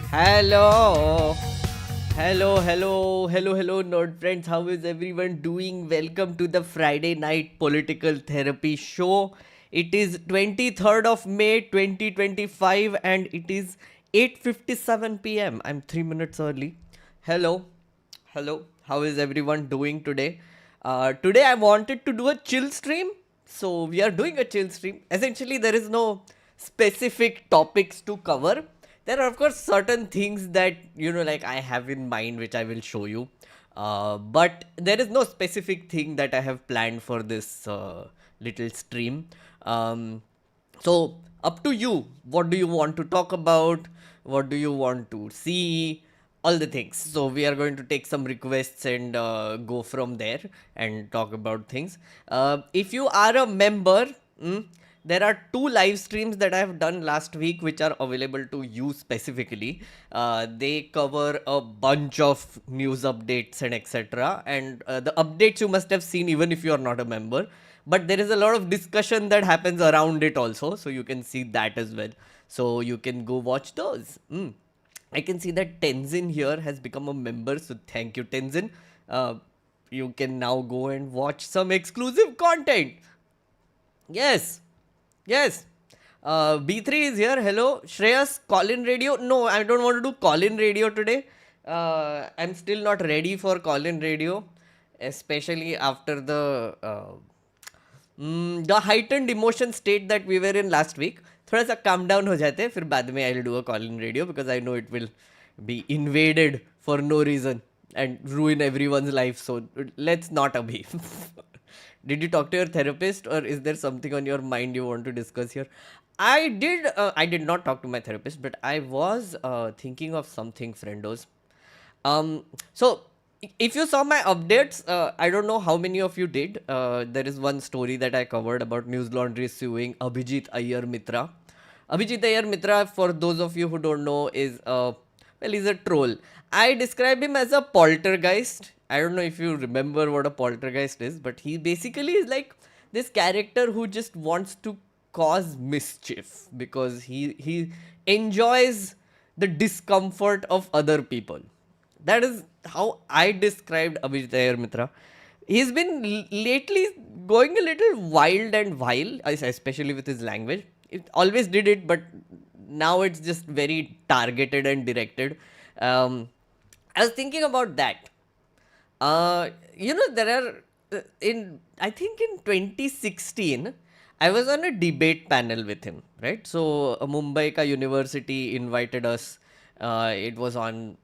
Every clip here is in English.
Hello. Hello, nerd friends. How is everyone doing? Welcome to the Friday Night Political Therapy Show. It is 23rd of May 2025 and it is 8:57 p.m. I'm 3 minutes early. Hello. How is everyone doing today? Today I wanted to do a chill stream. So we are doing a chill stream. Essentially, there is no specific topics to cover. there are of course certain things that like I have in mind which I will show you, but there is no specific thing that I have planned for this little stream. So up to you. What do you want to talk about? What do you want to see? All the things. So we are going to take some requests and go from there and talk about things. If you are a member, there are two live streams that I have done last week which are available to you specifically. They cover a bunch of news updates and etc. And the updates you must have seen even if you are not a member. But there is a lot of discussion that happens around it also, so you can see that as well. So you can go watch those. I can see that Tenzin here has become a member, so thank you, Tenzin. You can now go and watch some exclusive content. Yes, yes. B3 is here. Hello, Shreyas. Call in radio. No, I don't want to do call in radio today. I'm still not ready for call in radio, especially after the heightened emotion state that we were in last week. थोड़ा सा calm down हो जाते हैं, फिर बाद में I'll do a call in radio because I know it will be invaded for no reason and ruin everyone's life. So let's not abhi. Did you talk to your therapist, or is there something on your mind you want to discuss here? I did. I did not talk to my therapist, but I was thinking of something, friendos. So if you saw my updates, I don't know how many of you did. There is one story that I covered about News Laundry suing Abhijit Iyer Mitra. Abhijit Iyer Mitra, for those of you who don't know, is he's a troll. I describe him as a poltergeist. I don't know if you remember what a poltergeist is, but he basically is like this character who just wants to cause mischief because he enjoys the discomfort of other people. That is how I described Abhijit Iyer Mitra. He's been lately going a little wild and vile, especially with his language. It always did it, but now it's just very targeted and directed. I was thinking about that. There are I think in 2016, I was on a debate panel with him, right? So Mumbai Ka University invited us. It was on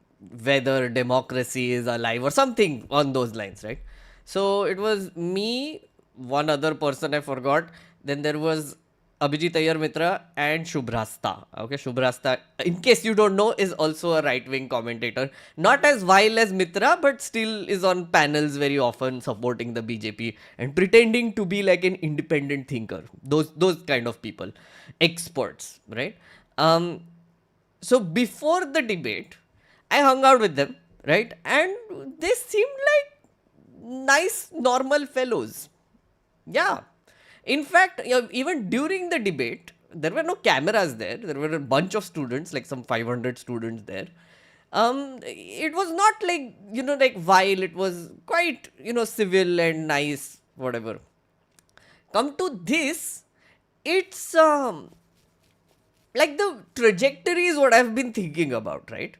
whether democracy is alive or something on those lines, right? So it was me, one other person I forgot. Then there was Abhijit Iyer Mitra and Shubhrasta. Okay, Shubhrasta, in case you don't know, is also a right-wing commentator. Not as vile as Mitra, but still is on panels very often supporting the BJP and pretending to be like an independent thinker. Those kind of people, experts, right? So before the debate, I hung out with them, right? And they seemed like nice, normal fellows. Yeah. In fact, even during the debate, there were no cameras there. There were a bunch of students, like some 500 students there. It was not like, like vile. It was quite, civil and nice, whatever. Come to this, it's like the trajectory is what I've been thinking about, right?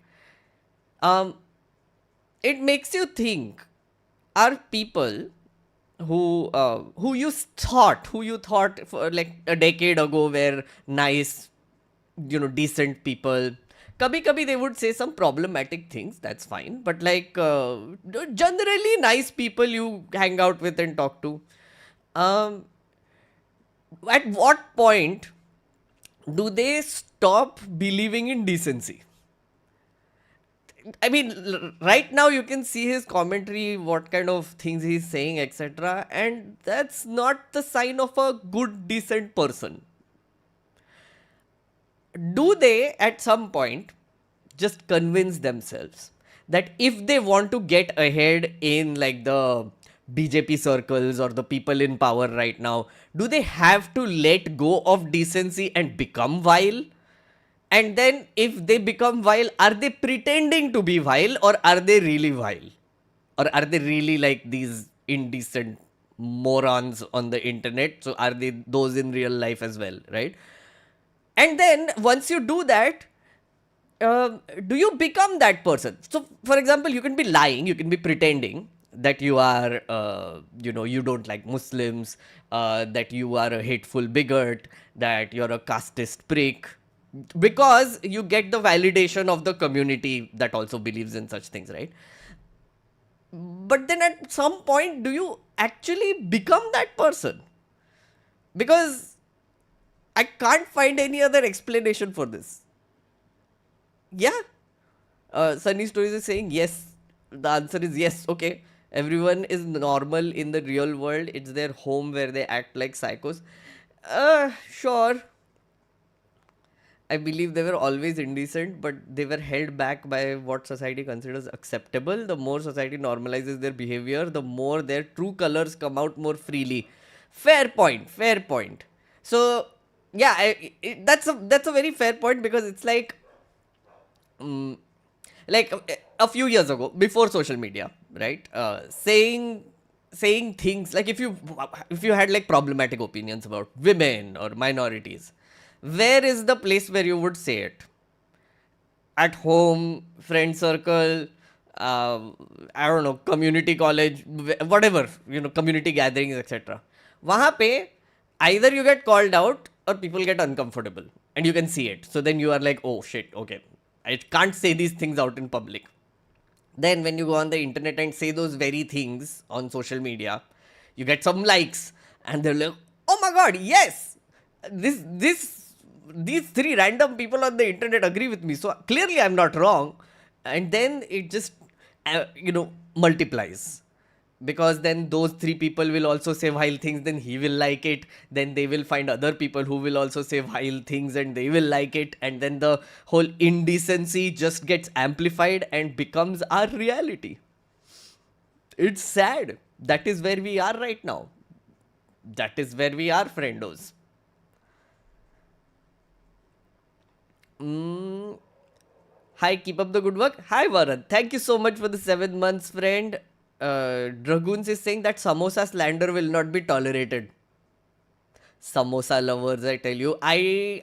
It makes you think, are people who you thought for like a decade ago were nice, decent people. Kabhi they would say some problematic things, that's fine. But like generally nice people you hang out with and talk to. At what point do they stop believing in decency? I mean, right now you can see his commentary, what kind of things he's saying, etc. And that's not the sign of a good, decent person. Do they, at some point, just convince themselves that if they want to get ahead in like the BJP circles or the people in power right now, do they have to let go of decency and become vile? And then if they become vile, are they pretending to be vile or are they really vile? Or are they really like these indecent morons on the internet? So are they those in real life as well, right? And then once you do that, do you become that person? So for example, you can be lying, you can be pretending that you are, you don't like Muslims, that you are a hateful bigot, that you're a casteist prick. because you get the validation of the community that also believes in such things, right? But then at some point, do you actually become that person? Because I can't find any other explanation for this. Yeah. Sunny Stories is saying yes. The answer is yes. Okay. Everyone is normal in the real world. It's their home where they act like psychos. Sure. I believe they were always indecent, but they were held back by what society considers acceptable. The more society normalizes their behavior, the more their true colors come out more freely. Fair point. Fair point. So, yeah, that's a very fair point because it's mm, like a few years ago, before social media, right? Saying things like if you had like problematic opinions about women or minorities, where is the place where you would say it? At home, friend circle, uh, I don't know, community college, whatever, community gatherings, etc. Wahan pe, either you get called out or people get uncomfortable and you can see it. So then you are like, oh shit, okay, I can't say these things out in public. Then when you go on the internet and say those very things on social media, you get some likes and they're like, oh my god, yes, this these three random people on the internet agree with me, so clearly I'm not wrong. And then it just multiplies, because then those three people will also say vile things, then he will like it, then they will find other people who will also say vile things and they will like it, and then the whole indecency just gets amplified and becomes our reality. It's sad. That is where we are right now. That is where we are, friendos. mm, Hi, keep up the good work. Hi, Varun. Thank you so much for the 7 months, friend. Dragoons is saying that samosa slander will not be tolerated. Samosa lovers, I tell you, I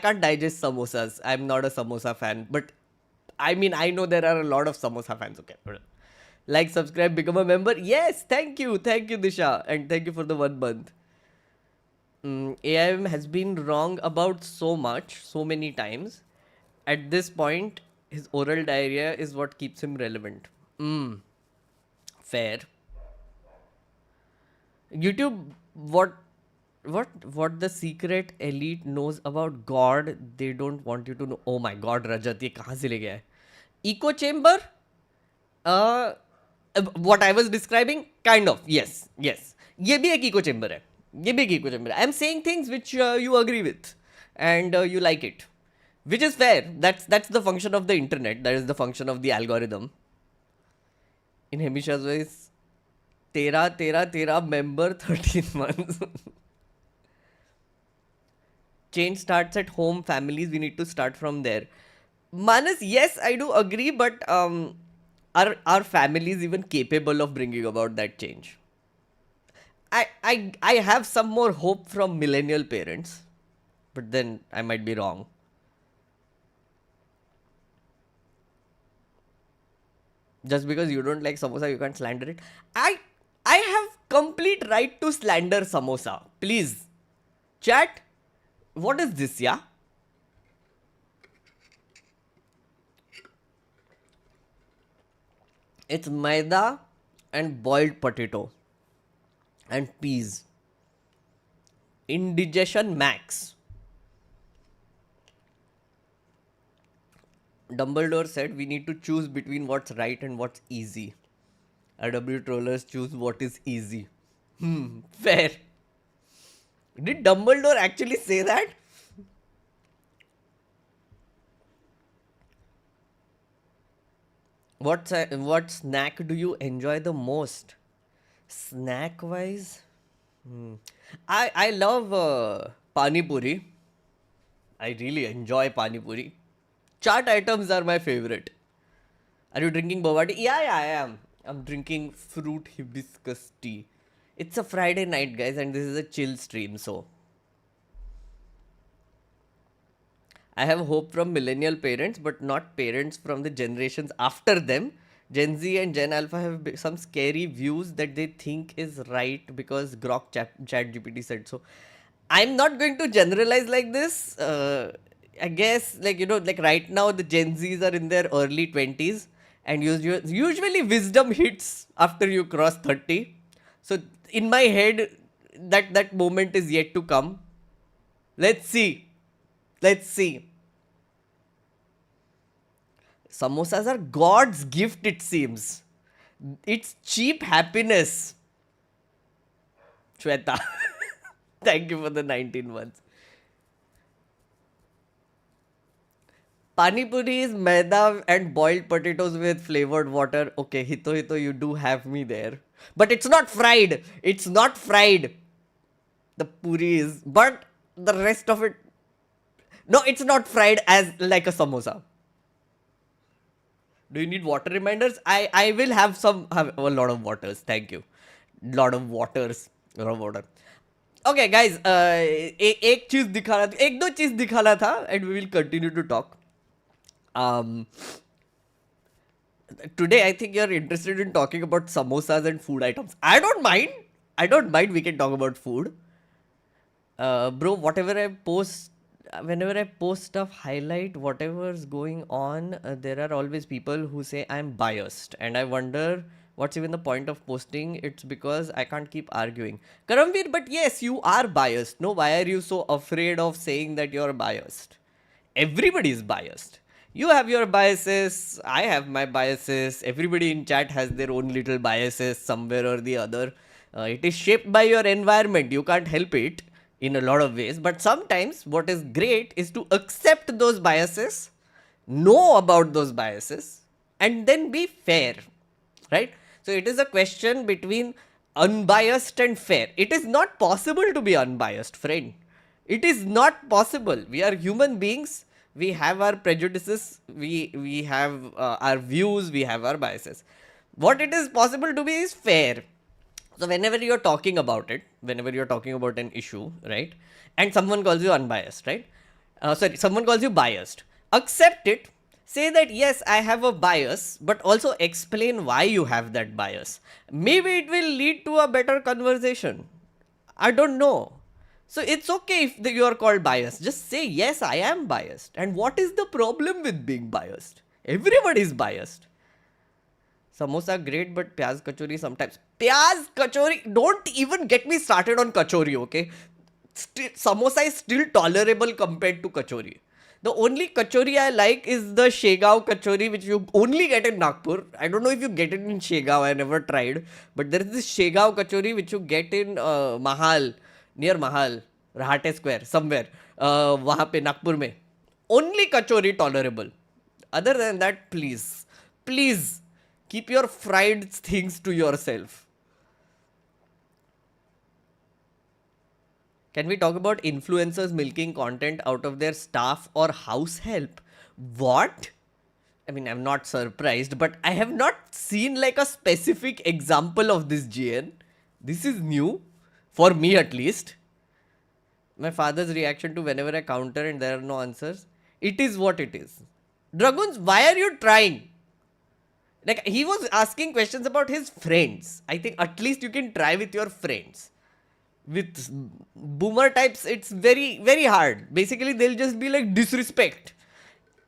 can't digest samosas. I'm not a samosa fan, but I mean, I know there are a lot of samosa fans. Okay, like, subscribe, become a member. Yes, thank you, Disha, and thank you for the 1 month. AIM has been wrong about so much, so many times. At this point, his oral diarrhea is what keeps him relevant. Fair. YouTube, what what the secret elite knows about God, they don't want you to know. Oh my God, Rajat, ये कहाँ से ले गया है? Echo chamber? Uh, what I was describing, kind of. Yes, yes. ये भी एक echo chamber है. ये भी एक echo chamber है. I'm saying things which you agree with, and you like it, which is fair. That's the function of the internet. That is the function of the algorithm. In Hemisha's voice, tera member 13 months. Change starts at home, families. We need to start from there. Manas, yes, I do agree, but are families even capable of bringing about that change? I have some more hope from millennial parents, but then I might be wrong. Just because you don't like samosa, you can't slander it. I have complete right to slander samosa. Please, chat. What is this, yeah? It's maida and boiled potato and peas. Indigestion max. Dumbledore said we need to choose between what's right and what's easy. RW trollers choose what is easy. Fair. Did Dumbledore actually say that? What snack do you enjoy the most? Snack wise, I love pani puri. I really enjoy pani puri. Chaat items are my favorite. Are you drinking boba tea? Yeah, I am. I'm drinking fruit hibiscus tea. It's a Friday night, guys, and this is a chill stream, so I have hope from millennial parents, but not parents from the generations after them. Gen Z and Gen Alpha have some scary views that they think is right because Grok Chat GPT said so. I'm not going to generalize like this. I guess, like, like right now the Gen Zs are in their early 20s, and usually wisdom hits after you cross 30. So in my head, that moment is yet to come. Let's see. Let's see. Samosas are God's gift, it seems. It's cheap happiness. Shweta. Thank you for the 19 months. Pani puri is maida and boiled potatoes with flavored water. Okay, hito hito, you do have me there. But it's not fried. It's not fried. The puri is. But the rest of it. No, it's not fried as like a samosa. Do you need water reminders? I will have a lot of waters. Thank you. Lot of waters. Lot of water. Okay, guys. एक चीज दिखाना एक दो चीज दिखाना था and we will continue to talk. Um, Today I think you're interested in talking about samosas and food items. I don't mind. I don't mind. We can talk about food. Bro, whenever I post stuff, highlight whatever's going on, there are always people who say I'm biased. And I wonder what's even the point of posting. It's because I can't keep arguing. Karamveer, but yes, you are biased. No, why are you so afraid of saying that you're biased? Everybody is biased. You have your biases, I have my biases, everybody in chat has their own little biases somewhere or the other. It is shaped by your environment, you can't help it in a lot of ways. But sometimes what is great is to accept those biases, know about those biases, and then be fair, right? So it is a question between unbiased and fair. It is not possible to be unbiased, friend. It is not possible. We are human beings. We have our prejudices. We have our views. We have our biases. What it is possible to be is fair. So whenever you're talking about it, whenever you're talking about an issue, right, and someone calls you unbiased, right? Someone calls you biased. Accept it. Say that yes, I have a bias, but also explain why you have that bias. Maybe it will lead to a better conversation. I don't know. So it's okay if you are called biased. Just say, yes, I am biased. And what is the problem with being biased? Everybody is biased. Samosa great, but pyaz kachori sometimes. Pyaz kachori, don't even get me started on kachori, okay? Samosa is still tolerable compared to kachori. The only kachori I like is the Shegaon kachori, which you only get in Nagpur. I don't know if you get it in Shegaon, I never tried. But there is this Shegaon kachori which you get in Mahal, near Mahal, Rahate Square, somewhere. वहाँ पे नागपुर में. Only kachori tolerable. Other than that, please, keep your fried things to yourself. Can we talk about influencers milking content out of their staff or house help? What? I mean, I'm not surprised, but I have not seen like a specific example of this, GN. This is new, for me at least. My father's reaction to whenever I counter and there are no answers. It is what it is. Dragoons, why are you trying? Like, he was asking questions about his friends. I think at least you can try with your friends. With boomer types, it's very, very hard. Basically, they'll just be like disrespect.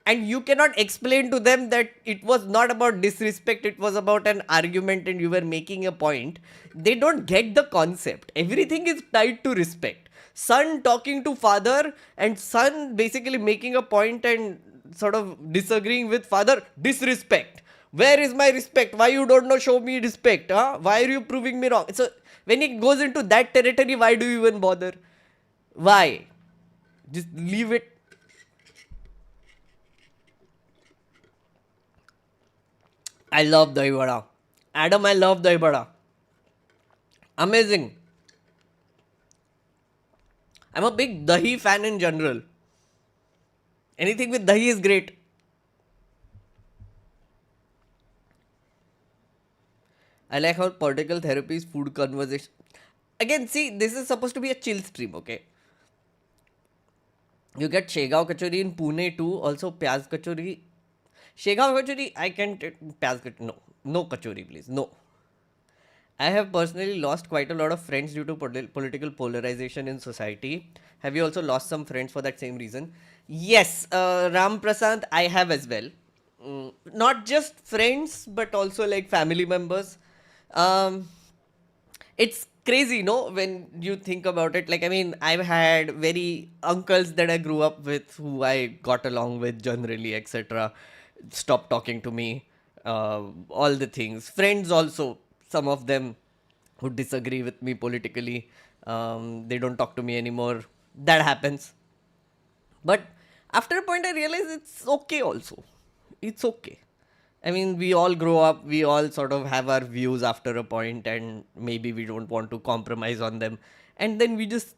And you cannot explain to them that it was not about disrespect, it was about an argument and you were making a point. They don't get the concept. Everything is tied to respect. Son talking to father and son basically making a point and sort of disagreeing with father. Disrespect. Where is my respect? Why you don't know show me respect? Huh? Why are you proving me wrong? So when it goes into that territory, why do you even bother? Why? Just leave it. I love dahi vada. Adam, I love dahi vada. Amazing. I'm a big dahi fan in general. Anything with dahi is great. I like how political therapy is food conversation. Again, see, this is supposed to be a chill stream, okay? You get Shegaon kachori in Pune too. Also, pyaz kachori. Shegaon kachori, I can... Pyaz kachori, no. No kachori, please. No. I have personally lost quite a lot of friends due to political polarization in society. Have you also lost some friends for that same reason? Yes, Ram Prasad, I have as well. Not just friends, but also like family members. Um, it's crazy, no, when you think about it. Like, I mean, I've had very uncles that I grew up with who I got along with generally, etc. Stop talking to me, all the things. Friends also, some of them who disagree with me politically, they don't talk to me anymore. That happens. But after a point, I realized it's okay also. It's okay. I mean, we all grow up, we all sort of have our views after a point, and maybe we don't want to compromise on them. And then we just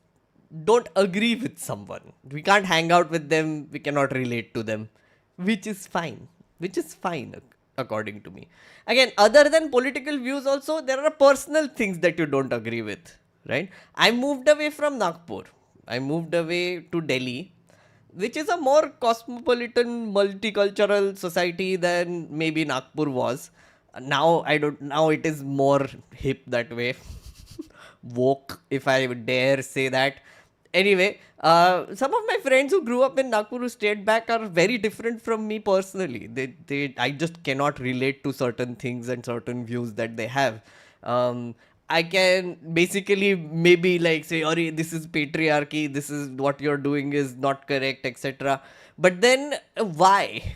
don't agree with someone. We can't hang out with them, we cannot relate to them, which is fine. Which is fine, according to me. Again, other than political views, also, there are personal things that you don't agree with, right? I moved away from Nagpur, I moved away to Delhi, which is a more cosmopolitan, multicultural society than maybe Nagpur was. Now I don't. Now it is more hip that way, woke, if I dare say that. Anyway, some of my friends who grew up in Nagpur who stayed back are very different from me personally. I just cannot relate to certain things and certain views that they have. Um, I can basically maybe like say, "Ori, this is patriarchy. This is what you're doing is not correct, etc." But then why?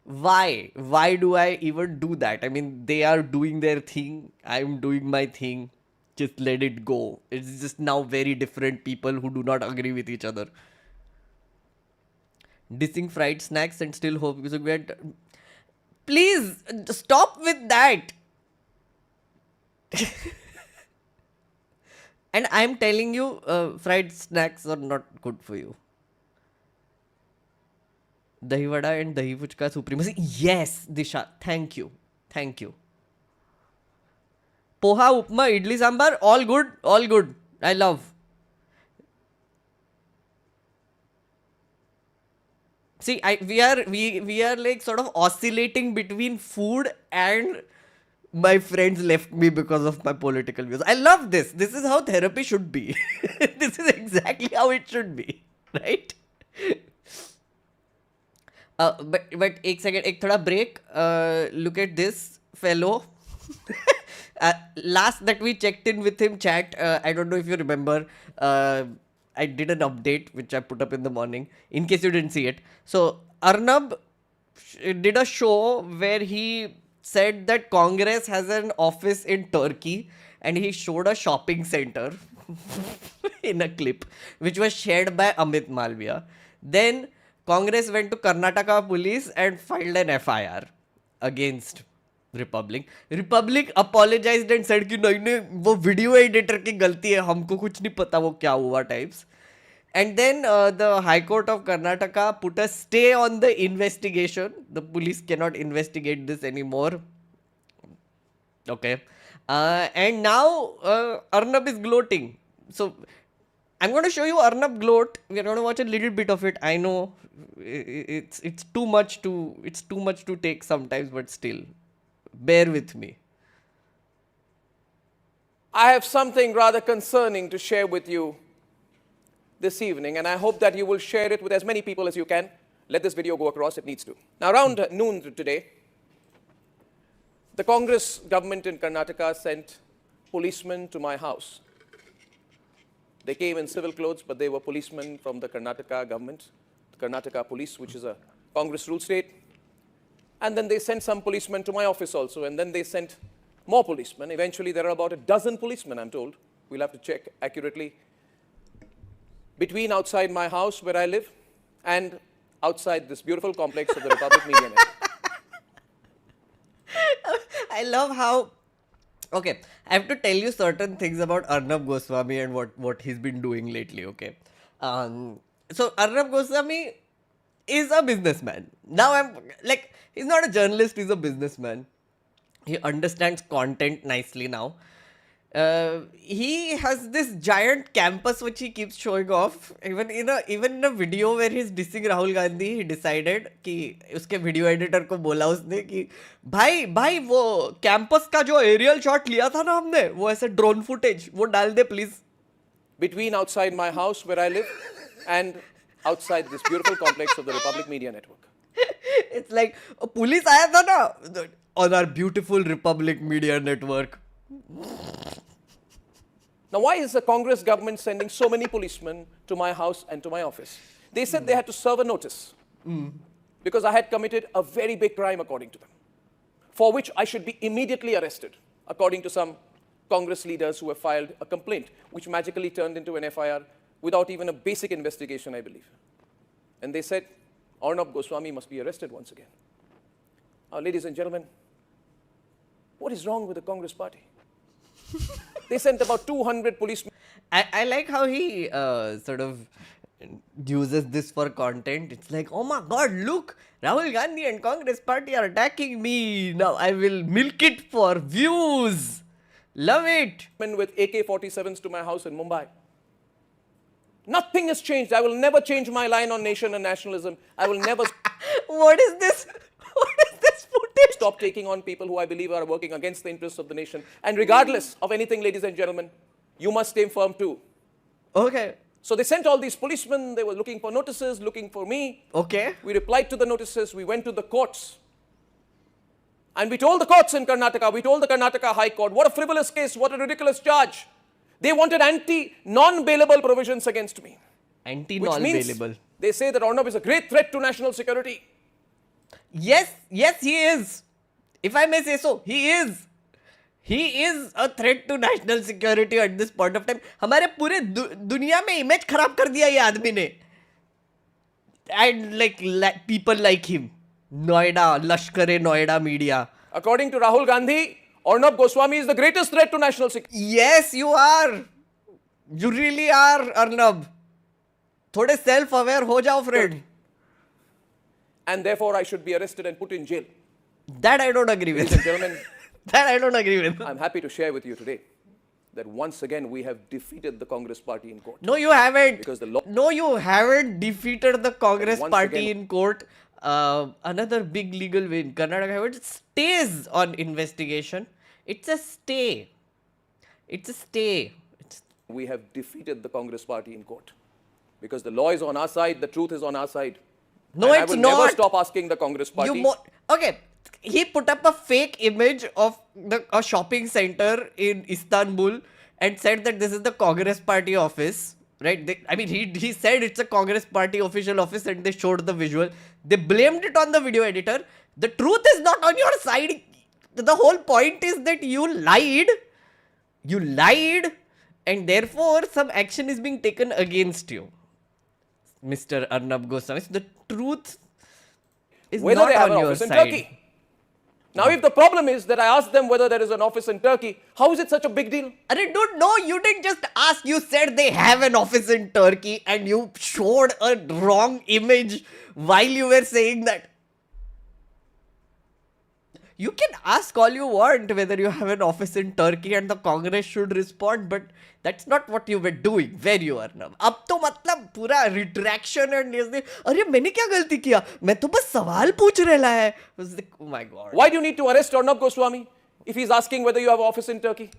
Why do I even do that? I mean, they are doing their thing, I'm doing my thing. Just let it go. It's just now very different people who do not agree with each other. Dissing fried snacks and still hope you get. Please stop with that. And I'm telling you, fried snacks are not good for you. Dahi vada and dahi fuchka supremacy. Yes, Disha. Thank you. Thank you. Poha, upma, idli, sambar, all good. All good. I love. See, we are like sort of oscillating between food and my friends left me because of my political views. I love this. This is how therapy should be. This is exactly how it should be, right? But एक second, एक थोड़ा break. Look at this fellow. Last that we checked in with him, chat. I don't know if you remember. I did an update which I put up in the morning. In case you didn't see it, so Arnab did a show where he said that Congress has an office in Turkey, and he showed a shopping center in a clip which was shared by Amit Malviya. Then Congress went to Karnataka police and filed an FIR against Republic. Republic apologized and said कि नहीं नहीं वो video editor की गलती है हमको कुछ नहीं पता वो क्या हुआ types. And then the High Court of Karnataka put a stay on the investigation. The police cannot investigate this anymore. Okay. And now Arnab is gloating. So I'm going to show you Arnab gloat. We're going to watch a little bit of it. I know it's too much to take sometimes, but still, bear with me. I have something rather concerning to share with you this evening, and I hope that you will share it with as many people as you can. Let this video go across, it needs to. Now, around noon today, the Congress government in Karnataka sent policemen to my house. They came in civil clothes, but they were policemen from the Karnataka government, the Karnataka police, which is a Congress ruled state. And then they sent some policemen to my office also, and then they sent more policemen. Eventually, there are about a dozen policemen, I'm told. We'll have to check accurately. Between outside my house where I live and outside this beautiful complex of the Republic Media Network. I love how. Okay, I have to tell you certain things about Arnab Goswami and what he's been doing lately, okay? So, Arnab Goswami is a businessman. Now, I'm like, he's not a journalist, he's a businessman. He understands content nicely now. He has this giant campus which he keeps showing off. Even in a video where he's dissing Rahul Gandhi, he decided कि उसके video editor को बोला उसने कि भाई वो campus का जो aerial shot लिया था ना हमने, वो ऐसे drone footage वो डाल दे please. Between outside my house where I live and outside this beautiful complex of the Republic Media Network. It's like police आया था ना on our beautiful Republic Media Network. Now, why is the Congress government sending so many policemen to my house and to my office? They said they had to serve a notice because I had committed a very big crime, according to them, for which I should be immediately arrested, according to some Congress leaders who have filed a complaint, which magically turned into an FIR without even a basic investigation, I believe. And they said, Arnab Goswami must be arrested once again. Now, ladies and gentlemen, what is wrong with the Congress party? They sent about 200 policemen. I like how he sort of uses this for content. It's like, oh my god, look, Rahul Gandhi and Congress party are attacking me. Now I will milk it for views. Love it. With AK-47s to my house in Mumbai. Nothing has changed. I will never change my line on nation and nationalism. I will never What is this? What is this footage? stop taking on people who I believe are working against the interests of the nation. And regardless of anything, ladies and gentlemen, you must stay firm too. Okay. So they sent all these policemen. They were looking for notices, looking for me. Okay. We replied to the notices. We went to the courts. And we told the courts in Karnataka, we told the Karnataka High Court, what a frivolous case, what a ridiculous charge. They wanted non-bailable provisions against me. Which means Non-bailable. they say that Arnab is a great threat to national security. Yes, he is. If I may say so, he is. He is a threat to national security at this point of time. हमारे पूरे दुनिया में image खराब कर दिया ये आदमी ने. And like people like him. Noida, Lashkar-e Noida media. According to Rahul Gandhi, Arnab Goswami is the greatest threat to national security. Yes, you are. You really are, Arnab. थोड़े self-aware हो जाओ, friend. And therefore, I should be arrested and put in jail. That I don't agree with. Ladies and gentlemen, That I don't agree with. I'm happy to share with you today that once again we have defeated the Congress party in court. No, you haven't. Because the law. No, you haven't defeated the Congress Once party again- in court. Another big legal win. Karnataka stays on investigation. It's a stay. It's a stay. We have defeated the Congress party in court. Because the law is on our side, the truth is on our side. No, And it's I will not. never stop asking the Congress party. Okay, he put up a fake image of a shopping center in Istanbul and said that this is the Congress party office. Right? He said it's a Congress party official office and they showed the visual. They blamed it on the video editor. The truth is not on your side. The whole point is that you lied. You lied and therefore some action is being taken against you. Mr. Arnab Goswami. So the truth is Whether not they have on an your office in side. Turkey. Now, if the problem is that I asked them whether there is an office in Turkey, how is it such a big deal? Dude, no, you didn't just ask. You said they have an office in Turkey and you showed a wrong image while you were saying that. You can ask all you want whether you have an office in Turkey and the Congress should respond, but that's not what you were doing. Where you are now. अब तो मतलब पूरा retraction and this. अरे मैंने क्या गलती किया? मैं तो बस सवाल पूछ रहा है. Oh my God. Why do you need to arrest Arnab Goswami if he's asking whether you have an office in Turkey?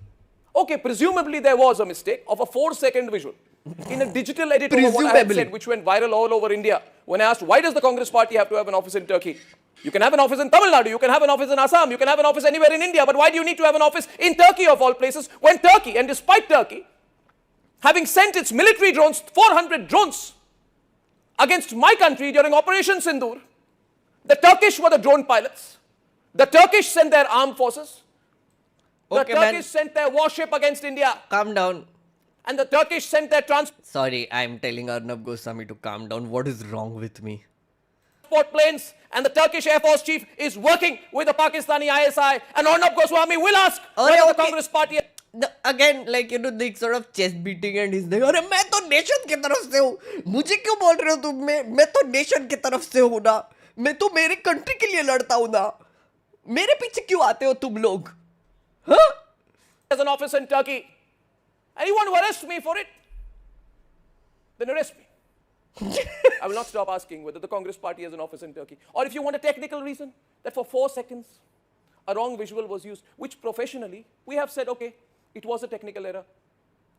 Okay, presumably there was a mistake of a 4-second visual in a digital edit of what I had said, which went viral all over India. When I asked, why does the Congress party have to have an office in Turkey? You can have an office in Tamil Nadu, you can have an office in Assam, you can have an office anywhere in India, but why do you need to have an office in Turkey of all places when Turkey, and despite Turkey, having sent its military drones, 400 drones, against my country during Operation Sindur, the Turkish were the drone pilots, the Turkish sent their armed forces, the Turkish sent their warship against India. Calm down. And the Turkish sent their Sorry, I'm telling Arnab Goswami to calm down. What is wrong with me? transport planes, and the Turkish Air Force chief is working with the Pakistani ISI, and Arnab Goswami will ask whether the Congress party... Again, like, you know, the sort of chest beating and he's like, अरे मैं तो nation की तरफ से हूँ, मुझे क्यों बोल रहे हो तुम? मैं तो नेशन की तरफ से हूँ ना, मैं तो मेरे कंट्री के लिए लड़ता हूँ ना, मेरे पीछे क्यों आते हो तुम लोग? हाँ? has an office in Turkey, and you want to arrest me for it, then arrest me. I will not stop asking whether the Congress party has an office in Turkey. Or if you want a technical reason, that for 4 seconds, a wrong visual was used, which professionally, we have said, okay, it was a technical error,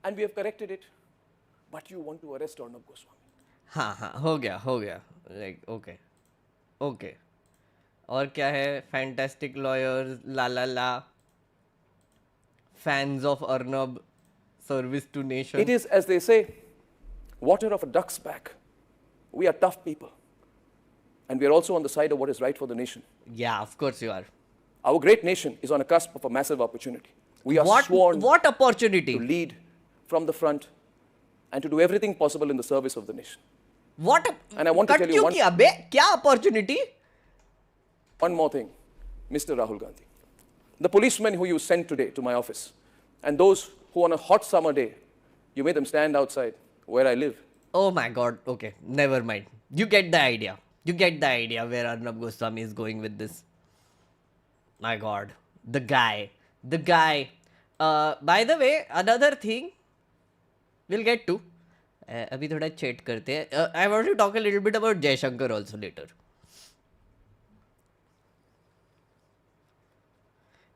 and we have corrected it. But you want to arrest Arnab Goswami. हाँ, हो गया, like, okay, okay. और क्या है? Fantastic lawyers, la, fans of Arnab, service to nation. It is, as they say, water of a duck's back. We are tough people. And we are also on the side of what is right for the nation. Yeah, of course you are. Our great nation is on a cusp of a massive opportunity. We are sworn What opportunity? to lead from the front and to do everything possible in the service of the nation. What? And I want to tell you क्या opportunity? one more thing, Mr. Rahul Gandhi. The policemen who you sent today to my office, and those who on a hot summer day, you made them stand outside where I live. Oh my God. Okay, never mind. You get the idea. You get the idea where Arnab Goswami is going with this. My God. The guy. By the way, another thing we'll get to. अभी थोड़ा chat करते हैं. I want to talk a little bit about Jaishankar also later.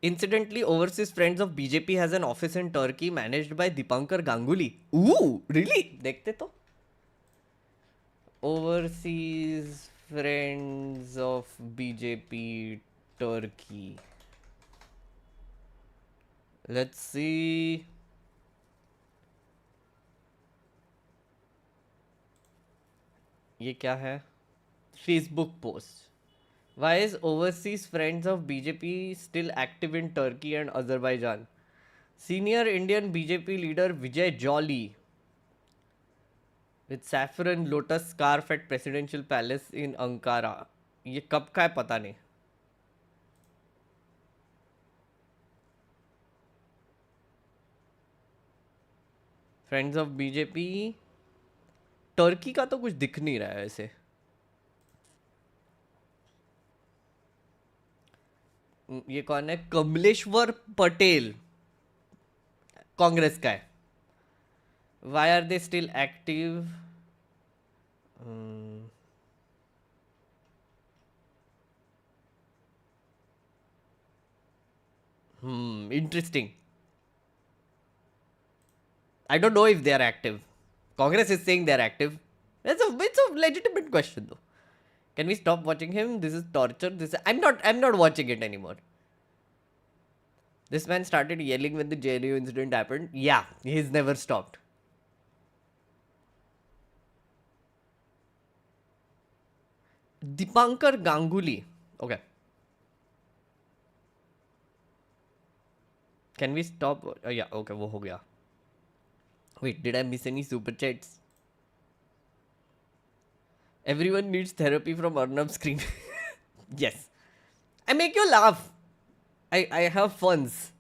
Incidentally, Overseas Friends of BJP has an office in Turkey managed by Dipankar Ganguly. Ooh, really? देखते तो. Overseas Friends of BJP Turkey. Let's see. ये क्या है? Facebook post. Why is Overseas Friends of BJP still active in Turkey and Azerbaijan? Senior Indian BJP leader Vijay Jolly with saffron lotus scarf at Presidential Palace in Ankara. ये कब का है पता नहीं. Friends of BJP Turkey का तो कुछ दिख नहीं रहा है ऐसे. ये कौन है? कमलेश्वर पटेल कांग्रेस का है. Why are they still active? Interesting. I don't know if they are active. Congress is saying they are active. It's a legitimate question though. Can we stop watching him? This is torture. I'm not watching it anymore. This man started yelling when the JNU incident happened. Yeah, he's never stopped. Dipankar Ganguly. Okay. Can we stop? Yeah, okay, वो हो गया. Wait, did I miss any super chats? Everyone needs therapy from Arnab's screen. Yes. I make you laugh. I have funs.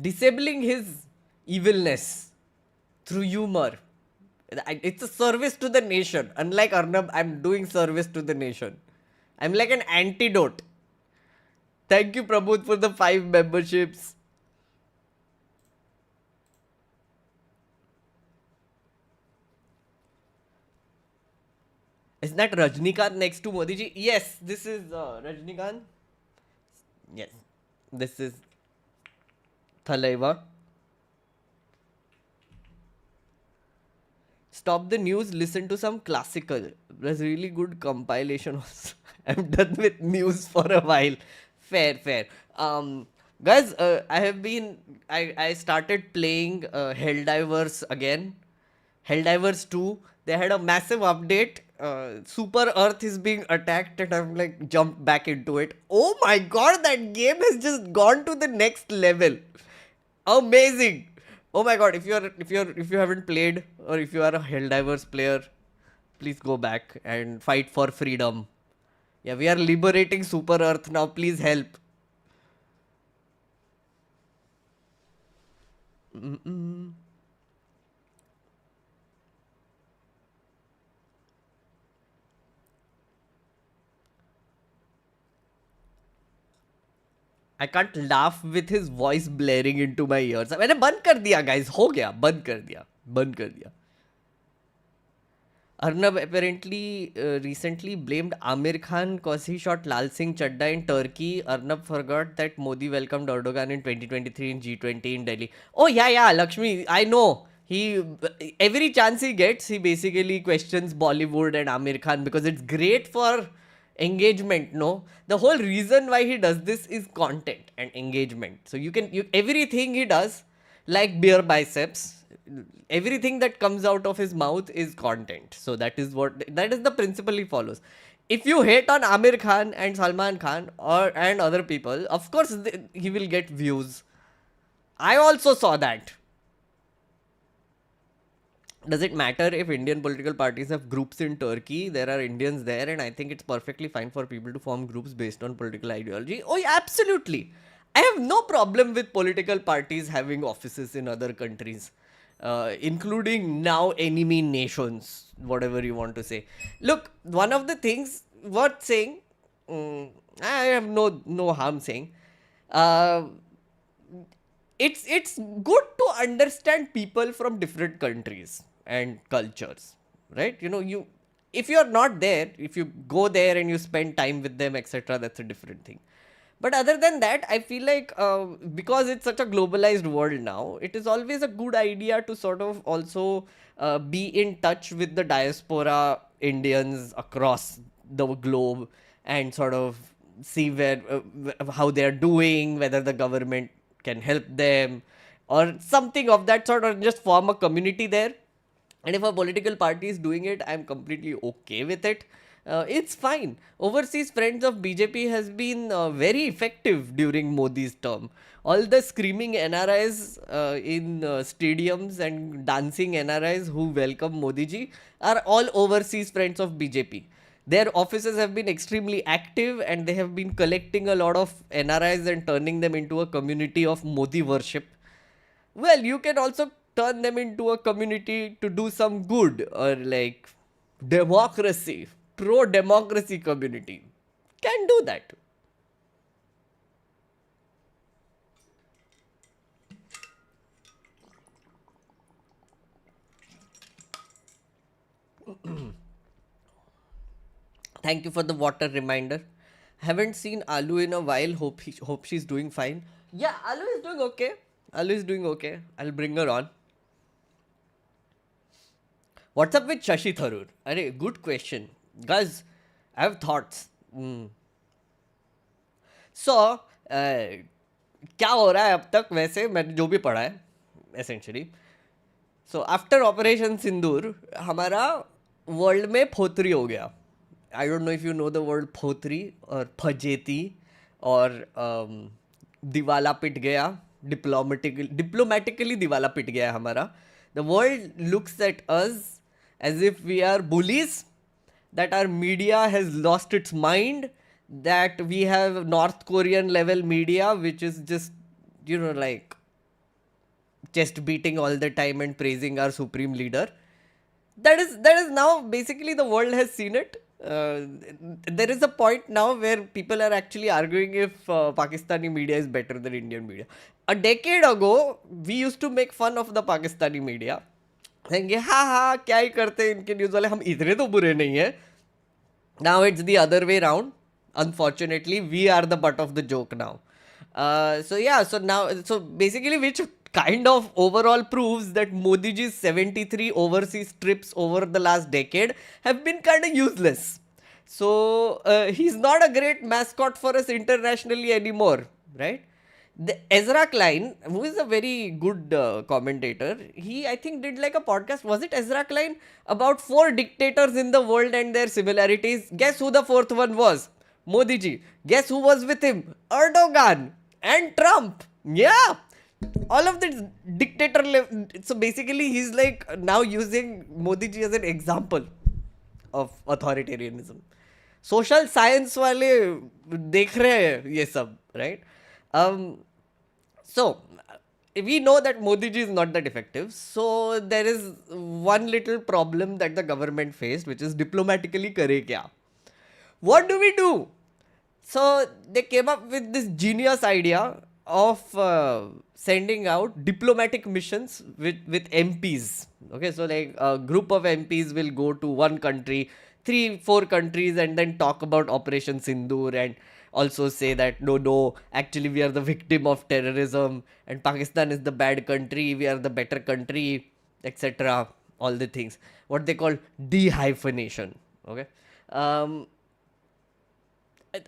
Disabling his evilness through humor. It's a service to the nation. Unlike Arnab, I'm doing service to the nation. I'm like an antidote. Thank you, Prabodh, for the 5 memberships. Is that Rajnikant next to Modi ji? Yes, this is Rajnikant. Yes, this is Thalaiva. Stop the news, listen to some classical. There's really good compilation also. I'm done with news for a while. Fair. Guys, I started playing Helldivers again. Helldivers 2. They had a massive update. Super Earth is being attacked and I'm like jumped back into it. Oh my god, that game has just gone to the next level. Amazing. Oh my god, if you haven't played or if you are a Helldivers player, please go back and fight for freedom. Yeah, we are liberating Super Earth now. Please help. I can't laugh with his voice blaring into my ears. मैंने बंद कर दिया guys, हो गया, बंद कर दिया. Arnab apparently recently blamed Amir Khan cause he shot Lal Singh Chadda in Turkey. Arnab forgot that Modi welcomed Erdogan in 2023 in G20 in Delhi. Oh yeah, Lakshmi, I know. He every chance he gets, he basically questions Bollywood and Amir Khan because it's great for engagement. No, the whole reason why he does this is content and engagement. So everything he does, like beer biceps, everything that comes out of his mouth is content. So that is the principle he follows. If you hate on Amir Khan and Salman Khan and other people, of course he will get views. I also saw that. Does it matter if Indian political parties have groups in Turkey? There are Indians there, and I think it's perfectly fine for people to form groups based on political ideology. Oh, yeah, absolutely. I have no problem with political parties having offices in other countries, including now enemy nations, whatever you want to say. Look, one of the things worth saying, I have no harm saying. Uh, it's good to understand people from different countries and cultures, right? You if you're not there, if you go there and you spend time with them, etc., that's a different thing. But other than that, I feel like because it's such a globalized world now, it is always a good idea to sort of also be in touch with the diaspora Indians across the globe and sort of see how they are doing, whether the government can help them or something of that sort, or just form a community there. And if a political party is doing it, I'm completely okay with it. It's fine. Overseas Friends of BJP has been very effective during Modi's term. All the screaming NRIs in stadiums and dancing NRIs who welcome Modi ji are all Overseas Friends of BJP. Their offices have been extremely active and they have been collecting a lot of NRIs and turning them into a community of Modi worship. Well, you can also turn them into a community to do some good, or like democracy, pro democracy community. Can do that. Thank you for the water reminder. Haven't seen Alu in a while. Hope she's doing fine. Yeah, Alu is doing okay. Alu is doing okay. I'll bring her on. What's up with Shashi Tharoor? Arey, good question. Guys, I have thoughts. So, क्या हो रहा है अब तक वैसे मैंने जो भी पढ़ा है essentially. So after operation Sindoor हमारा वर्ल्ड में फोतरी हो गया. I don't know if you know the word फोतरी और फजेती और दिवाला पिट गया. डिप्लोमेटिकली दिवाला पिट गया है हमारा. The world looks at us as if we are bullies, that our media has lost its mind, that we have North Korean level media which is just, like chest beating all the time and praising our supreme leader. That is now basically the world has seen it. There is a point now where people are actually arguing if Pakistani media is better than Indian media. A decade ago, we used to make fun of the Pakistani media. कहेंगे हाँ क्या ही करते हैं इनके news वाले, हम इतने तो बुरे नहीं हैं. Now it's the other way round. Unfortunately, we are the butt of the joke now. So basically, which kind of overall proves that Modi ji's 73 overseas trips over the last decade have been kind of useless. So he's not a great mascot for us internationally anymore, right? The Ezra Klein, who is a very good commentator, he I think did like a podcast. Was it Ezra Klein? About 4 dictators in the world and their similarities. Guess who the 4th one was? Modi ji. Guess who was with him? Erdogan and Trump. Yeah. All of the dictator. So basically, he's like now using Modi ji as an example of authoritarianism. Social science वाले देख रहे हैं ये सब, right? So, we know that Modi ji is not that effective. So, there is one little problem that the government faced, which is diplomatically kare kya? What do we do? So they came up with this genius idea of sending out diplomatic missions with MPs. Okay, so like a group of MPs will go to one country, 3 4 countries, and then talk about Operation Sindur and also say that no, actually we are the victim of terrorism and Pakistan is the bad country, we are the better country, etc. All the things. What they call dehyphenation. Okay. Um,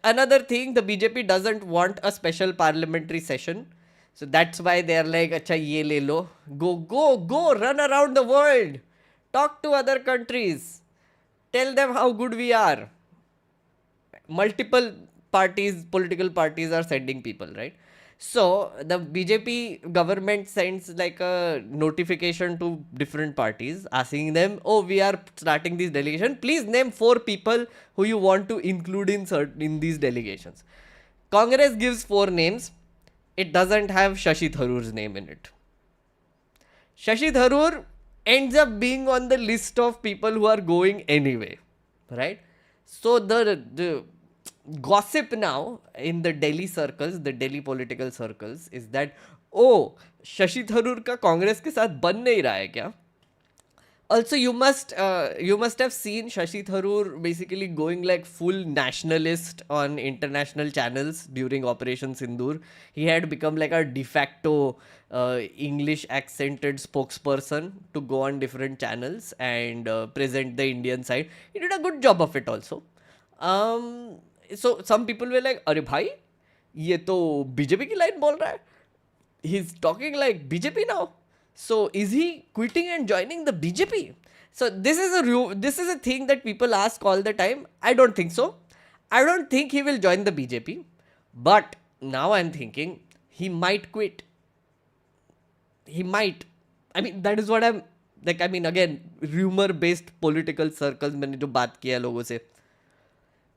Another thing, the BJP doesn't want a special parliamentary session. So that's why they're like, acha ye le lo. Go, run around the world. Talk to other countries. Tell them how good we are. Multiple parties, political parties are sending people, right? So the BJP government sends like a notification to different parties asking them, oh, we are starting this delegation. Please name 4 people who you want to include in these delegations. Congress gives 4 names. It doesn't have Shashi Tharoor's name in it. Shashi Tharoor ends up being on the list of people who are going anyway, right? So the gossip now in the Delhi circles, the Delhi political circles, is that oh, Shashi Tharoor का कांग्रेस के साथ बन नहीं रहा है क्या? Also, you must have seen Shashi Tharoor basically going like full nationalist on international channels during Operation Sindur. He had become like a de facto English accented spokesperson to go on different channels and present the Indian side. He did a good job of it also. So some people were like, "अरे भाई, ये तो BJP की line बोल रहा है." He's talking like BJP now. So is he quitting and joining the BJP? So this is a thing that people ask all the time. I don't think so. I don't think he will join the BJP. But now I'm thinking he might quit. He might. I mean, that is what I'm like. I mean, again, rumor based political circles मैंने जो बात किया लोगों से.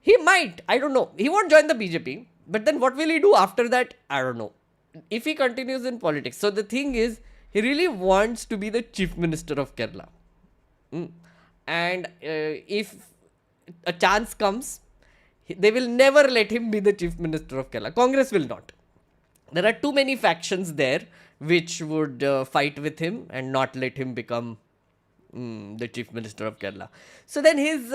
He might. I don't know. He won't join the BJP. But then what will he do after that? I don't know. If he continues in politics. So the thing is, he really wants to be the chief minister of Kerala. And if a chance comes, they will never let him be the chief minister of Kerala. Congress will not. There are too many factions there which would fight with him and not let him become the chief minister of Kerala. So then his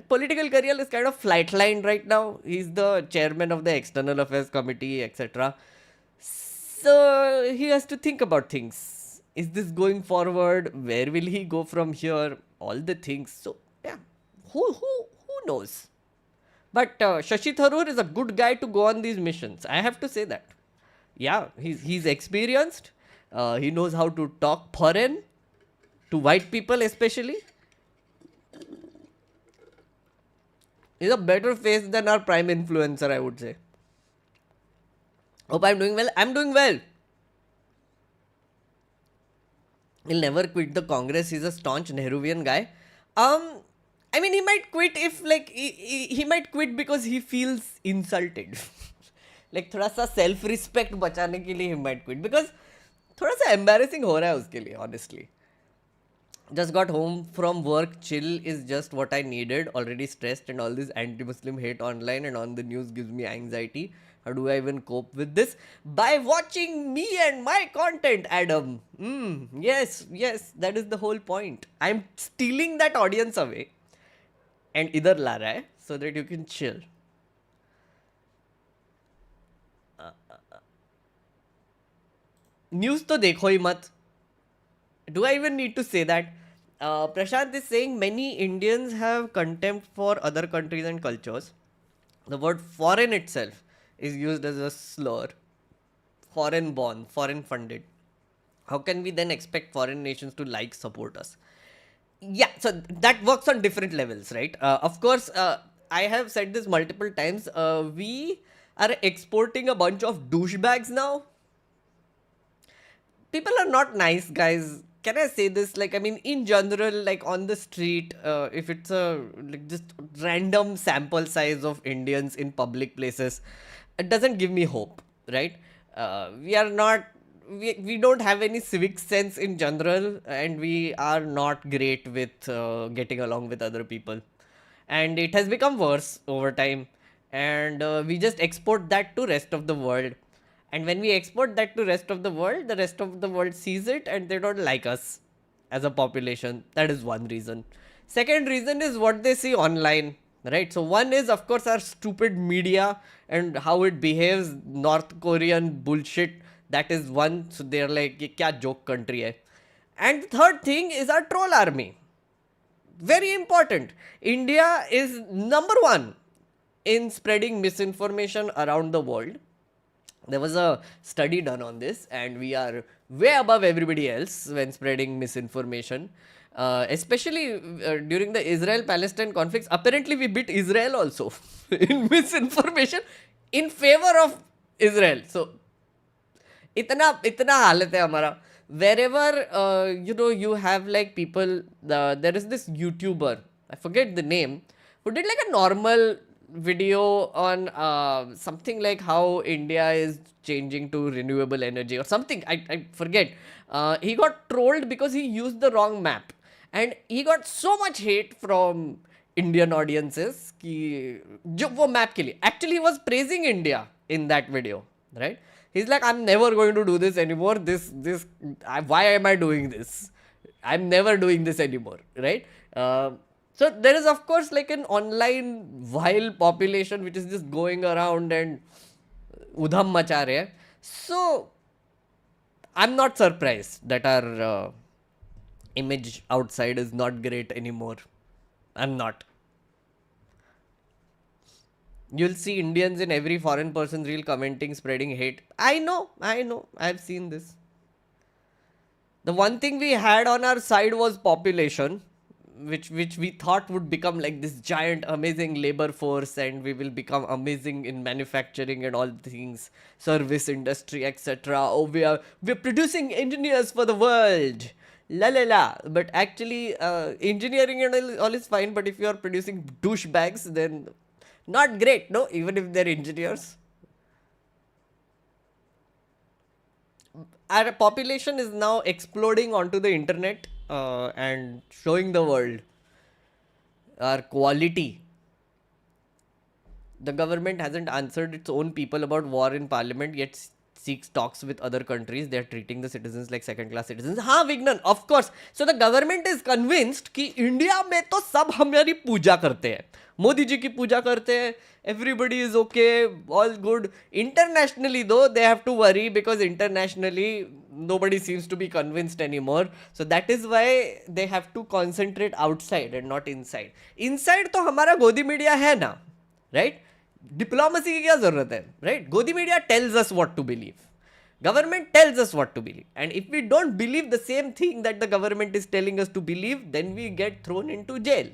political career is kind of flatlined right now. He's the chairman of the External Affairs Committee, etc. So he has to think about things. Is this going forward? Where will he go from here? All the things. So yeah, who knows? But Shashi Tharoor is a good guy to go on these missions. I have to say that. Yeah, he's experienced. He knows how to talk foreign to white people especially. He's a better face than our prime influencer, I would say. Hope I'm doing well. I'm doing well. He'll never quit the Congress. He's a staunch Nehruvian guy. I mean, he might quit if like he might quit because he feels insulted. Like थोड़ा सा self respect बचाने के लिए he might quit because थोड़ा सा embarrassing हो रहा है उसके लिए honestly. Just got home from work, chill is just what I needed. Already stressed and all this anti-Muslim hate online and on the news gives me anxiety. How do I even cope with this? By watching me and my content, Adam. Yes, that is the whole point. I'm stealing that audience away and idhar la raha hai so that you can chill. News to dekho hi mat. Do I even need to say that? Prashant is saying many Indians have contempt for other countries and cultures. The word foreign itself is used as a slur. Foreign born, foreign funded. How can we then expect foreign nations to like, support us? Yeah, so that works on different levels, right? Of course, I have said this multiple times. We are exporting a bunch of douchebags now. People are not nice guys. Can I say this? Like, I mean, in general, like on the street, if it's a like just random sample size of Indians in public places, it doesn't give me hope, right? We are not, we don't have any civic sense in general, and we are not great with getting along with other people. And it has become worse over time. and we just export that to rest of the world. And when we export that to rest of the rest of the world sees it and they don't like us as a population. That is one reason. Second reason is what they see online, right? So one is of course our stupid media and how it behaves, North Korean bullshit. That is one. So they're like, ये क्या joke country है? And third thing is our troll army. Very important. India is number one in spreading misinformation around the world. There was a study done on this, and we are way above everybody else when spreading misinformation. Especially during the Israel-Palestine conflicts, apparently we beat Israel also in misinformation in favor of Israel. So, इतना हालत है हमारा. Wherever you have like people, there is this YouTuber, I forget the name, who did like a normal video on something like how India is changing to renewable energy or something. I forget. He got trolled because he used the wrong map, and he got so much hate from Indian audiences कि जो वो map के लिए. Actually, he was praising India in that video, right? He's like, I'm never going to do this anymore. Why am I doing this? I'm never doing this anymore, right? So there is of course like an online vile population which is just going around and udham macha rahe hai. So I'm not surprised that our image outside is not great anymore. I'm not. You'll see Indians in every foreign person's reel commenting, spreading hate. I know. I've seen this. The one thing we had on our side was population, which we thought would become like this giant, amazing labor force, and we will become amazing in manufacturing and all things, service industry, etc. Oh, we're producing engineers for the world. La la la. But actually, engineering and all is fine. But if you are producing douchebags, then not great, no? Even if they're engineers. Our population is now exploding onto the internet and showing the world our quality. The government hasn't answered its own people about war in parliament, yet seeks talks with other countries. They are treating the citizens like second class citizens. हाँ Vighnan, of course. So the government is convinced कि India में तो सब हमारी पूजा करते हैं. मोदी जी की पूजा करते हैं. Everybody is okay, all good. Internationally though, they have to worry because internationally nobody seems to be convinced anymore. So that is why they have to concentrate outside and not inside. Inside तो हमारा गोदी media है ना, right? Diplomacy की क्या जरूरत है, right? गोदी media tells us what to believe. Government tells us what to believe. And if we don't believe the same thing that the government is telling us to believe, then we get thrown into jail.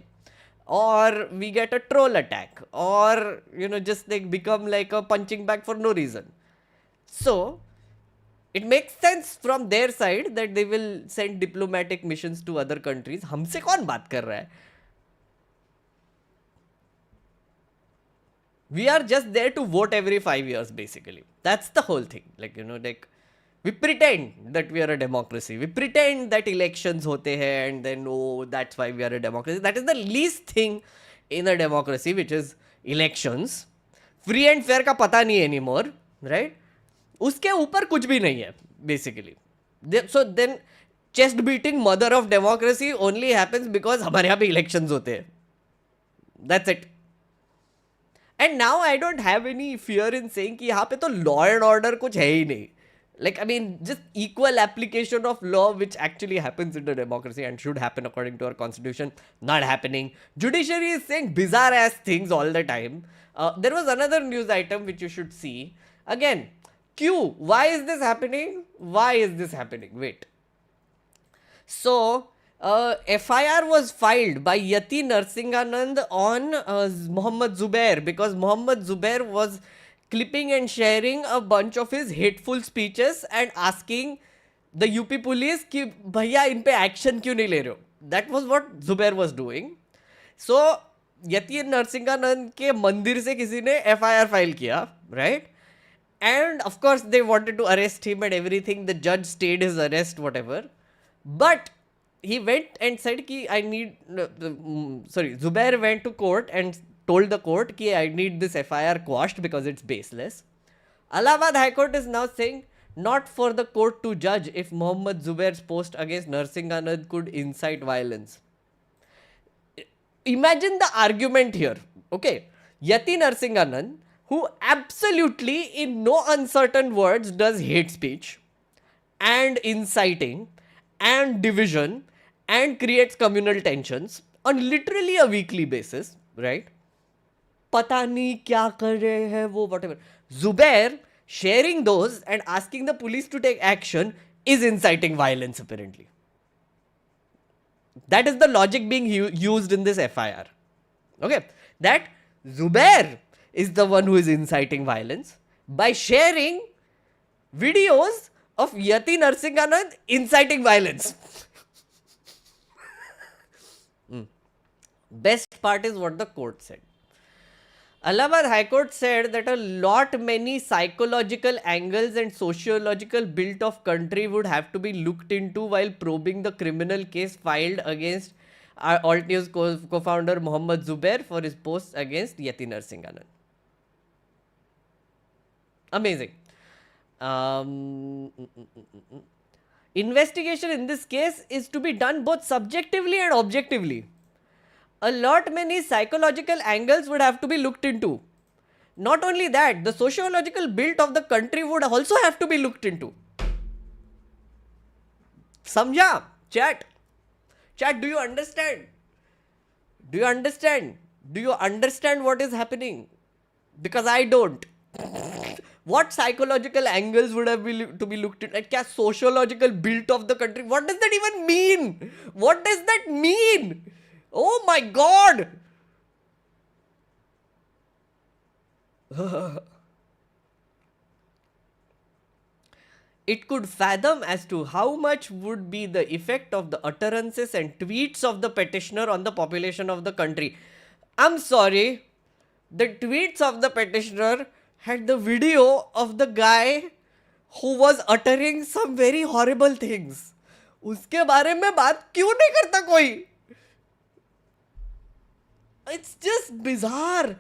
Or we get a troll attack. Or, just like become like a punching bag for no reason. So, it makes sense from their side that they will send diplomatic missions to other countries. हमसे कौन बात कर रहा है? We are just there to vote every 5 years, basically. That's the whole thing. Like, we pretend that we are a democracy. We pretend that elections hote hai and then, that's why we are a democracy. That is the least thing in a democracy, which is elections. Free and fair का पता नहीं anymore, right? उसके ऊपर कुछ भी नहीं है, basically. So then, chest beating mother of democracy only happens because हमारे यहाँ पे elections होते हैं. That's it. And now I don't have any fear in saying कि यहाँ पे तो law and order कुछ है ही नहीं. Like, I mean, just equal application of law, which actually happens in a democracy and should happen according to our constitution, not happening. Judiciary is saying bizarre ass things all the time. There was another news item which you should see. Again, Q. Why is this happening? Why is this happening? Wait. So, FIR was filed by Yati Narsinganand on Mohammad Zubair because Mohammad Zubair was clipping and sharing a bunch of his hateful speeches and asking the UP police कि भैया इन पे action क्यों नहीं ले रहे हो. That was what Zubair was doing. So, यति नरसिंहानंद के मंदिर से किसी ने FIR फाइल किया, right? And of course they wanted to arrest him and everything. The judge stayed his arrest, whatever. But he went and said कि Zubair went to court and told the court कि I need this FIR quashed because it's baseless. Allahabad High Court is now saying not for the court to judge if Mohammad Zubair's post against Narsinganand could incite violence. Imagine the argument here. Okay, Yati Narsinganand, who absolutely in no uncertain words does hate speech and inciting and division and creates communal tensions on literally a weekly basis, right? पता नहीं क्या कर रहे हैं वो, whatever. Zubair sharing those and asking the police to take action is inciting violence apparently. That is the logic being used in this FIR. Okay, that Zubair is the one who is inciting violence by sharing videos of Yati Narsinganand inciting violence. Best part is what the court said. Allahabad High Court said that a lot many psychological angles and sociological built of country would have to be looked into while probing the criminal case filed against Alt News co-founder Mohammad Zubair for his posts against Yati Narsinganand. Amazing. Investigation in this case is to be done both subjectively and objectively. A lot many psychological angles would have to be looked into. Not only that, the sociological build of the country would also have to be looked into. Samjha? Chat? Chat, do you understand? Do you understand? Do you understand what is happening? Because I don't. What psychological angles would have to be looked at? Kya sociological build of the country? What does that even mean? What does that mean? Oh my God! It could fathom as to how much would be the effect of the utterances and tweets of the petitioner on the population of the country. I'm sorry, the tweets of the petitioner had the video of the guy who was uttering some very horrible things. उसके बारे में बात क्यों नहीं करता कोई? It's just bizarre.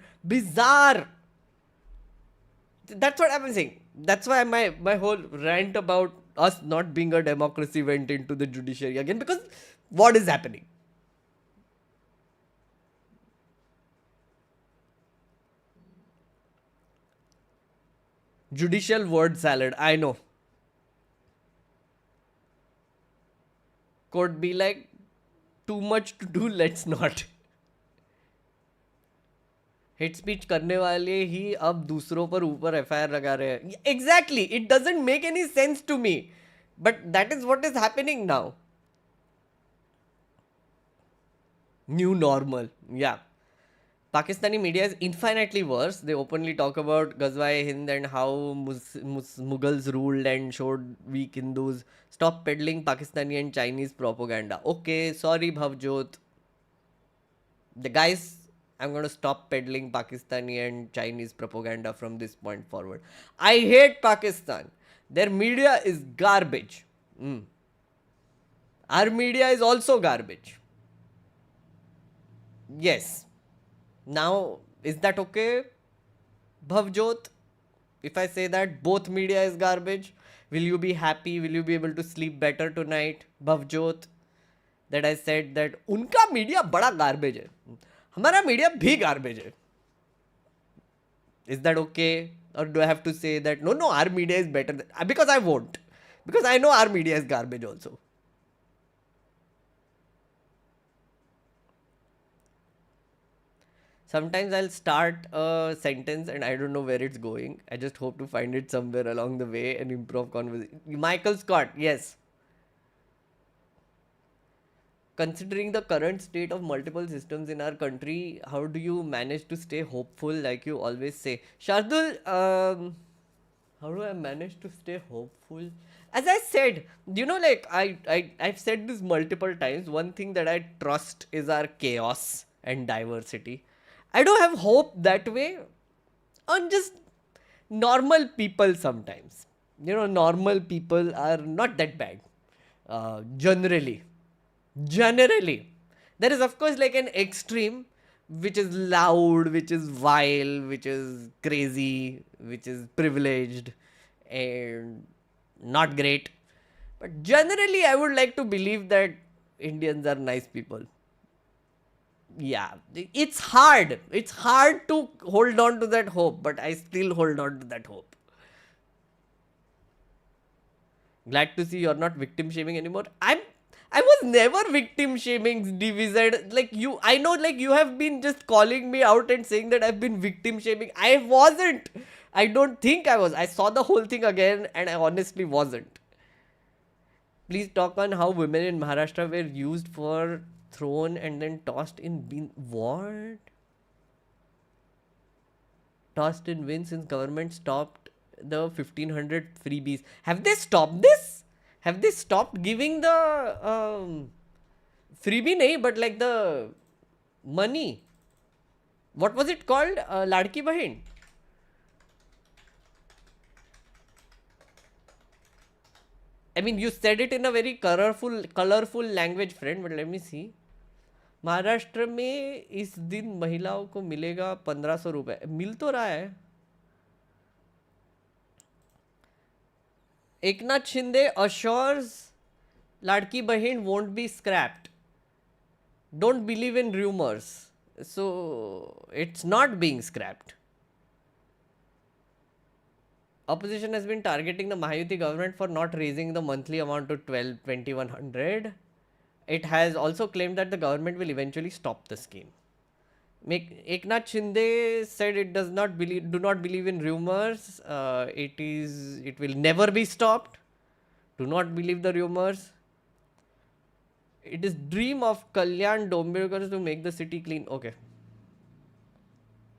That's what I'm saying. That's why my whole rant about us not being a democracy went into the judiciary again, because what is happening? Judicial word salad, I know. Could be like, too much to do, let's not. Hate speech करने वाले ही अब दूसरों पर ऊपर FIR लगा रहे हैं. Exactly, it doesn't make any sense to me, but that is what is happening now. New normal, yeah. Pakistani media is infinitely worse. They openly talk about Ghazwa-e Hind and how Mughals ruled and showed weak Hindus. Stop peddling Pakistani and Chinese propaganda. Okay, sorry Bhavjot. The guys, I'm going to stop peddling Pakistani and Chinese propaganda from this point forward. I hate Pakistan. Their media is garbage. Our media is also garbage. Yes. Now, is that okay, Bhavjot? If I say that both media is garbage, will you be happy? Will you be able to sleep better tonight, Bhavjot? That I said that उनका media बड़ा garbage है, हमारा media भी garbage है. Is that okay? Or do I have to say that no, our media is better than, because I won't. Because I know our media is garbage also. Sometimes I'll start a sentence and I don't know where it's going. I just hope to find it somewhere along the way and improv conversation. Michael Scott, yes. Considering the current state of multiple systems in our country, how do you manage to stay hopeful like you always say? Shardul, how do I manage to stay hopeful? As I said, like I've said this multiple times. One thing that I trust is our chaos and diversity. I don't have hope that way on just normal people sometimes. Normal people are not that bad. Generally. There is of course like an extreme, which is loud, which is vile, which is crazy, which is privileged and not great. But generally, I would like to believe that Indians are nice people. Yeah, it's hard. It's hard to hold on to that hope, but I still hold on to that hope. Glad to see you're not victim shaming anymore. I was never victim shaming DVZ. Like you, I know, like you have been just calling me out and saying that I've been victim shaming. I wasn't. I don't think I was. I saw the whole thing again and I honestly wasn't. Please talk on how women in Maharashtra were used for thrown and then tossed in bin. What? Tossed in bin since government stopped the 1500 freebies. Have they stopped this? Have they stopped giving the freebie? Nahi, but like the money. What was it called? Ladki Bahin. I mean, you said it in a very colorful language, friend. But let me see. Maharashtra में इस दिन महिलाओं को मिलेगा 1500 रुपए. मिल तो रहा है. Eknath Shinde assures Ladki Bahin won't be scrapped. Don't believe in rumors. So it's not being scrapped. Opposition has been targeting the Mahayuti government for not raising the monthly amount to 2100. It has also claimed that the government will eventually stop the scheme. Eknath Shinde said it do not believe in rumors. It will never be stopped. Do not believe the rumors. It is dream of Kalyan Dombekar to make the city clean. Okay.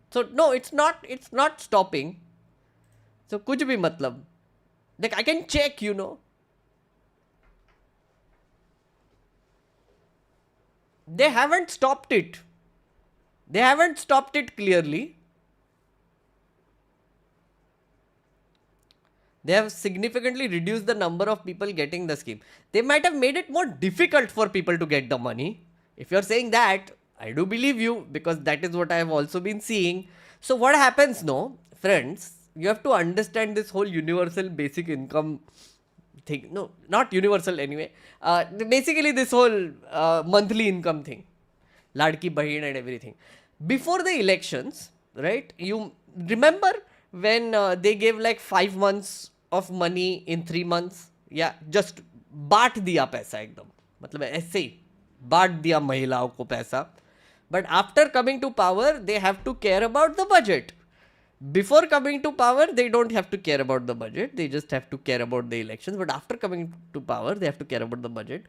So no, it's not stopping. So kuch bhi matlab. Like I can check, you know. They haven't stopped it. They haven't stopped it clearly. They have significantly reduced the number of people getting the scheme. They might have made it more difficult for people to get the money. If you're saying that, I do believe you because that is what I have also been seeing. So what happens no, friends, you have to understand this whole universal basic income thing. No, not universal anyway. Basically this whole monthly income thing. Ladki Bahin and everything. Before the elections, right, you remember when they gave like 5 months of money in 3 months? Yeah, just बांट दिया पैसा एकदम. मतलब ऐसे ही बांट दिया महिलाओं को पैसा. But after coming to power, they have to care about the budget. Before coming to power, they don't have to care about the budget. They just have to care about the elections. But after coming to power, they have to care about the budget.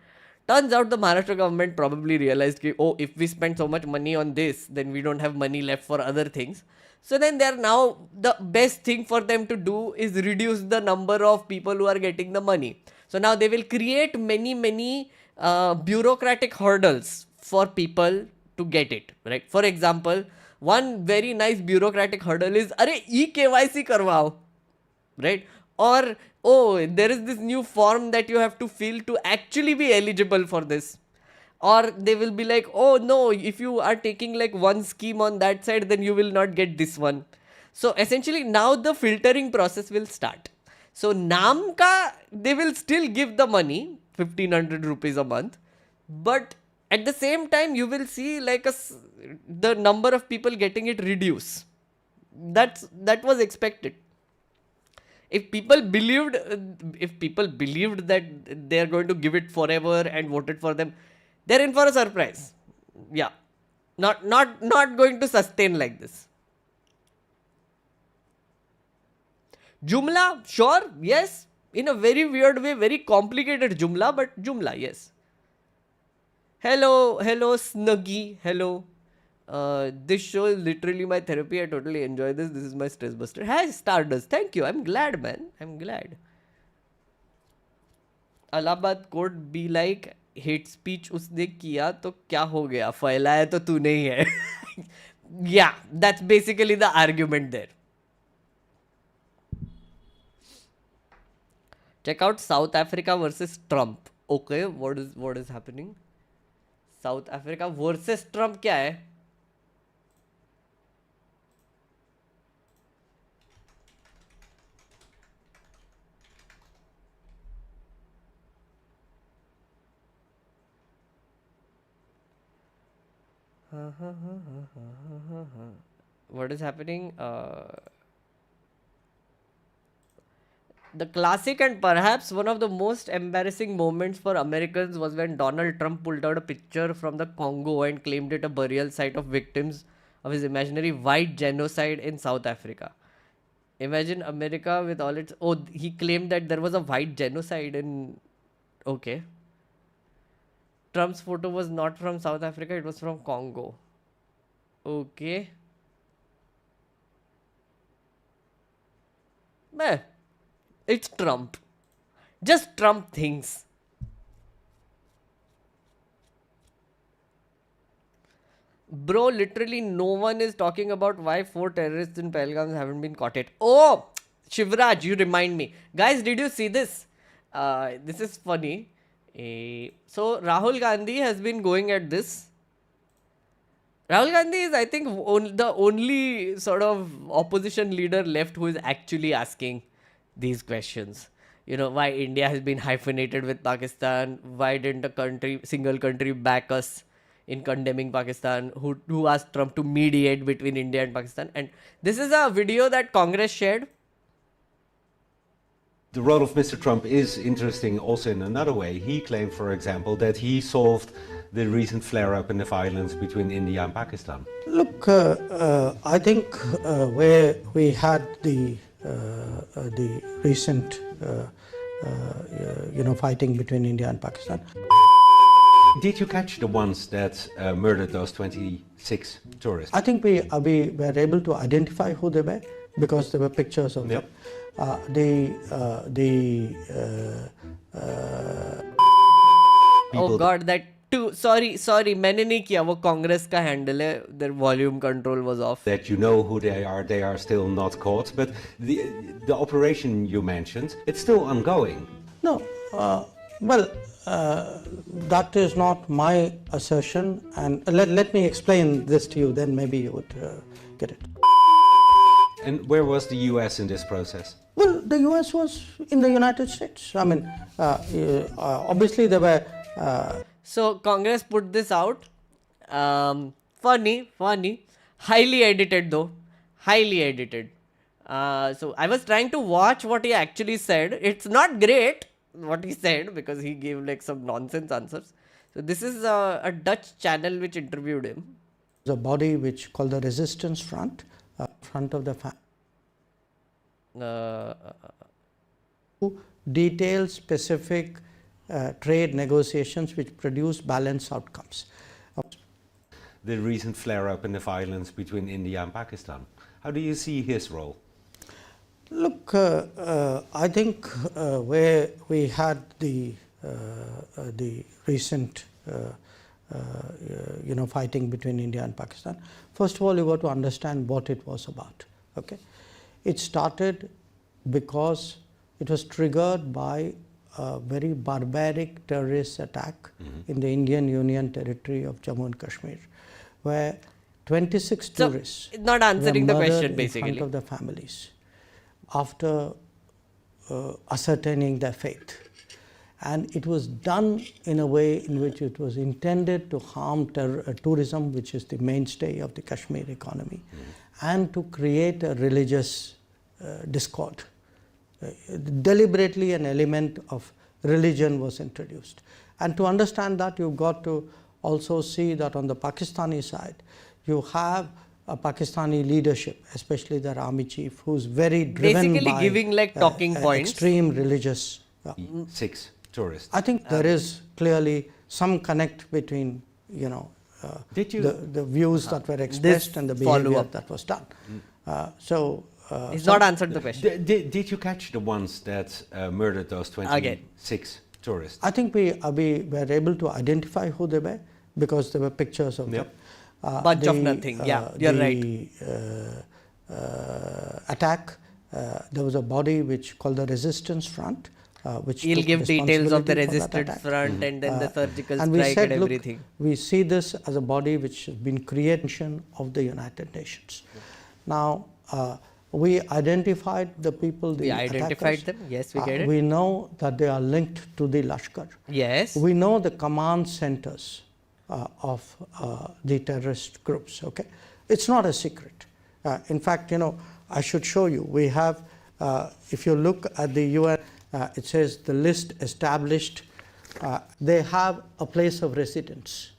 Turns out the Maharashtra government probably realized, oh, if we spend so much money on this, then we don't have money left for other things. So then they're now, the best thing for them to do is reduce the number of people who are getting the money. So now they will create many bureaucratic hurdles for people to get it, right? For example, one very nice bureaucratic hurdle is, अरे e-KYC करवाओ, right? Or, oh, there is this new form that you have to fill to actually be eligible for this. Or they will be like, oh no, if you are taking like one scheme on that side, then you will not get this one. So essentially now the filtering process will start. So naam ka, they will still give the money, 1500 rupees a month. But at the same time, you will see like the number of people getting it reduce. That was expected. If people believed that they are going to give it forever and voted for them, they're in for a surprise. Yeah, not going to sustain like this. Jumla, sure, yes, in a very weird way, very complicated Jumla, but Jumla, yes. Hello, Snuggy, hello. This show is literally my therapy. I totally enjoy this. This is my stress buster. Hi, Stardust. Thank you. I'm glad, man. I'm glad. Allahabad court be like, hate speech उसने किया तो क्या हो गया, फैलाया तो तू नहीं है. Yeah, that's basically the argument there. Check out South Africa versus Trump. Okay, what is happening? South Africa versus Trump क्या है? What is happening? The classic and perhaps one of the most embarrassing moments for Americans was when Donald Trump pulled out a picture from the Congo and claimed it a burial site of victims of his imaginary white genocide in South Africa. Imagine America with all its. Oh, he claimed that there was a white genocide in. Okay. Trump's photo was not from South Africa, it was from Congo. Okay. Meh. It's Trump. Just Trump things. Bro, literally no one is talking about why 4 terrorists in Pahalgam haven't been caught yet. Oh, Shivraj, you remind me. Guys, did you see this? This is funny. So, Rahul Gandhi has been going at this. Rahul Gandhi is, I think, the only sort of opposition leader left who is actually asking these questions. You know, why India has been hyphenated with Pakistan? Why didn't a single country back us in condemning Pakistan? Who asked Trump to mediate between India and Pakistan? And this is a video that Congress shared. The role of Mr. Trump is interesting also in another way. He claimed, for example, that he solved the recent flare-up in the violence between India and Pakistan. Look, I think where we had the recent, fighting between India and Pakistan. Did you catch the ones that murdered those 26 tourists? I think we were able to identify who they were because there were pictures of them. Oh God, that too. Sorry, मैंने नहीं किया. वो कांग्रेस का handle है. Their volume control was off. That you know who they are still not caught. But the operation you mentioned, it's still ongoing. No, that is not my assertion. And let me explain this to you. Then maybe you would get it. And where was the US in this process? Well, the US was in the United States. I mean, obviously there were. So Congress put this out. Funny. Highly edited though. Highly edited. So I was trying to watch what he actually said. It's not great what he said because he gave like some nonsense answers. So this is a Dutch channel which interviewed him. The body which called the Resistance Front, front of the detailed specific trade negotiations which produce balanced outcomes. The recent flare-up in the violence between India and Pakistan. How do you see his role? Look, I think where we had the recent fighting between India and Pakistan, first of all you got to understand what it was about. Okay, it started because it was triggered by a very barbaric terrorist attack in the Indian Union territory of Jammu and Kashmir, where 26 tourists not answering were the question murdered basically in front of their families after ascertaining their faith. And it was done in a way in which it was intended to harm tourism, which is the mainstay of the Kashmir economy, and to create a religious discord. Deliberately an element of religion was introduced. And to understand that, you've got to also see that on the Pakistani side, you have a Pakistani leadership, especially their army chief, who's very driven basically by giving like talking points. Extreme religious. 6 tourists. I think there is clearly some connect between, the views that were expressed and the behavior that was done. He's not answered the question. Did you catch the ones that murdered those 26 tourists? I think we were able to identify who they were because there were pictures of them. Bunch of nothing. Yeah, you're right. Attack, there was a body which called the Resistance Front, which he'll give details of the Resistance Front and then the surgical strike and everything. Look, we see this as a body which has been created of the United Nations. Now, we identified the people, the identified attackers. them. Yes, we get it. We know that they are linked to the Lashkar. Yes. We know the command centers the terrorist groups. Okay, it's not a secret. In fact, I should show you. We have, if you look at the UN, it says the list established. They have a place of residence.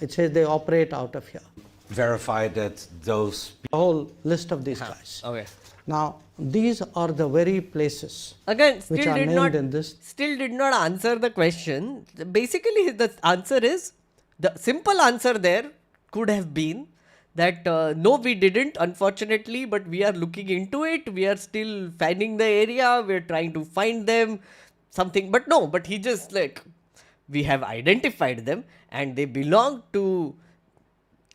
It says they operate out of here. Verify that those A whole list of these guys. Okay. Now, these are the very places Again, which are named in this. still did not answer the question. Basically, the answer is, the simple answer there could have been that no, we didn't, unfortunately, but we are looking into it. We are still fanning the area. We're trying to find them, something. But no, but he just like, we have identified them and they belong to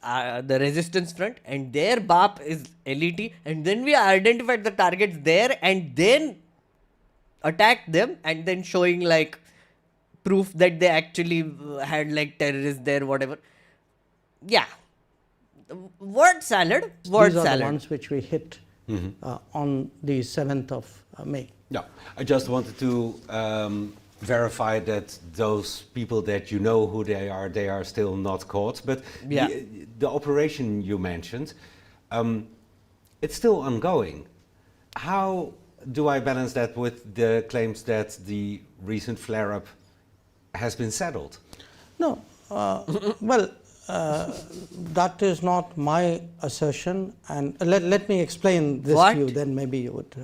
the resistance front, and their BAP is LET, and then we identified the targets there and then attacked them, and then showing like proof that they actually had like terrorists there, whatever. Yeah. Word salad. Word These are salad. the ones which we hit on the 7th of May. Yeah, I just wanted to verify that those people that you know who they are still not caught. But Yeah. the operation you mentioned, it's still ongoing. How do I balance that with the claims that the recent flare-up has been settled? No, well, that is not my assertion, and let me explain this What? to you, then maybe you would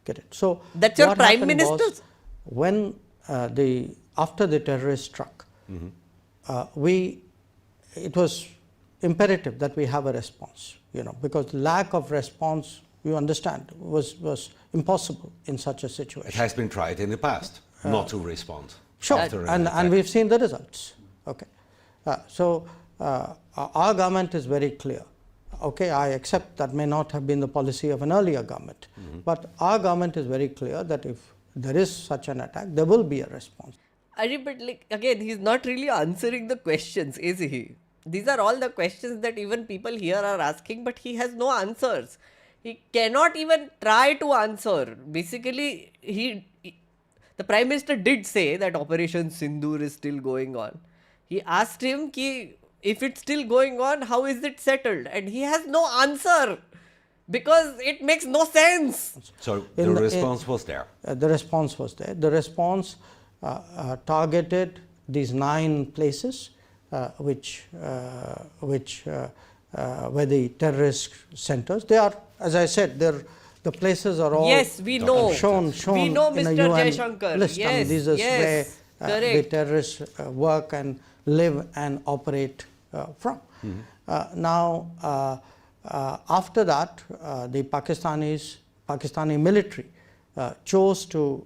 get it. So That's your what Prime happened was, Minister's? when after the terrorist struck, it was imperative that we have a response, because lack of response, you understand, was impossible in such a It situation. has been tried in the past not to respond. Sure, after an and attack. we've seen the results. Okay, so our government is very clear. Okay, I accept that may not have been the policy of an earlier government, but our government is very clear that if there is such an attack, there will be a response. But like, again, he's not really answering the questions, is he? These are all the questions that even people here are asking, but he has no answers. He cannot even try to answer. Basically, the Prime Minister did say that Operation Sindur is still going on. He asked him ki, if it's still going on, how is it settled? And he has no answer because it makes no sense. So the response was there. The response was there. The response targeted these 9 places which were the terrorist centers. They are, as I said, the places are all Yes, we know. shown We know, in a Mr. UN Jaishankar. list. I mean, these are Yes, where the correct. terrorists work and live and operate from. Now, after that, the Pakistani military chose to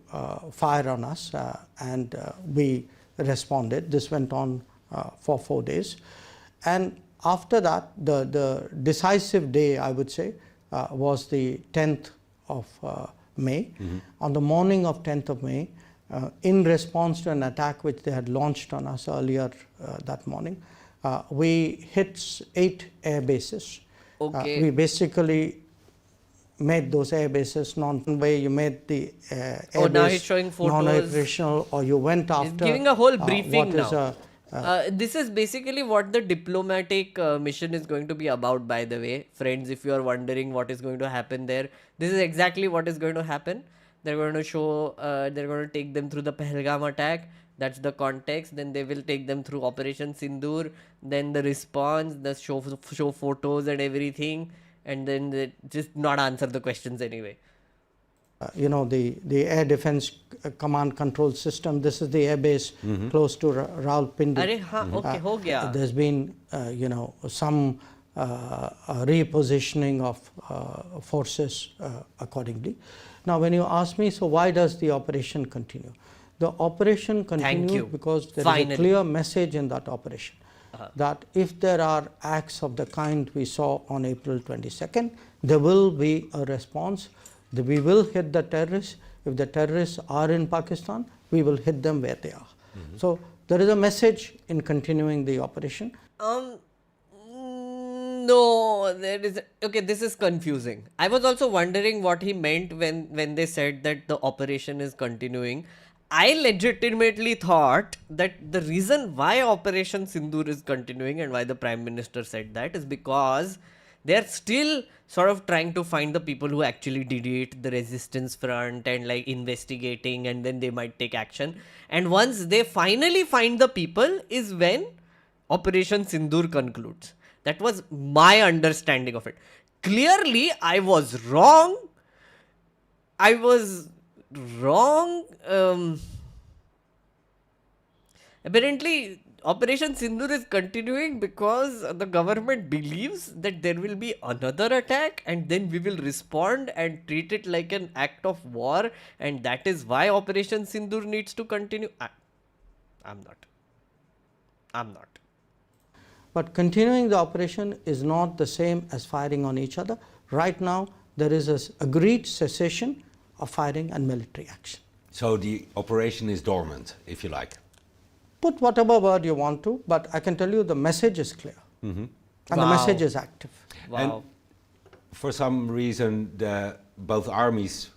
fire on us, and we responded. This went on for 4 days, and after that, the decisive day, I would say, was the 10th of May. On the morning of 10th of May, in response to an attack which they had launched on us earlier that morning, we hit 8 air bases. Okay. We basically made those air bases non-way. You made the air Oh, now base he's showing photos. non-operational, or you went after. He's giving a whole briefing what is now. This is basically what the diplomatic mission is going to be about, by the way. Friends, if you are wondering what is going to happen there, this is exactly what is going to happen. They're going to show, they're going to take them through the Pahalgam attack. That's the context. Then they will take them through Operation Sindur. Then the response, the show photos and everything. And then they just not answer the questions anyway. The air defense command control system. This is the air base close to Rawalpindi. Arey, haan, okay, ho gaya. There's been, some repositioning of forces accordingly. Now, when you ask me, so why does the operation continue? The operation continued because there is a clear message in that operation that if there are acts of the kind we saw on April 22nd, there will be a response. We will hit the terrorists. If the terrorists are in Pakistan, we will hit them where they are. So there is a message in continuing the operation. No, there is. Okay, this is confusing. I was also wondering what he meant when they said that the operation is continuing. I legitimately thought that the reason why Operation Sindur is continuing and why the Prime Minister said that is because they're still sort of trying to find the people who actually did it, the resistance front, and like investigating, and then they might take action. And once they finally find the people, is when Operation Sindur concludes. That was my understanding of it. Clearly, I was wrong. I was wrong. Apparently, Operation Sindur is continuing because the government believes that there will be another attack and then we will respond and treat it like an act of war, and that is why Operation Sindur needs to continue. I'm not. I'm not. But continuing the operation is not the same as firing on each other. Right now, there is an agreed cessation of firing and military action. So the operation is dormant, if you like. Put whatever word you want to, but I can tell you the message is clear. And the Wow. message is active. Wow. And for some reason, both armies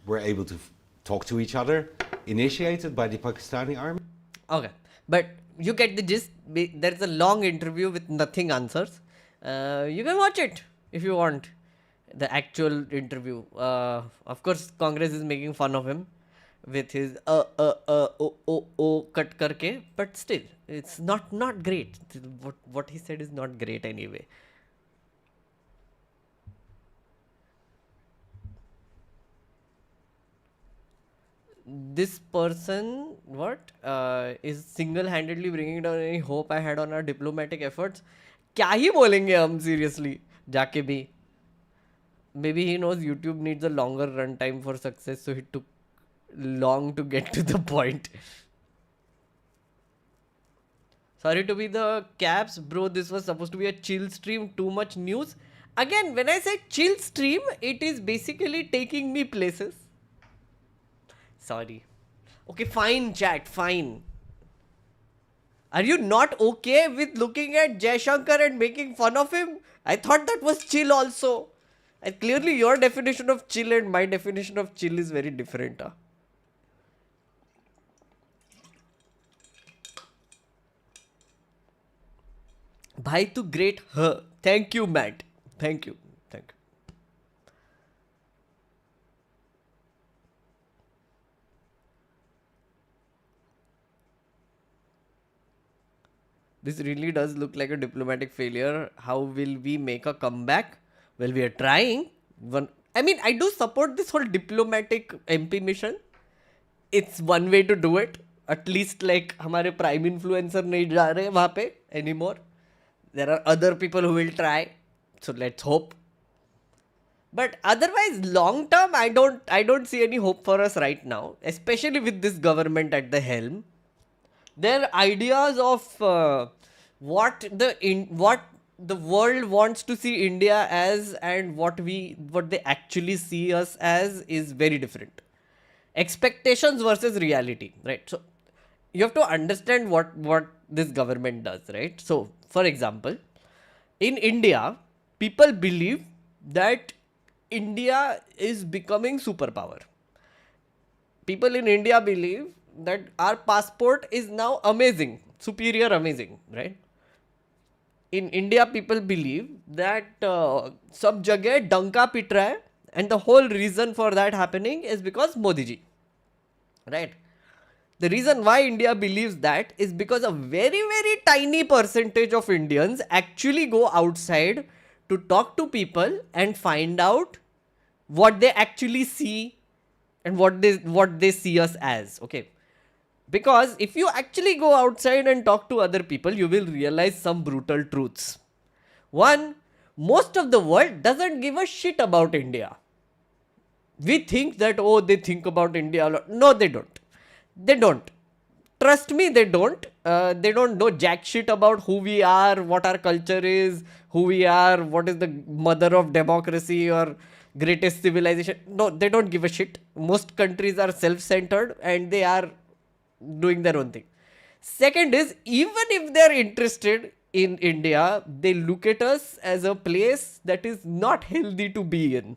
were able to talk to each other, initiated by the Pakistani army. Okay, but you get the gist. There's a long interview with nothing answers. You can watch it if you want. The actual interview. Of course, Congress is making fun of him with his cut karke, but still, it's not great. What he said is not great anyway. This person is single-handedly bringing down any hope I had on our diplomatic efforts. क्या ही बोलेंगे हम seriously जाके भी. Maybe he knows YouTube needs a longer runtime for success, so he took long to get to the point. Sorry to be the caps, bro. This was supposed to be a chill stream. Too much news. Again, when I say chill stream, it is basically taking me places. Sorry. Okay, fine, chat, fine. Are you not okay with looking at Jaishankar and making fun of him? I thought that was chill also. And clearly your definition of chill and my definition of chill is very different. Huh? Bhai tu great. Huh. Thank you, Matt. Thank you. Thank you. This really does look like a diplomatic failure. How will we make a comeback? Well, we are trying. I do support this whole diplomatic MP mission. It's one way to do it. At least like हमारे prime influencer नहीं जा रहे वहाँ पे anymore. There are other people who will try. So let's hope. But otherwise, long term, I don't see any hope for us right now, especially with this government at the helm. Their ideas of what the world wants to see India as and what they actually see us as is very different. Expectations versus reality, right? So you have to understand what this government does, right? So for example, in India, people believe that India is becoming superpower. People in India believe that our passport is now amazing, superior amazing, right? In India, people believe that सब जगह डंका पिट रहा है, and the whole reason for that happening is because Modi ji, right? The reason why India believes that is because a very, very tiny percentage of Indians actually go outside to talk to people and find out what they actually see and what they see us as, okay? Because if you actually go outside and talk to other people, you will realize some brutal truths. One, most of the world doesn't give a shit about India. We think that, oh, they think about India a lot. No, they don't. They don't. Trust me, they don't. They don't know jack shit about who we are, what our culture is, who we are, what is the mother of democracy or greatest civilization. No, they don't give a shit. Most countries are self-centered and they are doing their own thing. Second is, even if they're interested in India, they look at us as a place that is not healthy to be in.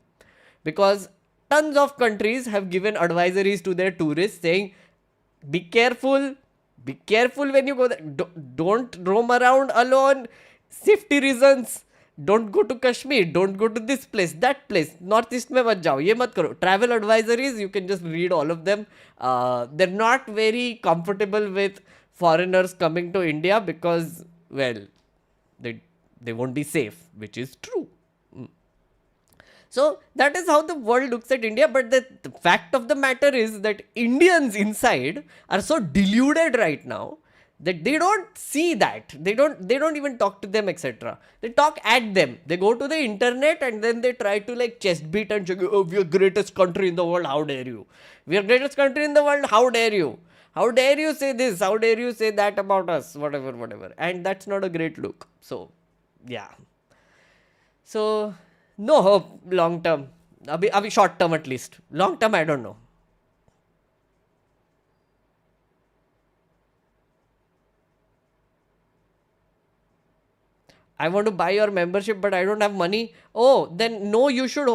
Because tons of countries have given advisories to their tourists saying, Be careful. Be careful when you go there. Don't roam around alone. Safety reasons. Don't go to Kashmir. Don't go to this place, that place. Northeast में मत जाओ. ये मत करो. Travel advisories, you can just read all of them. They're not very comfortable with foreigners coming to India because, well, they won't be safe, which is true. So that is how the world looks at India. But the fact of the matter is that Indians inside are so deluded right now that they don't see that. They don't even talk to them, etc. They talk at them. They go to the internet and then they try to like chest beat and say, oh, we are greatest country in the world, how dare you? We are greatest country in the world, how dare you? How dare you say this? How dare you say that about us? Whatever. And that's not a great look. So, yeah. So, no hope long term. Abhi short term at least. Long term, I don't know. I want to buy your membership, but I don't have money. Oh, then no, you should.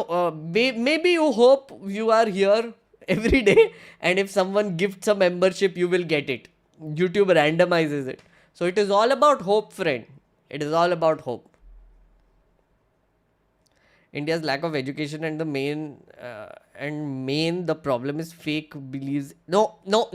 Maybe you hope you are here every day, and if someone gifts a membership, you will get it. YouTube randomizes it. So it is all about hope, friend. It is all about hope. India's lack of education and the main the problem is fake beliefs. No. Don't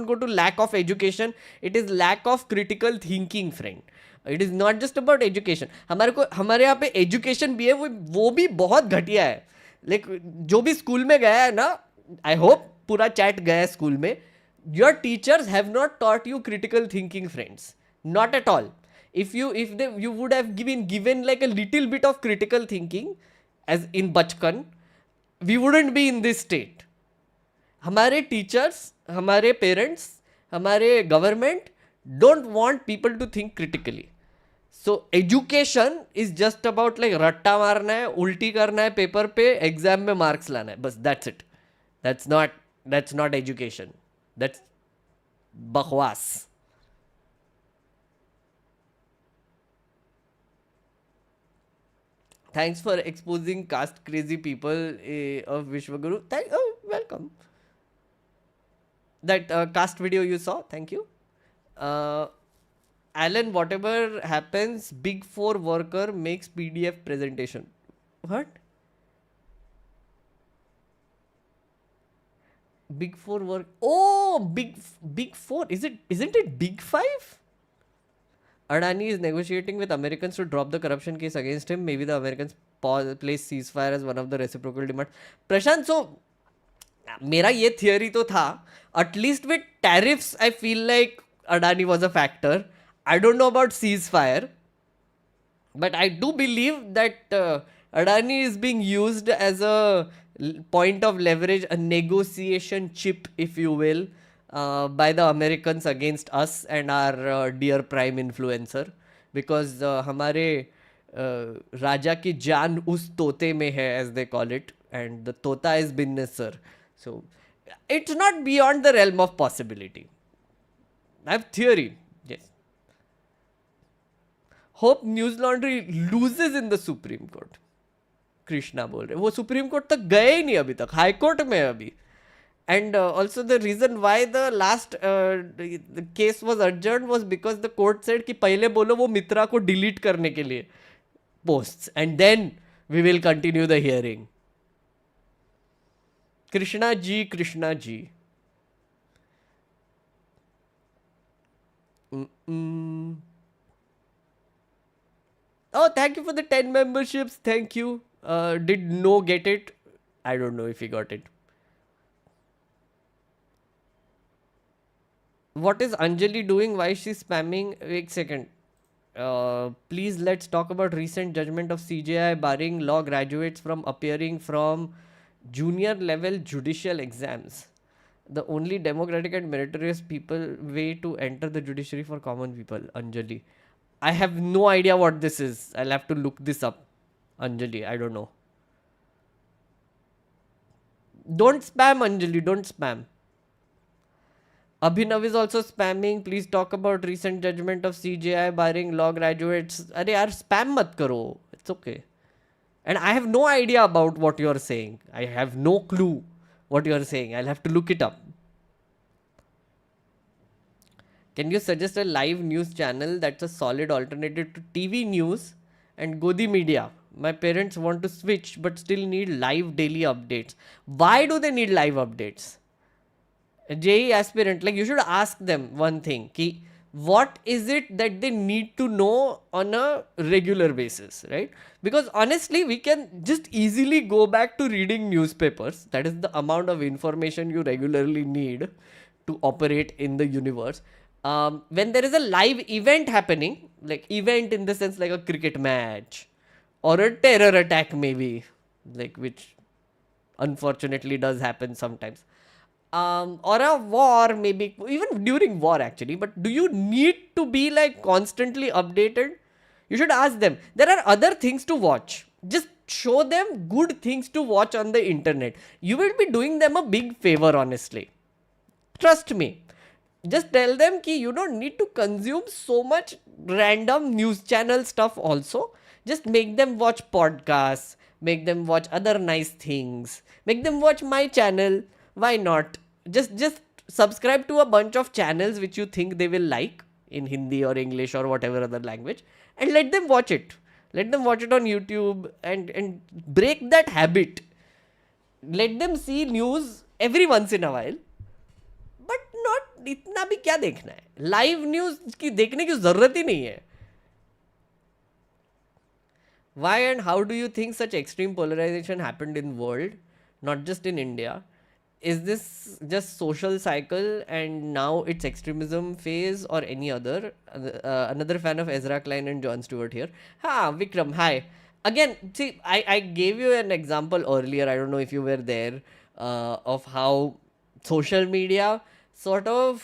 go to lack of education. It is lack of critical thinking, friend. It is not just about education. हमारे यहाँ पे education भी है, वो भी बहुत घटिया है. Like जो भी स्कूल में गया है ना, I hope पूरा chat गया है स्कूल में. Your teachers have not taught you critical thinking, friends. Not at all. If you would have given like a little bit of critical thinking as in bachkan, we wouldn't be in this state. हमारे teachers, हमारे parents, हमारे government don't want people to think critically. So education is just about like रट्टा मारना है, उल्टी करना है paper पे, एग्जाम में मार्क्स लाना है, बस that's it. That's not education. That's बकवास. Thanks for exposing caste crazy people of Vishwaguru. Welcome. That caste video you saw, thank you. Alan, whatever happens, Big 4 worker makes PDF presentation. What? Big 4 work. Oh, Big 4. Isn't it Big 5? Adani is negotiating with Americans to drop the corruption case against him. Maybe the Americans place ceasefire as one of the reciprocal demands. Prashant, so मेरा ये theory तो था. At least with tariffs, I feel like Adani was a factor. I don't know about ceasefire, but I do believe that Adani is being used as a point of leverage, a negotiation chip, if you will, by the Americans against us and our dear prime influencer, because हमारे राजा की जान उस तोते में है, as they call it, and the tota is business, sir. So it's not beyond the realm of possibility. I have theory. Yes. Hope News Laundry loses in the Supreme Court. Krishna बोल रहे, वो सुप्रीम कोर्ट तक गए ही नहीं अभी तक, high court में अभी. And also the reason why the last the case was adjourned was because the court said कि पहले बोलो वो मित्रा को delete करने के लिए posts, and then we will continue the hearing. Krishna ji. Oh, thank you for the 10 memberships. Thank you. Did No get it? I don't know if he got it. What is Anjali doing? Why is she spamming? Wait a second. Please let's talk about recent judgment of CJI barring law graduates from appearing from junior level judicial exams. The only democratic and meritorious way to enter the judiciary for common people. Anjali. I have no idea what this is. I'll have to look this up. Anjali, I don't know. Don't spam, Anjali. Don't spam. Abhinav is also spamming. Please talk about recent judgment of CJI barring law graduates. Arey yaar, spam mat karo. It's okay. And I have no idea about what you are saying. I have no clue what you are saying. I'll have to look it up. Can you suggest a live news channel that's a solid alternative to TV news and Godi Media? My parents want to switch but still need live daily updates. Why do they need live updates? JE aspirant, like you should ask them one thing, ki what is it that they need to know on a regular basis, right? Because honestly, we can just easily go back to reading newspapers. That is the amount of information you regularly need to operate in the universe. When there is a live event happening, like event in the sense like a cricket match or a terror attack, maybe, like which unfortunately does happen sometimes, or a war, maybe even during war actually. But do you need to be like constantly updated? You should ask them. There are other things to watch. Just show them good things to watch on the internet. You will be doing them a big favor, honestly. Trust me. Just tell them ki you don't need to consume so much random news channel stuff also. Just make them watch podcasts, make them watch other nice things, make them watch my channel. Why not? Just subscribe to a bunch of channels which you think they will like in Hindi or English or whatever other language, and let them watch it. Let them watch it on YouTube and break that habit. Let them see news every once in a while, but not इतना भी क्या देखना है. Live news की देखने की जरूरत ही नहीं है. Why and how do you think such extreme polarization happened in world, not just in India? Is this just social cycle and now it's extremism phase or any other? Another fan of Ezra Klein and Jon Stewart here. Vikram, hi. Again, see, I gave you an example earlier. I don't know if you were there, of how social media sort of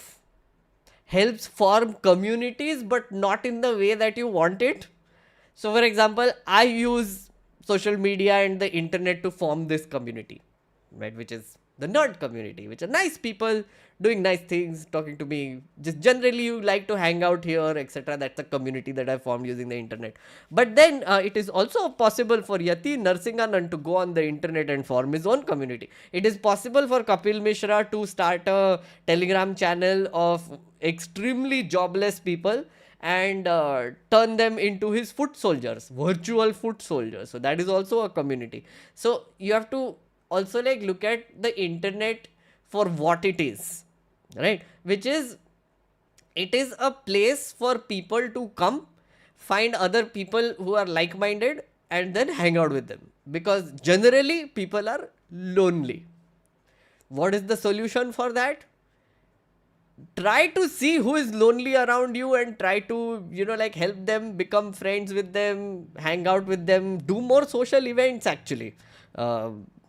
helps form communities, but not in the way that you want it. So, for example, I use social media and the internet to form this community, right? Which is the nerd community, which are nice people doing nice things, talking to me. Just generally, you like to hang out here, etc. That's a community that I formed using the internet. But then it is also possible for Yati Narsinganan to go on the internet and form his own community. It is possible for Kapil Mishra to start a Telegram channel of extremely jobless people and turn them into his foot soldiers, virtual foot soldiers. So that is also a community. So you have to also like look at the internet for what it is, right? Which is, it is a place for people to come, find other people who are like-minded and then hang out with them, because generally people are lonely. What is the solution for that? Try to see who is lonely around you and try to, like help them, become friends with them, hang out with them, do more social events actually.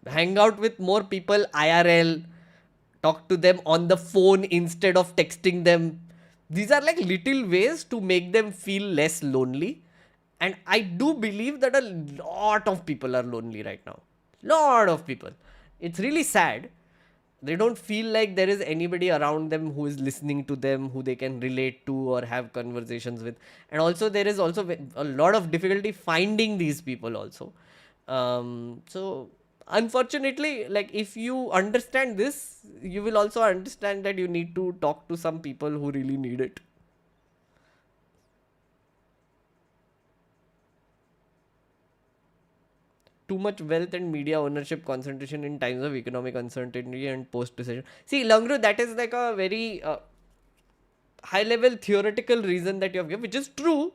Hang out with more people IRL, talk to them on the phone instead of texting them. These are like little ways to make them feel less lonely. And I do believe that a lot of people are lonely right now. Lot of people. It's really sad. They don't feel like there is anybody around them who is listening to them, who they can relate to or have conversations with. And also there is also a lot of difficulty finding these people also. So unfortunately, like if you understand this, you will also understand that you need to talk to some people who really need it. Too much wealth and media ownership concentration in times of economic uncertainty and post-recession. See, Langru, that is like a very high-level theoretical reason that you have given, which is true.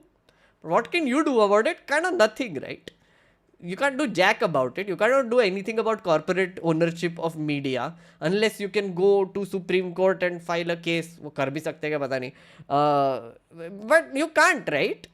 But what can you do about it? Kind of nothing, right? You can't do jack about it. You cannot do anything about corporate ownership of media unless you can go to Supreme Court and file a case. वो कर भी सकते हैं क्या पता नहीं. But you can't, right?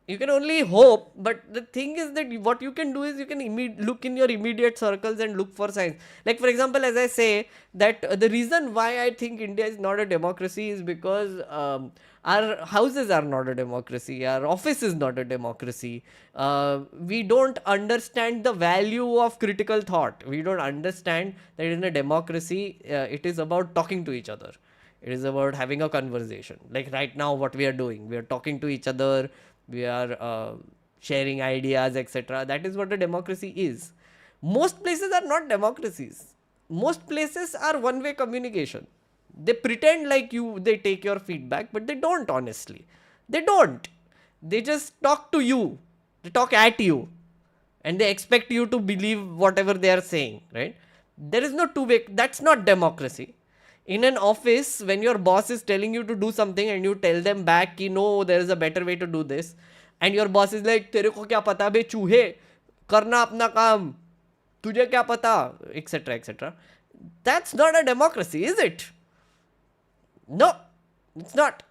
You can only hope, but the thing is that what you can do is you can look in your immediate circles and look for signs. Like for example, as I say, that the reason why I think India is not a democracy is because our houses are not a democracy, our office is not a democracy. We don't understand the value of critical thought. We don't understand that in a democracy, it is about talking to each other. It is about having a conversation. Like right now, what we are doing, we are talking to each other. We are sharing ideas, etc. That is what a democracy is. Most places are not democracies. Most places are one-way communication. They pretend like they take your feedback, but they don't, honestly. They don't. They just talk to you. They talk at you. And they expect you to believe whatever they are saying, right? There is no two-way. That's not democracy. In an office, when your boss is telling you to do something and you tell them back, no, there is a better way to do this, and your boss is like, तेरे को क्या पता बे चूहे, करना अपना काम, तुझे क्या पता, etc., etc. That's not a democracy, is it? No, it's not.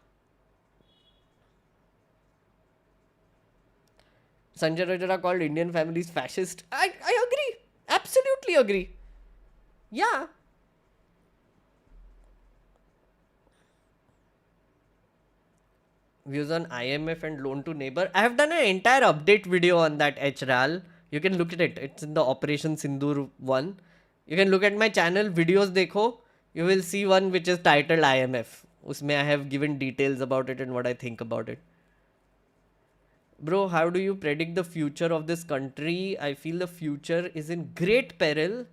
Sanjay Rajara called Indian families fascist. I agree. Absolutely agree. Yeah. Views on IMF and loan to neighbor. I have done an entire update video on that HRAL. You can look at it. It's in the Operation Sindur one. You can look at my channel, videos dekho. You will see one which is titled IMF. Usme I have given details about it and what I think about it. Bro, how do you predict the future of this country? I feel the future is in great peril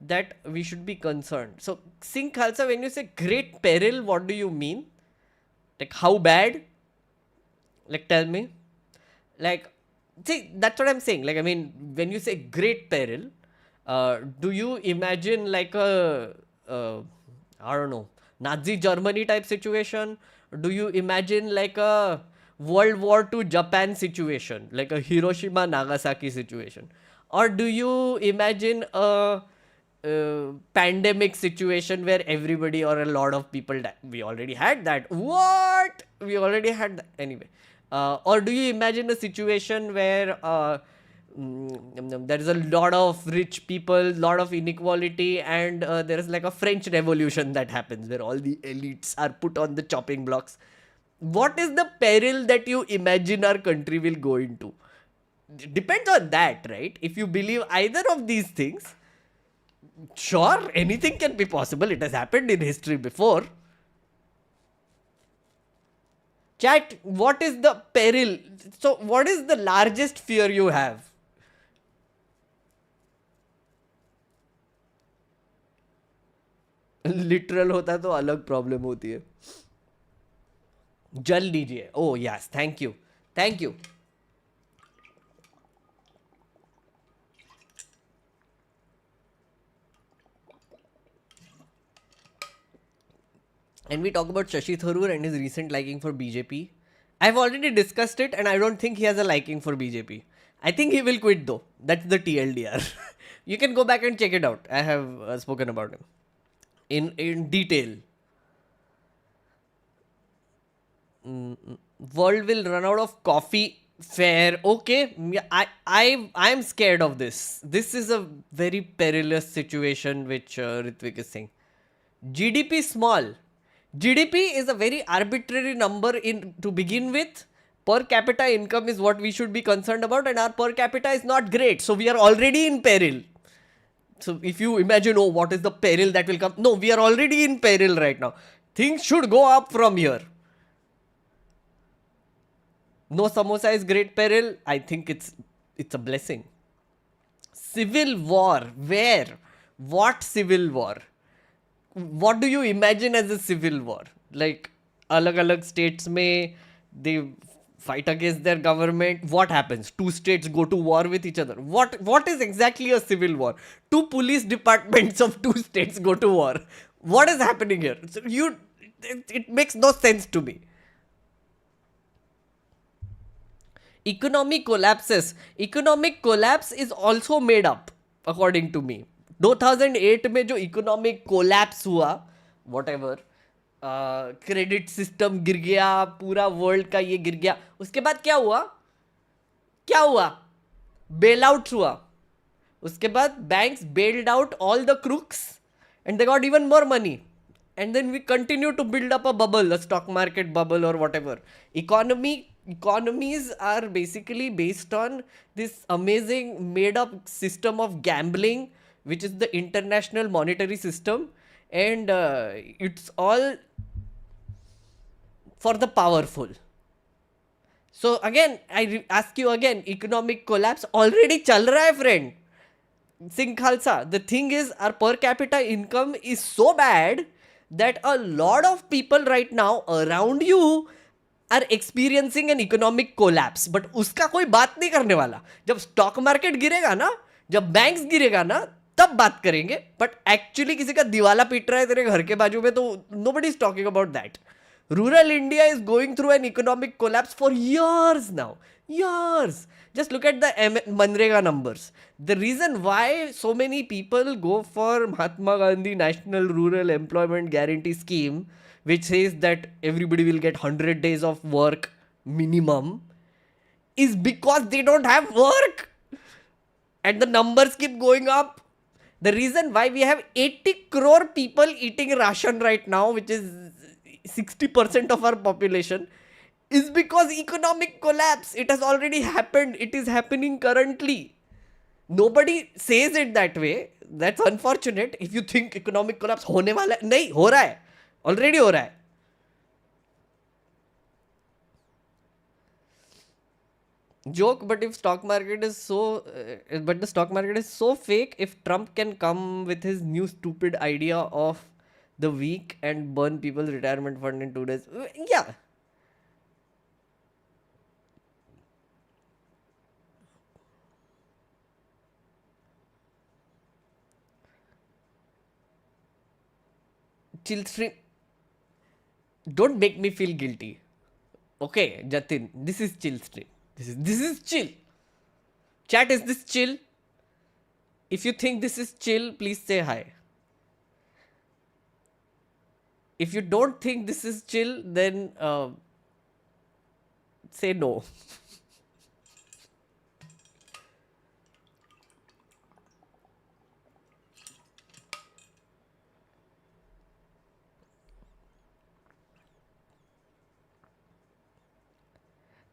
that we should be concerned. So, Singh Khalsa, when you say great peril, what do you mean? Like, how bad? Like, tell me. Like, see, that's what I'm saying. Like, I mean, when you say great peril, do you imagine like a, I don't know, Nazi Germany type situation? Do you imagine like a World War II Japan situation, like a Hiroshima Nagasaki situation? Or do you imagine a pandemic situation where everybody or a lot of people die? We already had that. What? We already had that. Anyway. Or do you imagine a situation where there is a lot of rich people, lot of inequality, and there is like a French Revolution that happens where all the elites are put on the chopping blocks? What is the peril that you imagine our country will go into? Depends on that, right? If you believe either of these things, sure, anything can be possible. It has happened in history before. Chat, what is the peril? So, what is the largest fear you have? Literal होता तो अलग problem होती है. जल लीजिए. Oh yes, thank you. Thank you. And we talk about Shashi Tharoor and his recent liking for BJP. I've already discussed it and I don't think he has a liking for BJP. I think he will quit though. That's the TLDR. You can go back and check it out. I have spoken about him in detail. World will run out of coffee. Fair. Okay. I'm scared of this. This is a very perilous situation which Ritvik is saying. GDP small. GDP is a very arbitrary number to begin with. Per capita income is what we should be concerned about, and our per capita is not great. So we are already in peril. So if you imagine, oh, what is the peril that will come? No, we are already in peril right now. Things should go up from here. No samosa is great peril. I think it's a blessing. Civil war. Where? What civil war? What do you imagine as a civil war? Like, alag states may they fight against their government. What happens? Two states go to war with each other. What is exactly a civil war? Two police departments of two states go to war. What is happening here? So it makes no sense to me. Economic collapses. Economic collapse is also made up, according to me. 2008 में जो economic collapse हुआ, whatever, credit system गिर गया, पूरा world का ये गिर गया, उसके बाद क्या हुआ? बेल आउट हुआ. उसके बाद banks bailed out all the crooks and they got even more money. And then we continue to build up a bubble, a stock market bubble or whatever. Economies are basically based on this amazing made up system of gambling, which is the international monetary system, and it's all for the powerful. So again, I ask you again, economic collapse already chal raha hai, friend. Singh Khalsa, the thing is, our per capita income is so bad that a lot of people right now around you are experiencing an economic collapse. But उसका कोई बात नहीं करने वाला. जब stock market गिरेगा ना, जब banks गिरेगा ना, तब बात करेंगे. But actually किसी का दिवाला पीट रहा है तेरे घर के बाजू में, तो nobody is talking about that. Rural India is going through an economic collapse for years now. Years. Just look at the Manrega numbers. The reason why so many people go for Mahatma Gandhi National Rural Employment Guarantee Scheme, which says that everybody will get 100 days of work minimum, is because they don't have work. And the numbers keep going up. The reason why we have 80 crore people eating ration right now, which is 60% of our population, is because economic collapse. It has already happened. It is happening currently. Nobody says it that way. That's unfortunate. If you think economic collapse होने वाला है, नहीं हो रहा है. Already हो रहा है. Joke, but if stock market is so, but the stock market is so fake. If Trump can come with his new stupid idea of the week and burn people's retirement fund in 2 days, yeah. Chill stream. Don't make me feel guilty. Okay, Jatin, this is chill stream. This is chill. Chat, is this chill? If you think this is chill, please say hi. If you don't think this is chill, then say no.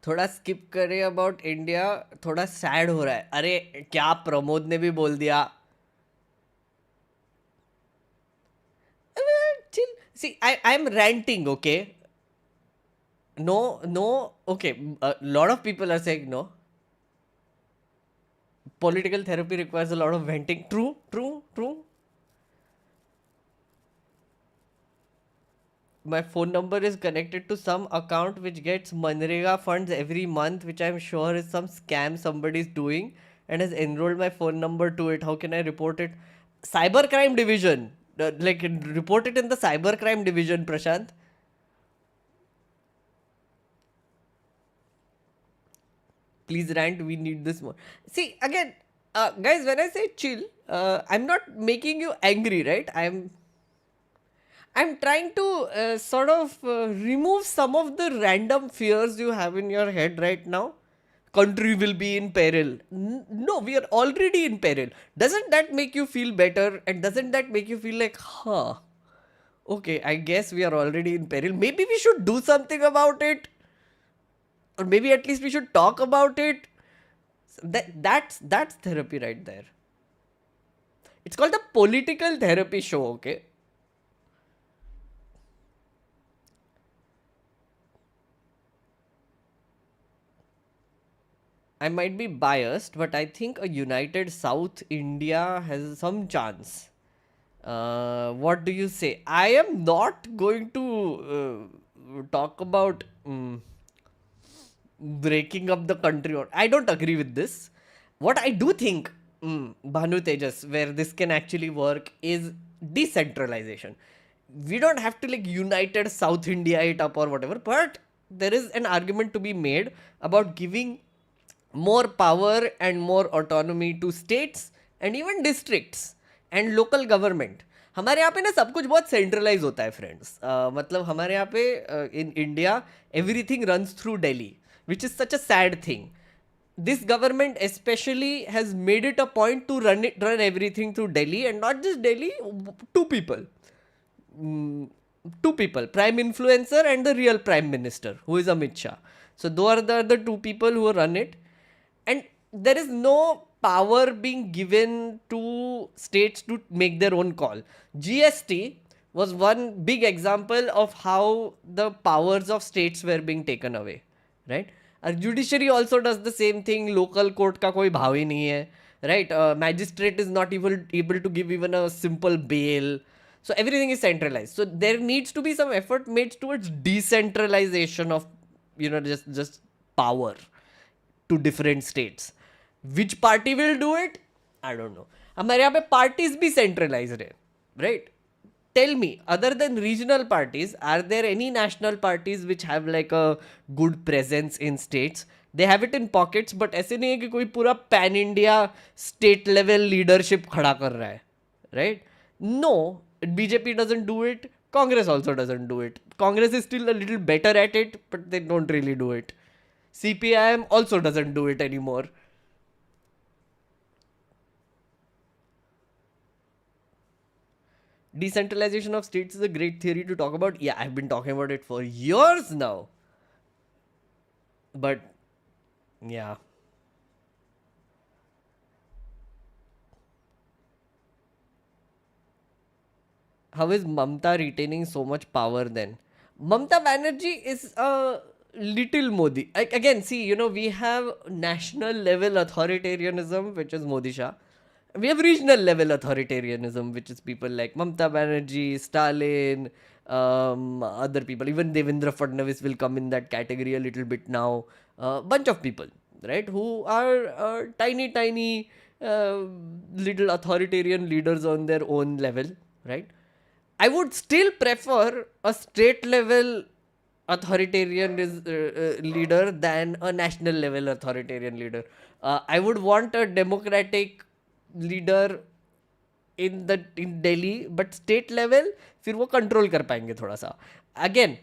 थोड़ा skip करे about India. थोड़ा sad हो रहा है. अरे क्या प्रमोद ने भी बोल दिया. Chill. See, I'm ranting, okay? No, okay. A lot of people are saying no. Political therapy requires a lot of venting. True. My phone number is connected to some account which gets Manrega funds every month, which I'm sure is some scam somebody is doing, and has enrolled my phone number to it. How can I report it? Cybercrime division. Report it in the cybercrime division, Prashant. Please rant, we need this more. See, again, guys, when I say chill, I'm not making you angry, right? I'm trying to sort of remove some of the random fears you have in your head right now. Country will be in peril. No, we are already in peril. Doesn't that make you feel better? And doesn't that make you feel like, okay, I guess we are already in peril. Maybe we should do something about it. Or maybe at least we should talk about it. That's therapy right there. It's called the political therapy show, okay? I might be biased, but I think a united South India has some chance. What do you say? I am not going to talk about breaking up the country. I don't agree with this. What I do think, Bhanu Tejas, where this can actually work is decentralization. We don't have to united South India it up or whatever, but there is an argument to be made about giving more power and more autonomy to states and even districts and local government. हमारे यहाँ पे ना सब कुछ बहुत centralise होता है friends. मतलब हमारे यहाँ पे in India everything runs through Delhi, which is such a sad thing. This government especially has made it a point to run everything through Delhi, and not just Delhi, two people, prime influencer and the real prime minister, who is Amit Shah. So those are the two people who run it, and there is no power being given to states to make their own call. GST was one big example of how the powers of states were being taken away, right? Judiciary also does the same thing. Local court का कोई भाव ही नहीं है, right? Magistrate is not able to give even a simple bail. So everything is centralized. So there needs to be some effort made towards decentralization of, just power to different states. Which party will do it? I don't know. हमारे यहाँ पे parties भी centralized है, right? Tell me, other than regional parties, are there any national parties which have like a good presence in states? They have it in pockets, but ऐसे नहीं है कि कोई पूरा pan India state level leadership खड़ा कर रहा है, right? No, BJP doesn't do it. Congress also doesn't do it. Congress is still a little better at it, but they don't really do it. CPIM also doesn't do it anymore. Decentralization of states is a great theory to talk about. Yeah, I've been talking about it for years now. But, yeah. How is Mamta retaining so much power then? Mamta Banerjee is a little Modi. Again, see, we have national level authoritarianism, which is Modi Shah. We have regional level authoritarianism, which is people like Mamta Banerjee, Stalin, other people. Even Devendra Fadnavis will come in that category a little bit now. Bunch of people, right, who are tiny, tiny little authoritarian leaders on their own level, right? I would still prefer a state level authoritarian leader than a national level authoritarian leader. I would want a democratic leader in Delhi, but state level फिर वो control कर पाएंगे थोड़ा सा. Again,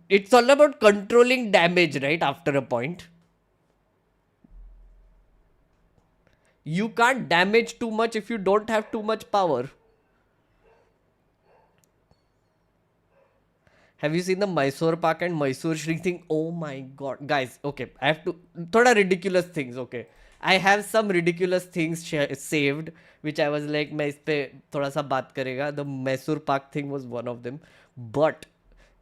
it's all about controlling damage, right? After a point, you can't damage too much if you don't have too much power. Have you seen the Mysore Pak and Mysore Shri thing? Oh my god. Guys, okay, I have to... Thoda ridiculous things, okay. I have some ridiculous things saved, which I was like, मैं इस पे थोड़ा सा बात करेगा. The Mysore Pak thing was one of them. But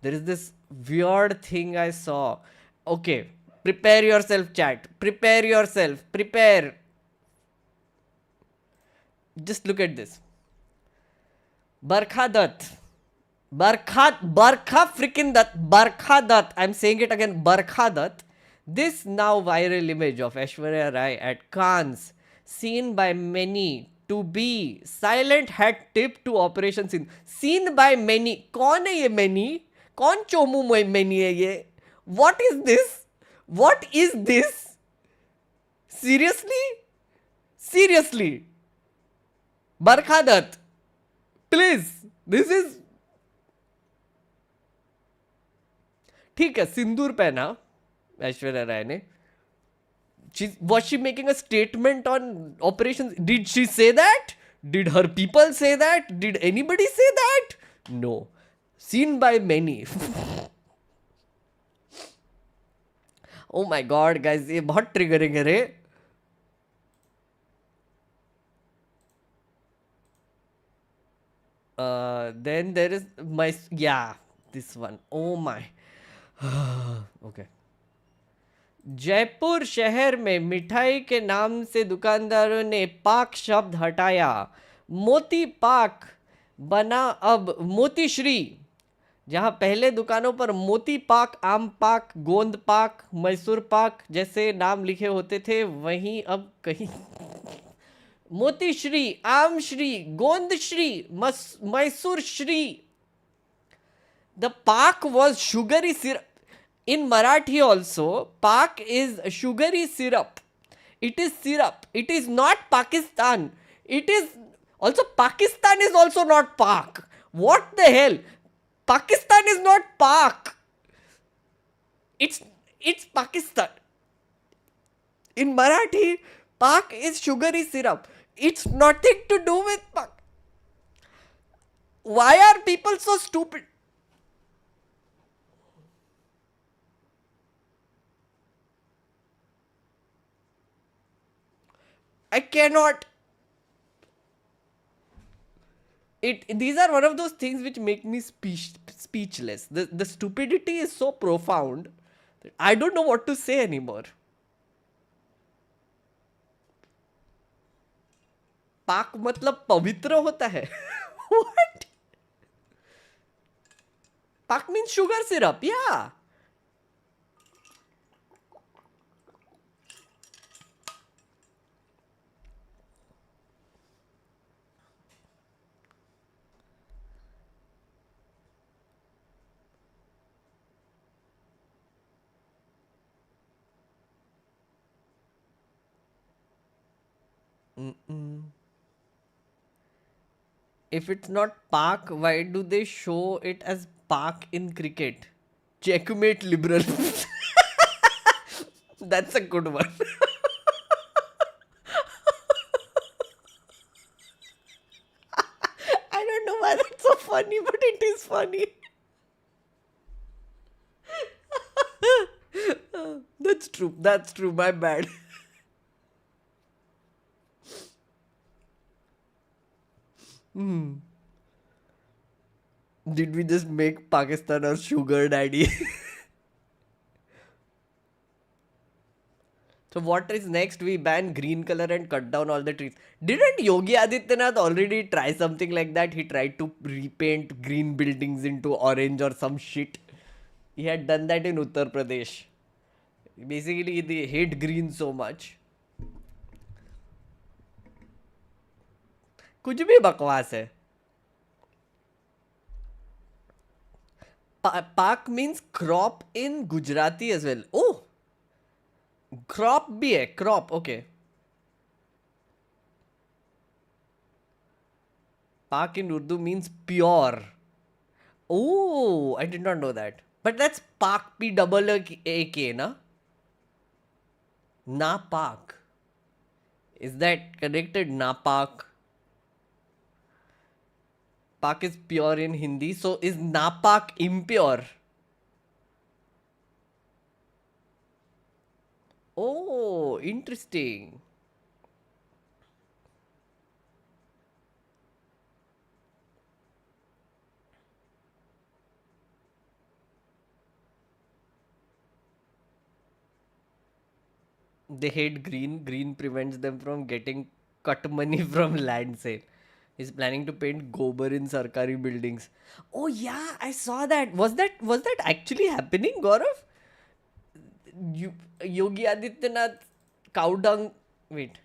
there is this weird thing I saw. Okay, prepare yourself, chat. Prepare yourself. Prepare. Just look at this. Barkha Dutt. Barkha freaking Dutt. Barkha Dutt. I'm saying it again. Barkha Dutt. This now viral image of Aishwarya Rai at Cannes, seen by many to be silent hat tip to Operation Sindur. Seen by many. कौन है ये many? कौन Chomu many है ये? What is this? What is this? Seriously? Seriously? Barkha Dutt. Please. This is... ठीक है, सिंदूर पहना ऐश्वर्या राय ने. Was she making a statement on operations? Did she say that? Did her people say that? Did anybody say that? No. Seen by many. Oh my god, guys, ये बहुत triggering है रे. Then there is this one. Oh my. Okay. Jaipur शहर में मिठाई के नाम से दुकानदारों ने पाक शब्द हटाया. मोती पाक बना अब मोती श्री. जहां पहले दुकानों पर मोती पाक, आम पाक, गोंद पाक, मैसूर पाक जैसे नाम लिखे होते थे, वहीं अब कहीं मोती श्री, आम श्री, गोंद Shri, Mysore Shri. The pak was sugary syrup. In Marathi also, pak is sugary syrup. It is syrup. It is not Pakistan. It is also... Pakistan is also not Pak. What the hell? Pakistan is not Pak. It's Pakistan. In Marathi, pak is sugary syrup. It's nothing to do with pak. Why are people so stupid? I cannot. These are one of those things which make me speechless. The stupidity is so profound that I don't know what to say anymore. पाक मतलब पवित्र होता है. What? Pak means sugar syrup, yeah. If it's not Pak, why do they show it as Pak in cricket? Checkmate liberal. That's a good one. I don't know why that's so funny, but it is funny. That's true. That's true. My bad. Did we just make Pakistan our sugar daddy? So what is next? We ban green color and cut down all the trees. Didn't Yogi Adityanath already try something like that? He tried to repaint green buildings into orange or some shit. He had done that in Uttar Pradesh. Basically, they hate green so much. कुछ भी बकवास है. Pak means crop in Gujarati as well. Oh, crop भी है. Crop, okay. Pak in Urdu means pure. Oh, I did not know that. But that's Pak, P-double-A-K, na? Napak. Is that connected? Napak. Pak is pure in Hindi, so is Napak impure? Oh, interesting. They hate green. Green prevents them from getting cut money from land sale. He's planning to paint gobar in Sarkari buildings. Oh yeah, I saw that. Was that actually happening, Gaurav? Yogi Adityanath cow dung. Wait.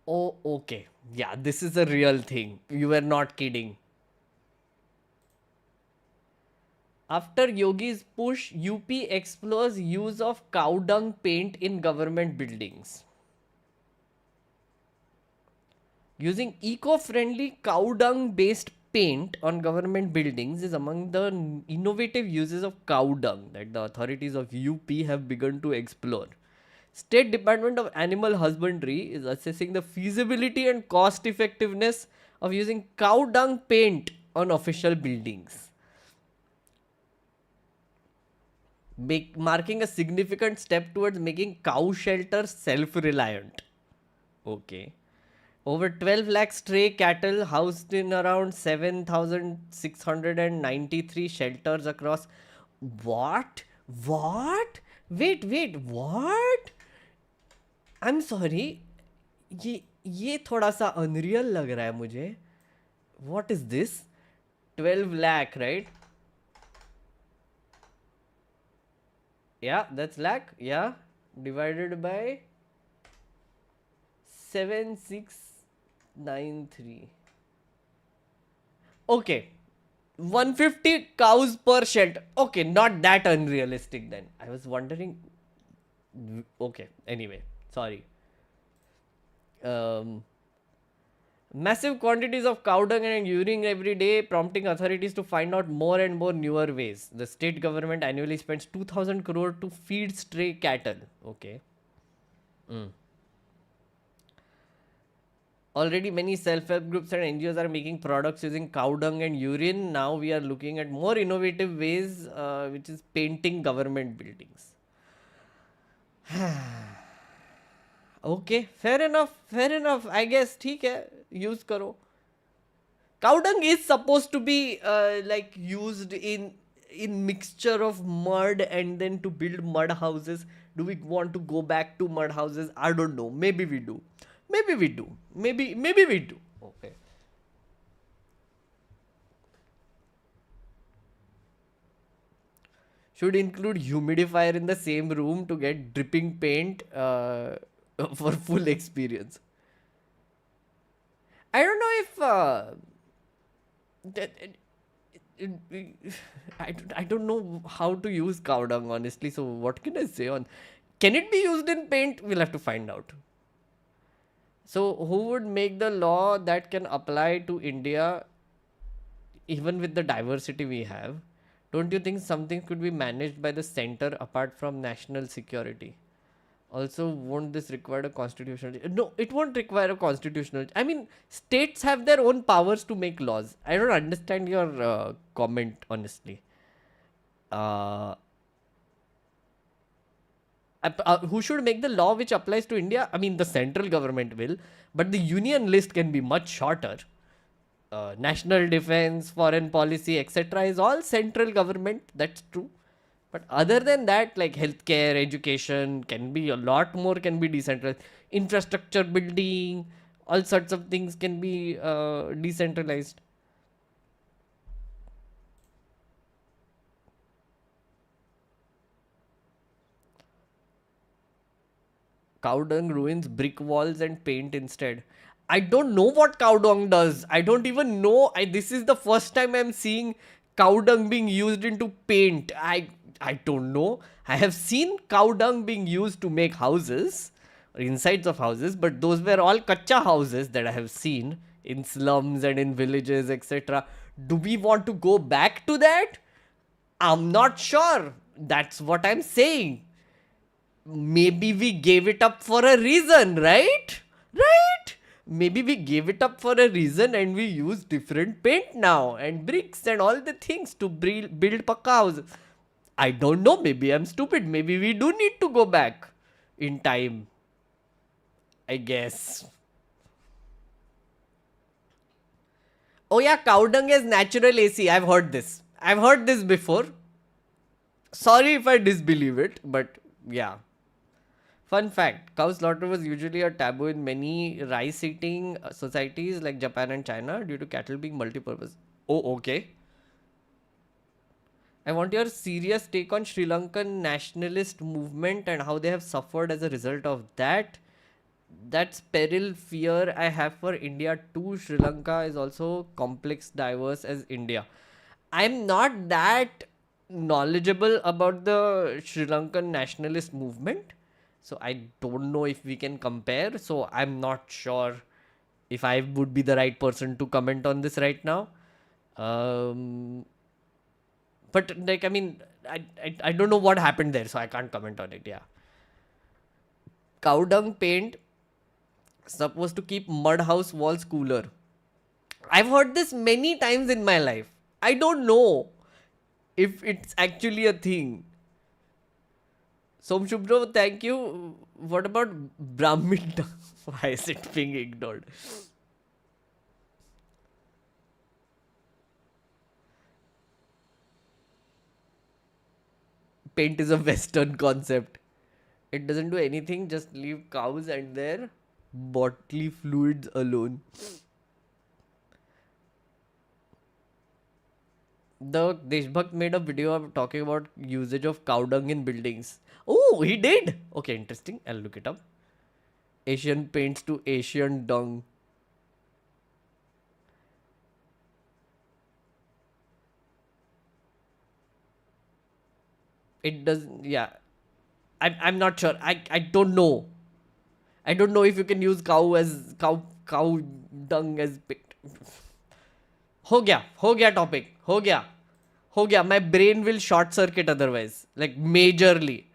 Oh, okay. Yeah, this is a real thing. You were not kidding. After Yogi's push, UP explores use of cow dung paint in government buildings. Using eco-friendly cow dung based paint on government buildings is among the innovative uses of cow dung that the authorities of UP have begun to explore. State Department of Animal Husbandry is assessing the feasibility and cost effectiveness of using cow dung paint on official buildings, marking a significant step towards making cow shelters self-reliant. Okay. Over 12 lakh stray cattle housed in around 7,693 shelters across. What? What? Wait, what? I'm sorry. ये थोड़ा सा unreal लग रहा है मुझे. What is this? 12 lakh, right? Yeah, that's lakh. Yeah. Divided by 7693. Okay. 150 cows per shelter. Okay, not that unrealistic then. I was wondering. Okay, anyway, sorry. Massive quantities of cow dung and urine every day, prompting authorities to find out more and more newer ways. The state government annually spends 2,000 crore to feed stray cattle. Okay. Already many self-help groups and NGOs are making products using cow dung and urine. Now we are looking at more innovative ways, which is painting government buildings. Okay, fair enough. I guess, ठीक है, use करो. Cow dung is supposed to be like used in in mixture of mud and then to build mud houses. Do we want to go back to mud houses? I don't know. Maybe we do. Maybe we do. Maybe we do. Okay. Should include humidifier in the same room to get dripping paint for full experience. I don't know if I don't know how to use cow dung, honestly. So what can I say on? Can it be used in paint? We'll have to find out. So who would make the law that can apply to India, even with the diversity we have? Don't you think something could be managed by the center apart from national security? Also, won't this require a constitutional? No, it won't require a constitutional. I mean, states have their own powers to make laws. I don't understand your comment, honestly. Uh, who should make the law which applies to India? I mean, the central government will, but the union list can be much shorter. National defense, foreign policy, etc. is all central government. That's true. But other than that, like healthcare, education can be a lot more, can be decentralized. Infrastructure building, all sorts of things can be decentralized. Cow dung ruins brick walls and paint instead. I don't know what cow dung does. I don't even know. This is the first time I'm seeing cow dung being used into paint. I don't know. I have seen cow dung being used to make houses or insides of houses, but those were all kacha houses that I have seen in slums and in villages, etc. Do we want to go back to that? I'm not sure. That's what I'm saying. Maybe we gave it up for a reason, right? Right? Maybe we gave it up for a reason and we use different paint now and bricks and all the things to build pakka houses. I don't know. Maybe I'm stupid. Maybe we do need to go back in time. I guess. Oh yeah, cow dung is natural AC. I've heard this. I've heard this before. Sorry if I disbelieve it, but yeah. Fun fact, cow slaughter was usually a taboo in many rice eating societies like Japan and China due to cattle being multi-purpose. Oh, okay. I want your serious take on Sri Lankan nationalist movement and how they have suffered as a result of that. That's peril fear I have for India too. Sri Lanka is also complex, diverse as India. I'm not that knowledgeable about the Sri Lankan nationalist movement. So I don't know if we can compare. So I'm not sure if I would be the right person to comment on this right now. But like, I mean, I don't know what happened there, so I can't comment on it. Yeah. Cow dung paint supposed to keep mud house walls cooler. I've heard this many times in my life. I don't know if it's actually a thing. Somshubro, thank you. What about Brahmin? Why is it being ignored? Paint is a Western concept. It doesn't do anything, just leave cows and their bodily fluids alone. The Deshbhakt made a video talking about usage of cow dung in buildings. Oh, he did. Okay, interesting. I'll look it up. Asian paints to Asian dung. It doesn't. Yeah, I'm not sure. I don't know. I don't know if you can use cow dung as paint. हो गया topic. हो गया. My brain will short circuit otherwise, like majorly.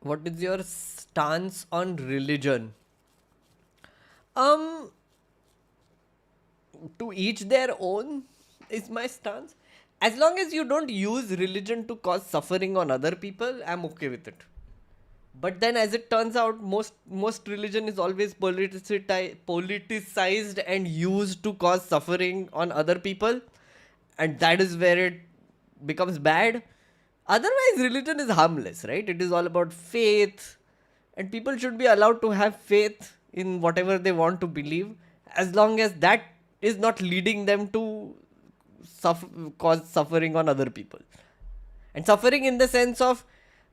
What is your stance on religion? Um, to each their own is my stance. As long as you don't use religion to cause suffering on other people, I'm okay with it. But then, as it turns out, most religion is always politicized and used to cause suffering on other people, and that is where it becomes bad. Otherwise, religion is harmless, right? It is all about faith, and people should be allowed to have faith in whatever they want to believe, as long as that is not leading them to cause suffering on other people. And suffering in the sense of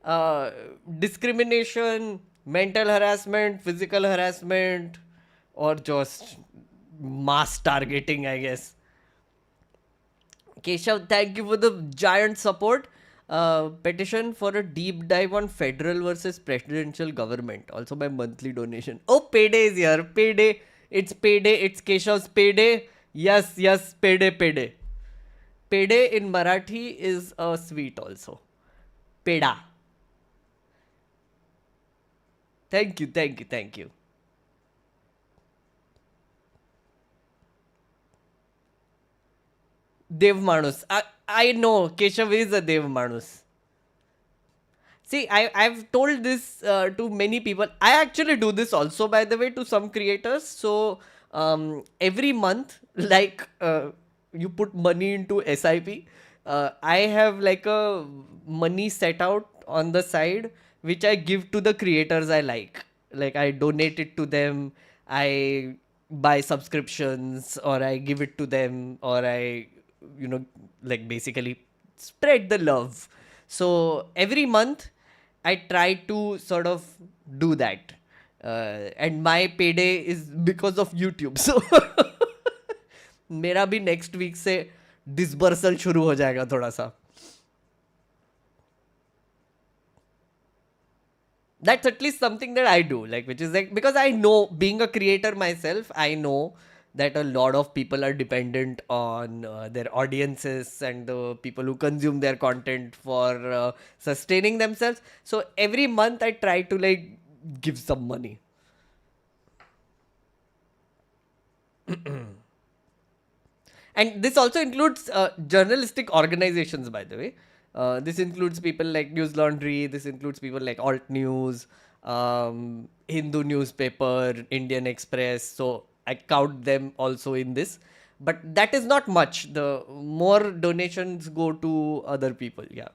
uh, discrimination, mental harassment, physical harassment, or just mass targeting, I guess. Keshav, thank you for the giant support. Petition for a deep dive on federal versus presidential government. Also by monthly donation. Oh, payday is here. Payday. It's payday. It's Keshav's payday. Yes, yes, payday, payday. Payday in Marathi is a sweet also. Peda. Thank you, thank you, thank you. Dev Manus. I know Keshav is a Dev Manus. See, I've told this to many people. I actually do this also, by the way, to some creators. So every month, like you put money into SIP, I have like a money set out on the side, which I give to the creators I like. Like I donate it to them, I buy subscriptions, or I give it to them, or I, like basically spread the love. So every month, I try to sort of do that. And my payday is because of YouTube. So मेरा भी next week से disbursal शुरू हो जाएगा थोड़ा सा. That's at least something that I do, like, which is like, because I know, being a creator myself, I know that a lot of people are dependent on their audiences and the people who consume their content for sustaining themselves. So every month I try to like give some money. And this also includes journalistic organizations, by the way. This includes people like News Laundry. This includes people like Alt News, Hindu newspaper, Indian Express. So I count them also in this. But that is not much. The more donations go to other people. Yeah.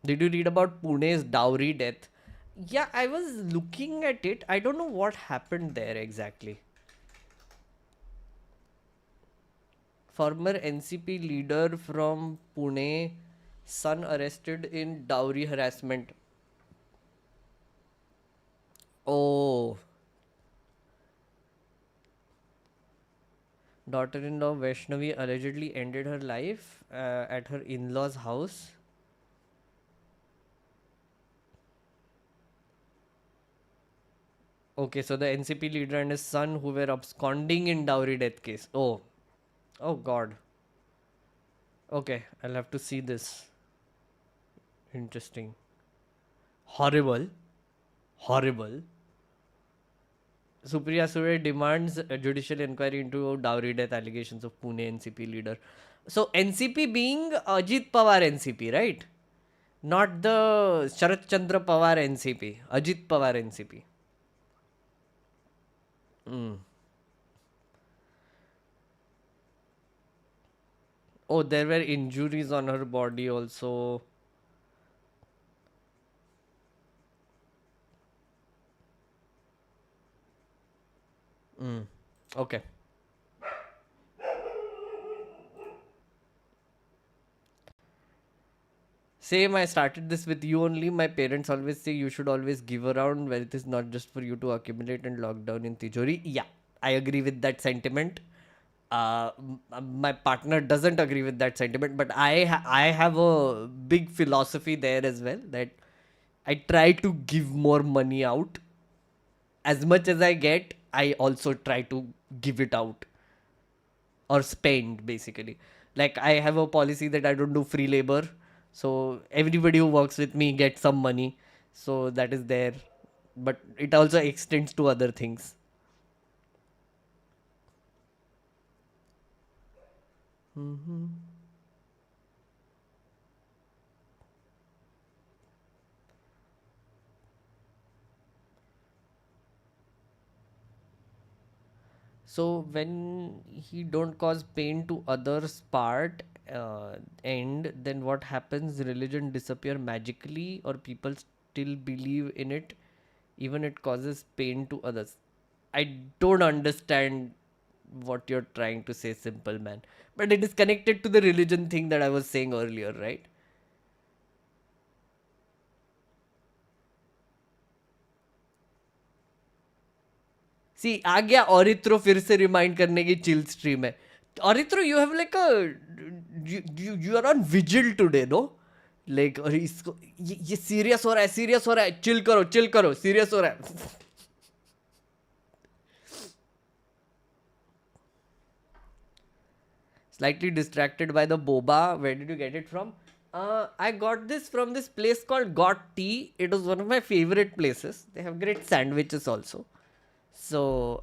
Did you read about Pune's dowry death? Yeah, I was looking at it. I don't know what happened there exactly. Former NCP leader from Pune, son arrested in dowry harassment. Oh. Daughter-in-law Vaishnavi allegedly ended her life at her in-laws' house. Okay, so the NCP leader and his son who were absconding in dowry death case. Oh. Oh God. Okay, I'll have to see this. Interesting. Horrible. Horrible. Supriya Sure demands a judicial inquiry into dowry death allegations of Pune NCP leader. So NCP being Ajit Pawar NCP, right? Not the Sharat Chandra Pawar NCP. Ajit Pawar NCP. Oh, there were injuries on her body also. Okay. Same, I started this with you only. My parents always say you should always give around, where it is not just for you to accumulate and lock down in Tijori. Yeah, I agree with that sentiment. My partner doesn't agree with that sentiment, but I have a big philosophy there as well, that I try to give more money out. As much as I get, I also try to give it out. or spend, basically. Like, I have a policy that I don't do free labor, so everybody who works with me gets some money, so that is there. But it also extends to other things. So when he don't cause pain to others part end, then what happens? Religion disappear magically, or people still believe in it, even it causes pain to others? I don't understand what you're trying to say, simple man. But it is connected to the religion thing that I was saying earlier, right? सी आ गया औरित्रो फिर से remind करने की chill stream है औरित्रो you have like a you are on vigil today no like और इसको ये सीरियस हो रहा है चिल करो सीरियस हो रहा है slightly distracted by the boba. Where did you get it from? I got this from this place called Got Tea. It was one of my favorite places. They have great sandwiches also. So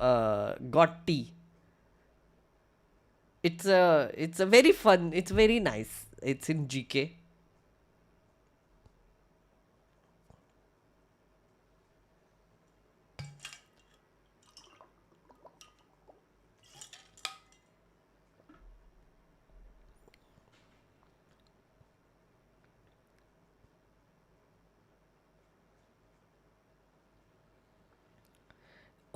Got Tea. It's a very fun. It's very nice. It's in GK.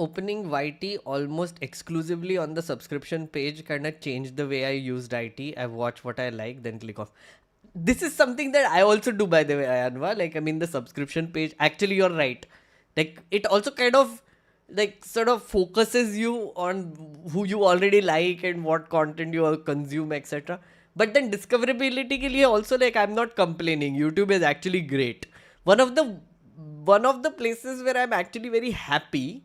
Opening YT almost exclusively on the subscription page kind of changed the way I used IT. I watch what I like, then click off. This is something that I also do, by the way, Ayanwa. Like, I mean, the subscription page. Actually, you're right. Like, it also kind of like sort of focuses you on who you already like and what content you consume, etc. But then discoverability ke liye also, like, I'm not complaining. YouTube is actually great. One of the places where I'm actually very happy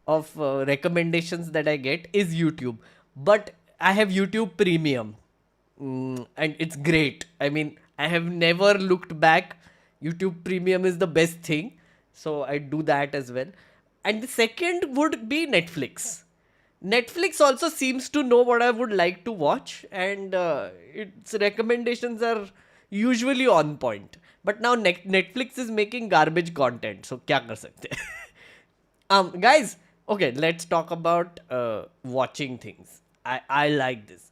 of recommendations that I get is YouTube. But I have YouTube Premium. And it's great. I mean, I have never looked back. YouTube Premium is the best thing. So I do that as well. And the second would be Netflix. Netflix also seems to know what I would like to watch, and its recommendations are usually on point. But now Netflix is making garbage content, so kya kar sakte hain? Guys, okay, let's talk about watching things. I like this.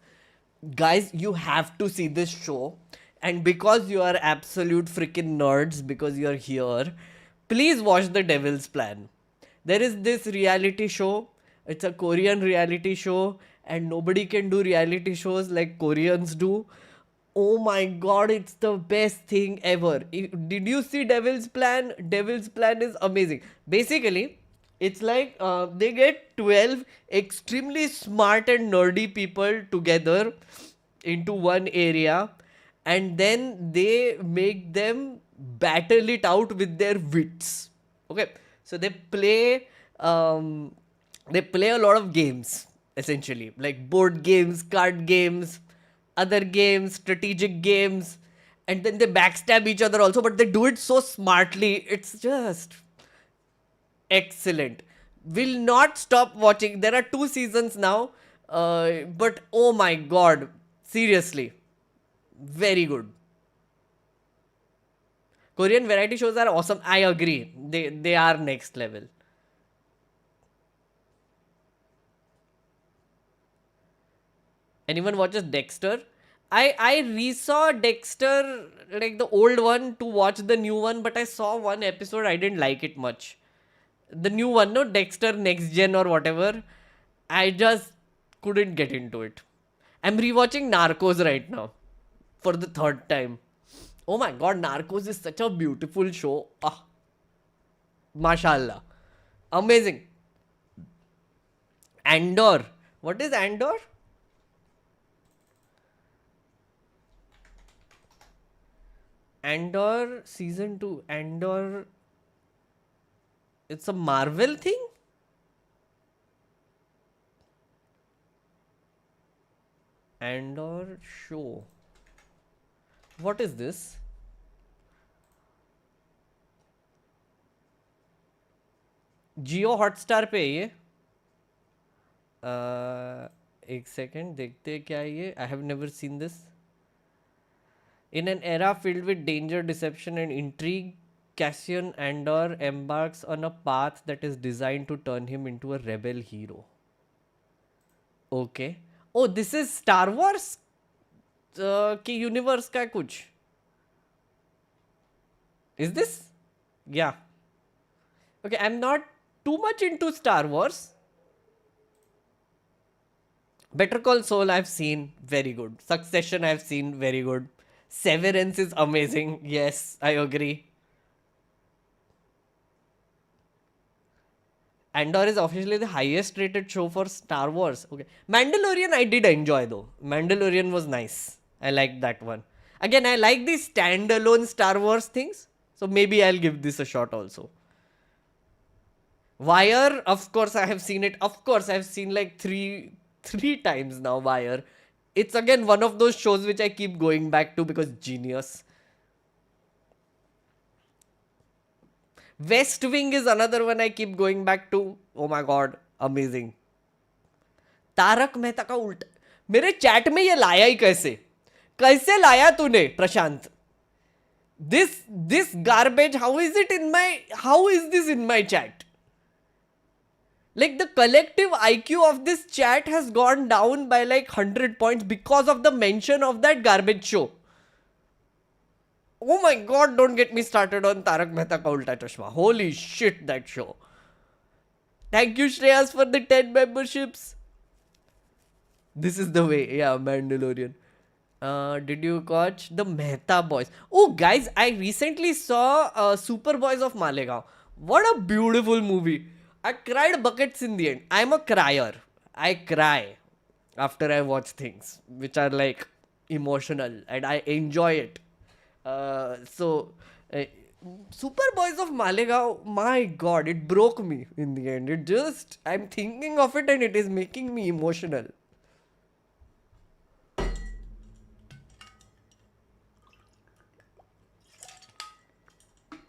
Guys, you have to see this show. And because you are absolute freaking nerds, because you're here, please watch The Devil's Plan. There is this reality show. It's a Korean reality show, and nobody can do reality shows like Koreans do. Oh my god, it's the best thing ever. Did you see Devil's Plan? Devil's Plan is amazing. Basically, it's like they get 12 extremely smart and nerdy people together into one area, and then they make them battle it out with their wits. Okay, so they play a lot of games, essentially, like board games, card games, other games, strategic games, and then they backstab each other also, but they do it so smartly. It's just excellent. Will not stop watching. There are 2 seasons now, but oh my god, seriously, very good. Korean variety shows are awesome. I agree. They are next level. Anyone watches Dexter? I resaw Dexter, like the old one, to watch the new one, but I saw one episode. I didn't like it much. The new one, no, Dexter Next Gen or whatever. I just couldn't get into it. I'm rewatching Narcos right now for the third time. Oh my god, Narcos is such a beautiful show. Ah, mashallah. Amazing. Andor. What is Andor? Andor season 2. Andor. It's a Marvel thing? Andor show. What is this? Jio Hotstar पे है ये. एक second देखते हैं क्या है ये. I have never seen this. In an era filled with danger, deception, and intrigue, Cassian Andor embarks on a path that is designed to turn him into a rebel hero. Okay. Oh, this is Star Wars की universe का कुछ. Is this? Yeah. Okay, I'm not too much into Star Wars. Better Call Saul I've seen, very good. Succession I've seen, very good. Severance is amazing. Yes, I agree. Andor is officially the highest rated show for Star Wars. Okay. Mandalorian I did enjoy though. Mandalorian was nice. I liked that one. Again, I like these standalone Star Wars things. So maybe I'll give this a shot also. Wire, of course I have seen it. Of course I've seen like three times now Wire. It's again one of those shows which I keep going back to because genius. West Wing is another one I keep going back to. Oh my god, amazing. Tarak Mehta का उल्टा. मेरे chat में ये लाया ही कैसे लाया तूने प्रशांत? This garbage, how is this in my chat? Like the collective IQ of this chat has gone down by like 100 points because of the mention of that garbage show. Oh my god, don't get me started on Tarak Mehta Ka Ulta Chashma. Holy shit, that show. Thank you, Shreyas, for the 10 memberships. This is the way. Yeah, Mandalorian. Did you watch the Mehta Boys? Oh, guys, I recently saw Super Boys of Malegaon. What a beautiful movie. I cried buckets in the end. I'm a crier. I cry after I watch things which are like emotional and I enjoy it. Super Boys of Malegaon, my god, it broke me in the end. I'm thinking of it and it is making me emotional.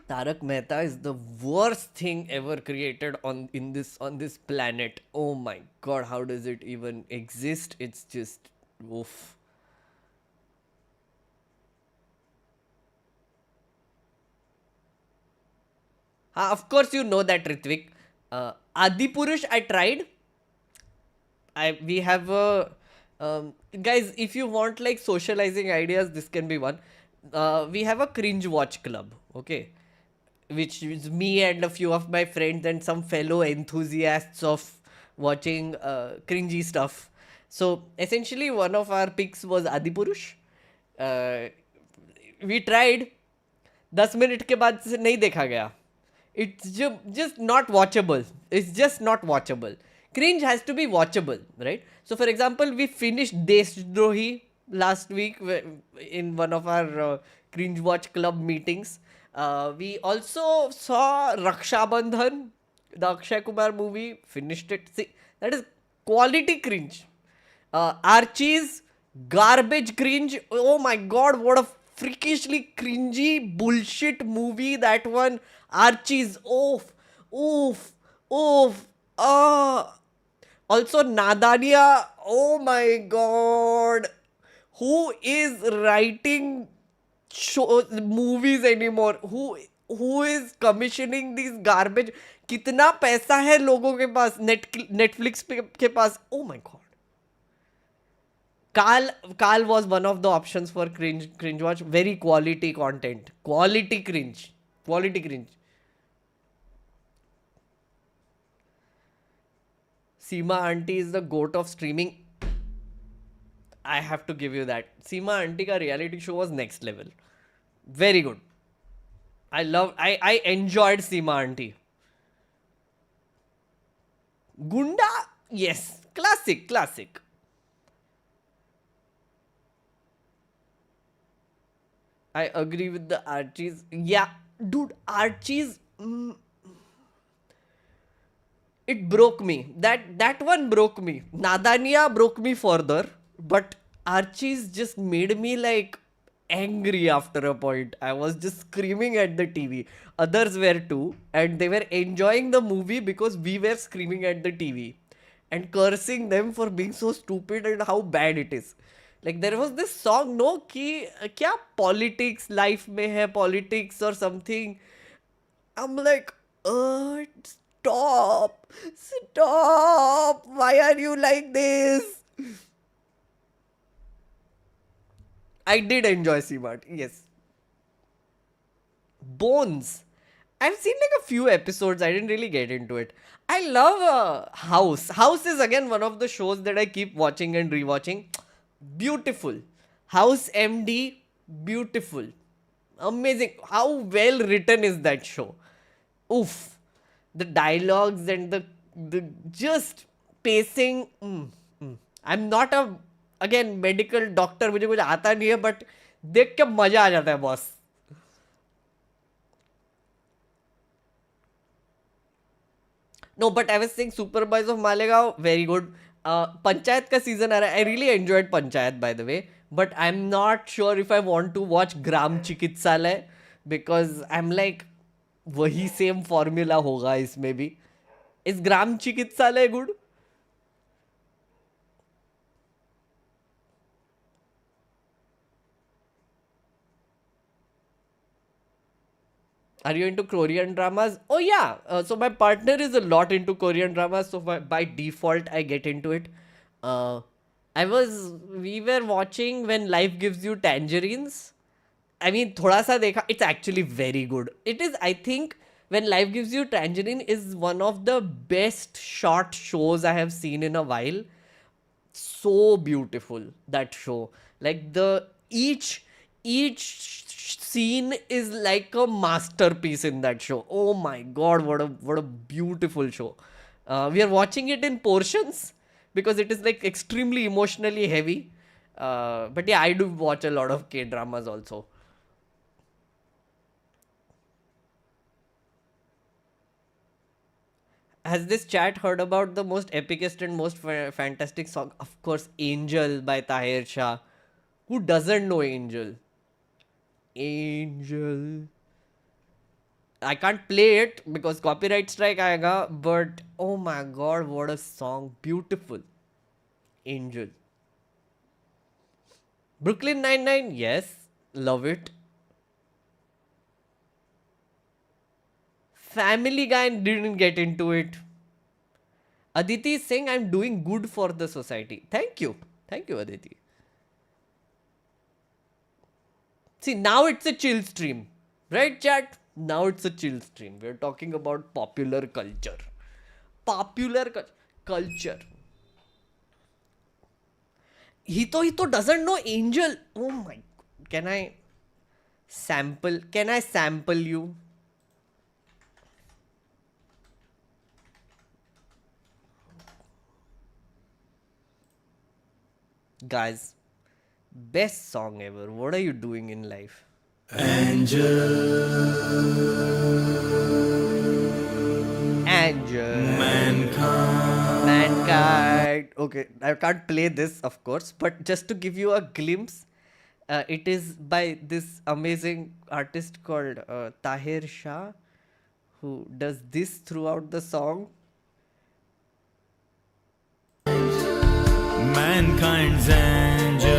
Tarak Mehta is the worst thing ever created on this planet. Oh my god, how does it even exist? It's just oof. Of course you know that, Ritvik. Adipurush I tried. We have a guys, if you want like socializing ideas, this can be one. We have a cringe watch club, okay, which is me and a few of my friends and some fellow enthusiasts of watching cringy stuff. So essentially one of our picks was Adipurush. We tried. 10 minute के बाद से नहीं देखा गया. It's just not watchable. It's just not watchable. Cringe has to be watchable, right? So for example, we finished Deshdrohi last week in one of our cringe watch club meetings. We also saw Raksha Bandhan, the Akshay Kumar movie, finished it. See, that is quality cringe. Archie's garbage cringe. Oh my god, what a freakishly cringy bullshit movie that one. Archie's oof. Also Nadania. Oh my god. Who is writing movies anymore? Who is commissioning these garbage? कितना पैसा है लोगों के पास Netflix के पास? Oh my god. Kal was one of the options for cringe watch. Very quality content. Quality cringe. Seema Auntie is the goat of streaming. I have to give you that. Seema Auntie ka reality show was next level. Very good. I enjoyed Seema Auntie. Gunda? Yes. Classic. I agree with the Archies. Yeah, dude, Archies. It broke me. That one broke me. Nadania broke me further, but Archie's just made me like angry after a point. I was just screaming at the TV. Others were too, and they were enjoying the movie because we were screaming at the TV and cursing them for being so stupid and how bad it is. Like there was this song, no, कि क्या politics life में है politics or something. I'm like, stop. Why are you like this? I did enjoy C-Mart, yes. Bones. I've seen like a few episodes. I didn't really get into it. I love House. House is again one of the shows that I keep watching and rewatching. Beautiful. House MD, beautiful. Amazing. How well written is that show? Oof. The dialogues and the just pacing. I'm not a again medical doctor, मुझे कुछ आता नहीं है, but देख के मजा आ जाता है boss. No, but I was saying Superboys of Malegaon, very good. Panchayat ka season aa raha hai. I really enjoyed Panchayat, by the way. But I'm not sure if I want to watch Gram Chikitsalay because I'm like, वही same formula होगा इसमें भी. Is Gram Chikitsalay good? Are you into Korean dramas? Oh yeah. So my partner is a lot into Korean dramas. So by default, I get into it. We were watching When Life Gives You Tangerines. I mean, thoda sa dekha. It's actually very good. It is, I think, When Life Gives You Tangerine is one of the best short shows I have seen in a while. So beautiful, that show. Like each scene is like a masterpiece in that show. Oh my god, what a beautiful show. We are watching it in portions because it is like extremely emotionally heavy. But yeah, I do watch a lot of K-dramas also. Has this chat heard about the most epicest and most fantastic song? Of course, Angel by Tahir Shah. Who doesn't know Angel? Angel. I can't play it because copyright strike aayega, but oh my god, what a song. Beautiful. Angel. Brooklyn Nine-Nine, yes. Love it. Family Guy didn't get into it. Aditi is saying I'm doing good for the society. Thank you. Thank you, Aditi. See, now it's a chill stream. Right, chat? Now it's a chill stream. We're talking about popular culture. Popular culture. Hito doesn't know Angel. Oh my. Can I sample you? Guys, best song ever. What are you doing in life? Angel. Mankind. Okay, I can't play this, of course, but just to give you a glimpse, it is by this amazing artist called Tahir Shah, who does this throughout the song. Mankind's angel,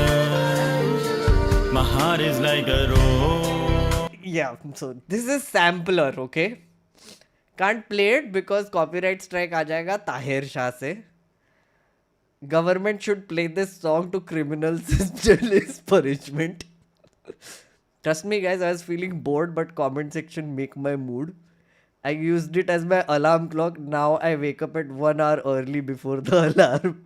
my heart is like a rose. Yeah, so this is sampler, okay? Can't play it because copyright strike aa jayega Tahir Shah se. Government should play this song to criminals as jail is punishment. Trust me guys, I was feeling bored but comment section make my mood. I used it as my alarm clock. Now I wake up at 1 hour early before the alarm.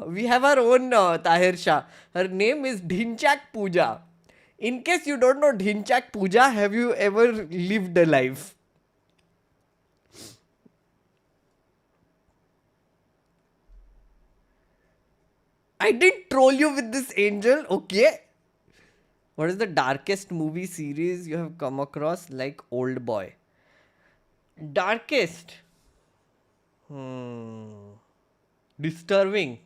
We have our own Tahir Shah. Her name is Dhinchak Pooja. In case you don't know Dhinchak Pooja, have you ever lived a life? I didn't troll you with this angel, okay? What is the darkest movie series you have come across? Like Old Boy. Darkest? Hmm. Disturbing.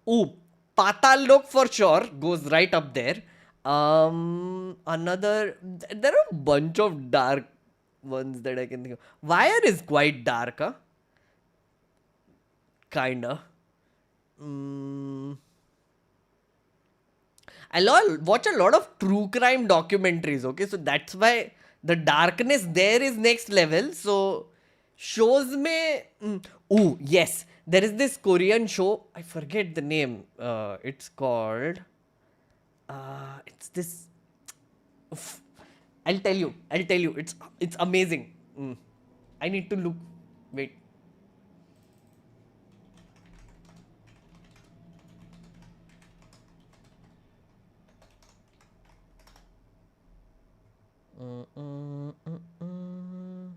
Ooh, Patal Lok for sure goes right up there. There are a bunch of dark ones that I can think of. Wire is quite dark, huh? Kinda. Mm, watch a lot of true crime documentaries, okay? So that's why the darkness there is next level. So shows me. Ooh, yes. There is this Korean show. I forget the name. It's called. It's this. Oof. I'll tell you. I'll tell you. It's amazing. I need to look. Wait. Mm, mm, mm, mm.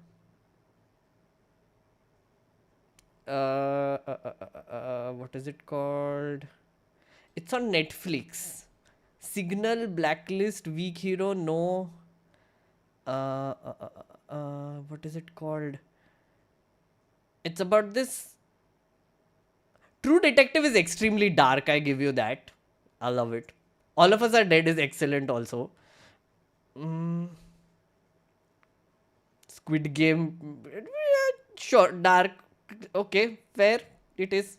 What is it called? It's on Netflix. Signal, Blacklist, Weak Hero, no. What is it called? It's about this. True Detective is extremely dark, I give you that. I love it. All of Us Are Dead is excellent also. Squid Game. Sure, dark. Okay, fair. It is.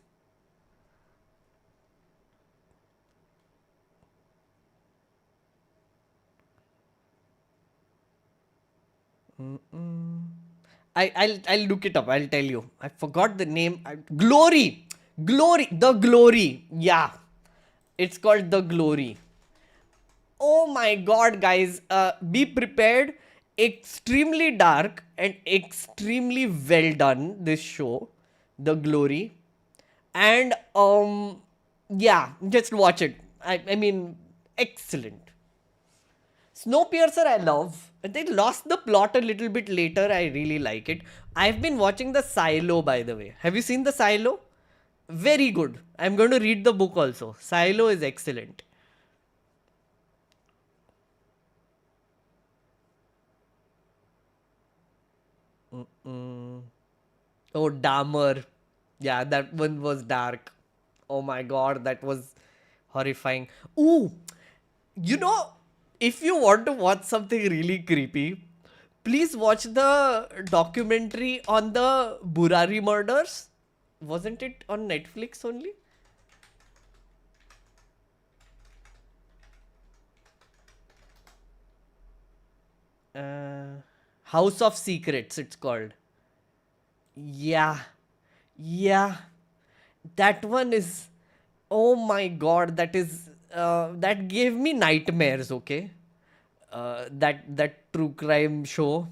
I'll look it up. I'll tell you. I forgot the name. Glory, The Glory. Yeah, it's called The Glory. Oh my God, guys! Be prepared. Extremely dark and extremely well done. This show, The Glory, and yeah, just watch it. I mean, excellent. Snowpiercer, I love. They lost the plot a little bit later. I really like it. I've been watching the Silo, by the way. Have you seen the Silo? Very good. I'm going to read the book also. Silo is excellent. Oh, Dahmer. Yeah, that one was dark. Oh my God, that was horrifying. Ooh, you know, if you want to watch something really creepy, please watch the documentary on the Burari murders. Wasn't it on Netflix only? Uh, House of Secrets, it's called. Yeah, yeah. That one is. Oh my God, that is. That gave me nightmares, okay? That true crime show.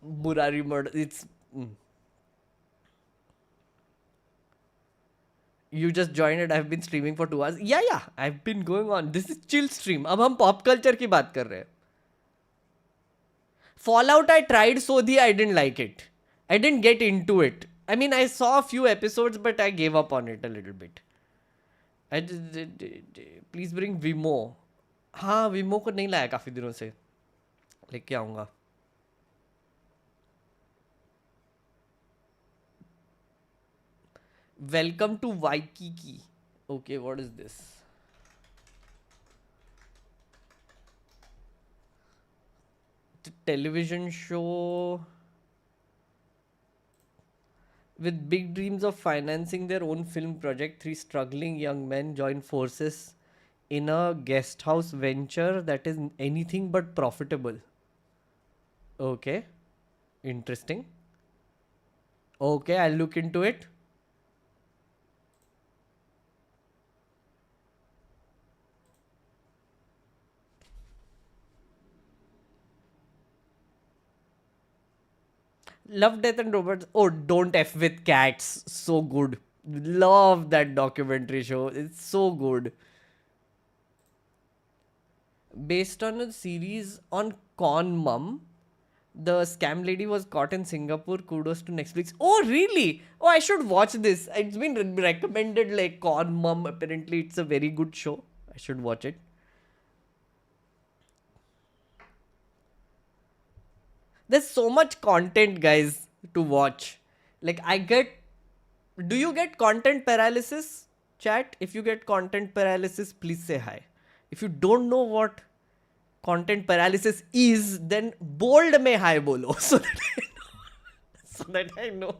Burari murder. You just joined it. I've been streaming for 2 hours. Yeah, yeah. I've been going on. This is chill stream. अब हम pop culture की बात कर रहे हैं. Fallout I tried Sodhi. I didn't like it. I didn't get into it. I mean, I saw a few episodes, but I gave up on it a little bit. Please bring Vimo. हाँ विमो को नहीं लाया काफी दिनों से. लेके आऊंगा. Welcome to Waikiki. Okay, what is this? The television show with big dreams of financing their own film project. Three struggling young men join forces in a guest house venture that is anything but profitable. Okay, interesting. Okay, I'll look into it. Love, Death and Robots. Oh, Don't F with Cats. So good. Love that documentary show. It's so good. Based on a series on Con Mum. The scam lady was caught in Singapore. Kudos to Netflix. Oh, really? Oh, I should watch this. It's been recommended like Con Mum. Apparently, it's a very good show. I should watch it. There's so much content, guys, to watch. Like I get, do you get content paralysis, chat? If you get content paralysis, please say hi. If you don't know what content paralysis is, then bold mein hi bolo so that I know. So that I know.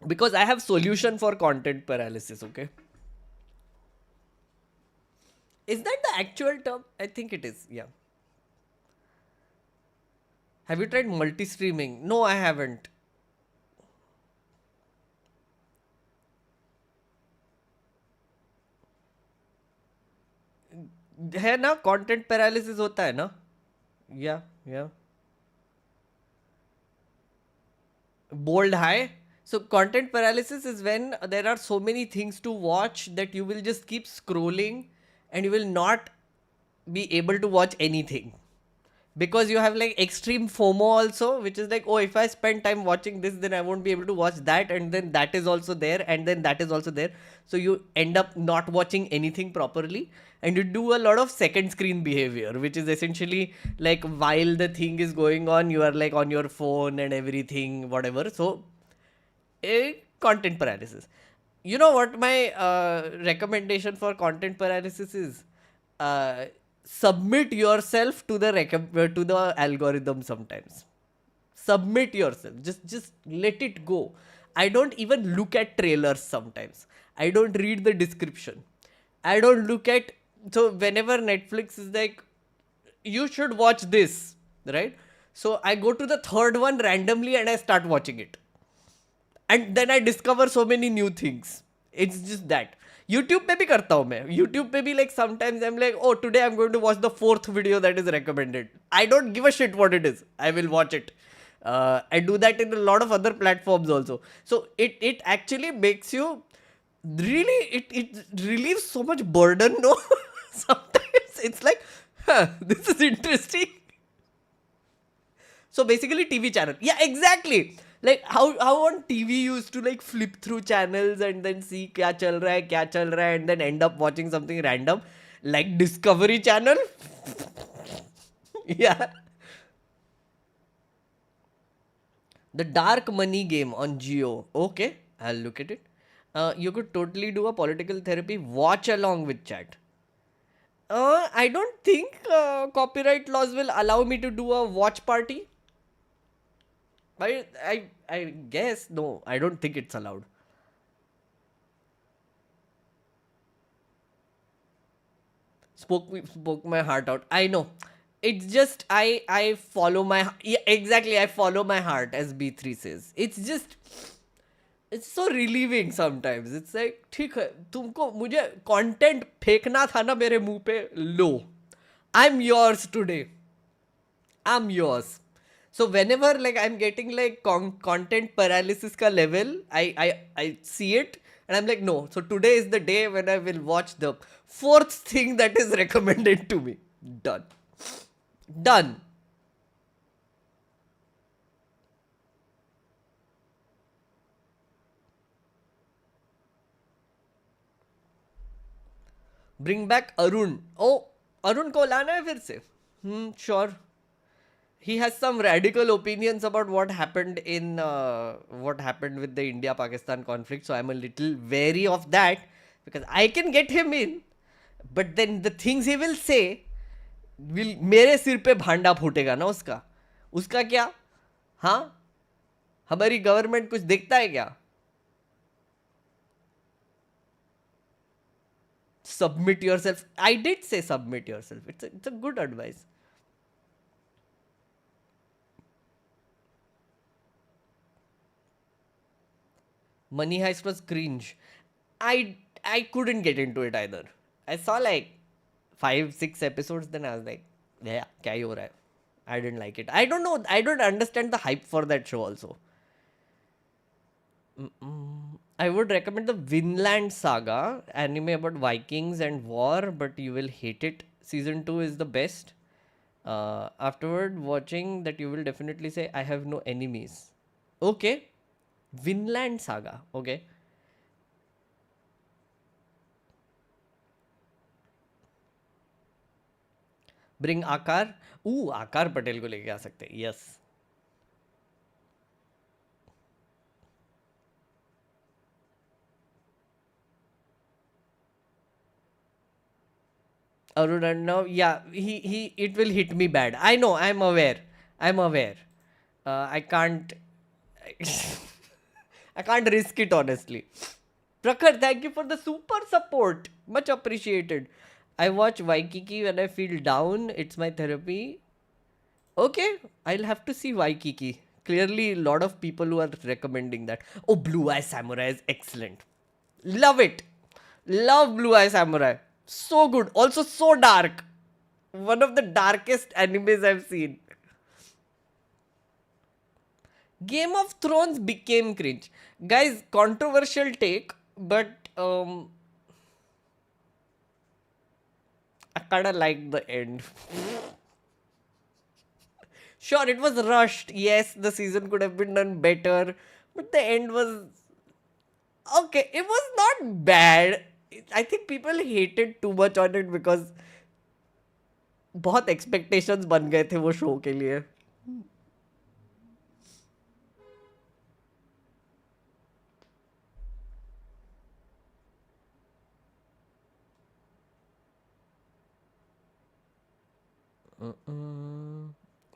Because I have solution for content paralysis, okay? Is that the actual term? I think it is, yeah. Have you tried multi-streaming? No, I haven't. है ना, content paralysis होता है ना? Yeah, yeah. Bold high. So content paralysis is when there are so many things to watch that you will just keep scrolling and you will not be able to watch anything. Because you have like extreme FOMO also, which is like, oh, if I spend time watching this, then I won't be able to watch that, and then that is also there, and then that is also there. So you end up not watching anything properly, and you do a lot of second screen behavior, which is essentially like while the thing is going on, you are like on your phone and everything, whatever. So, content paralysis. You know what my recommendation for content paralysis is? Uh, Submit yourself to the to the algorithm sometimes. Submit yourself. Just let it go. I don't even look at trailers sometimes. I don't read the description. I don't look at, so whenever Netflix is like, you should watch this, right? So I go to the third one randomly and I start watching it. And then I discover so many new things. It's just that. YouTube पे भी करता हूँ मैं. YouTube पे भी like sometimes I'm like, oh, today I'm going to watch the fourth video that is recommended. I don't give a shit what it is. I will watch it. I do that in a lot of other platforms also. So it actually makes you really, it relieves so much burden, no? Sometimes it's like, this is interesting. So basically TV channel. Yeah, exactly. Like how on TV you used to like flip through channels and then see kya chal raha hai, and then end up watching something random. Like Discovery Channel. Yeah. The Dark Money Game on Geo. Okay, I'll look at it. You could totally do a political therapy watch along with chat. I don't think copyright laws will allow me to do a watch party. I guess no. I don't think it's allowed. Spoke my heart out. I know. It's just I follow my, yeah, exactly. I follow my heart, as B3 says. It's just, it's so relieving sometimes. It's like, ठीक है, तुमको मुझे content फेंकना था ना मेरे मुंह पे, लो. I'm yours today. I'm yours. So whenever like I'm getting like content paralysis ka level, I see it and I'm like, no. So today is the day when I will watch the fourth thing that is recommended to me. Done. Done. Bring back Arun. Oh, Arun को लाना है फिर से. Sure. He has some radical opinions about what happened with the India-Pakistan conflict. So I'm a little wary of that because I can get him in, but then the things he will say will, मेरे सिर पे भांडा फूटेगा ना उसका. उसका क्या? हाँ, हमारी गवर्नमेंट कुछ देखता है क्या? Submit yourself. I did say submit yourself. It's a good advice. Money Heist was cringe. I couldn't get into it either. I saw like 5-6 episodes, then I was like, yeah, kya hi ho raha hai? I didn't like it. I don't know. I don't understand the hype for that show also. I would recommend the Vinland Saga, anime about Vikings and war, but you will hate it. Season 2 is the best. Afterward, watching that, you will definitely say, I have no enemies. Okay. Vinland Saga. Okay. Bring आकार. आकार पटेल को लेके आ सकते हैं. Yes. Arun Arnav, yeah, it will hit me bad. I know, I'm aware. I can't, I can't risk it honestly. Prakhar, thank you for the super support. Much appreciated. I watch Waikiki when I feel down. It's my therapy. Okay, I'll have to see Waikiki. Clearly, a lot of people who are recommending that. Oh, Blue Eye Samurai is excellent. Love it. Love Blue Eye Samurai. So good. Also, so dark. One of the darkest animes I've seen. Game of Thrones became cringe. Guys, controversial take, but I kinda liked the end. Sure, it was rushed. Yes, the season could have been done better, but the end was okay. It was not bad. I think people hated too much on it because बहुत expectations बन गए थे वो show के लिए.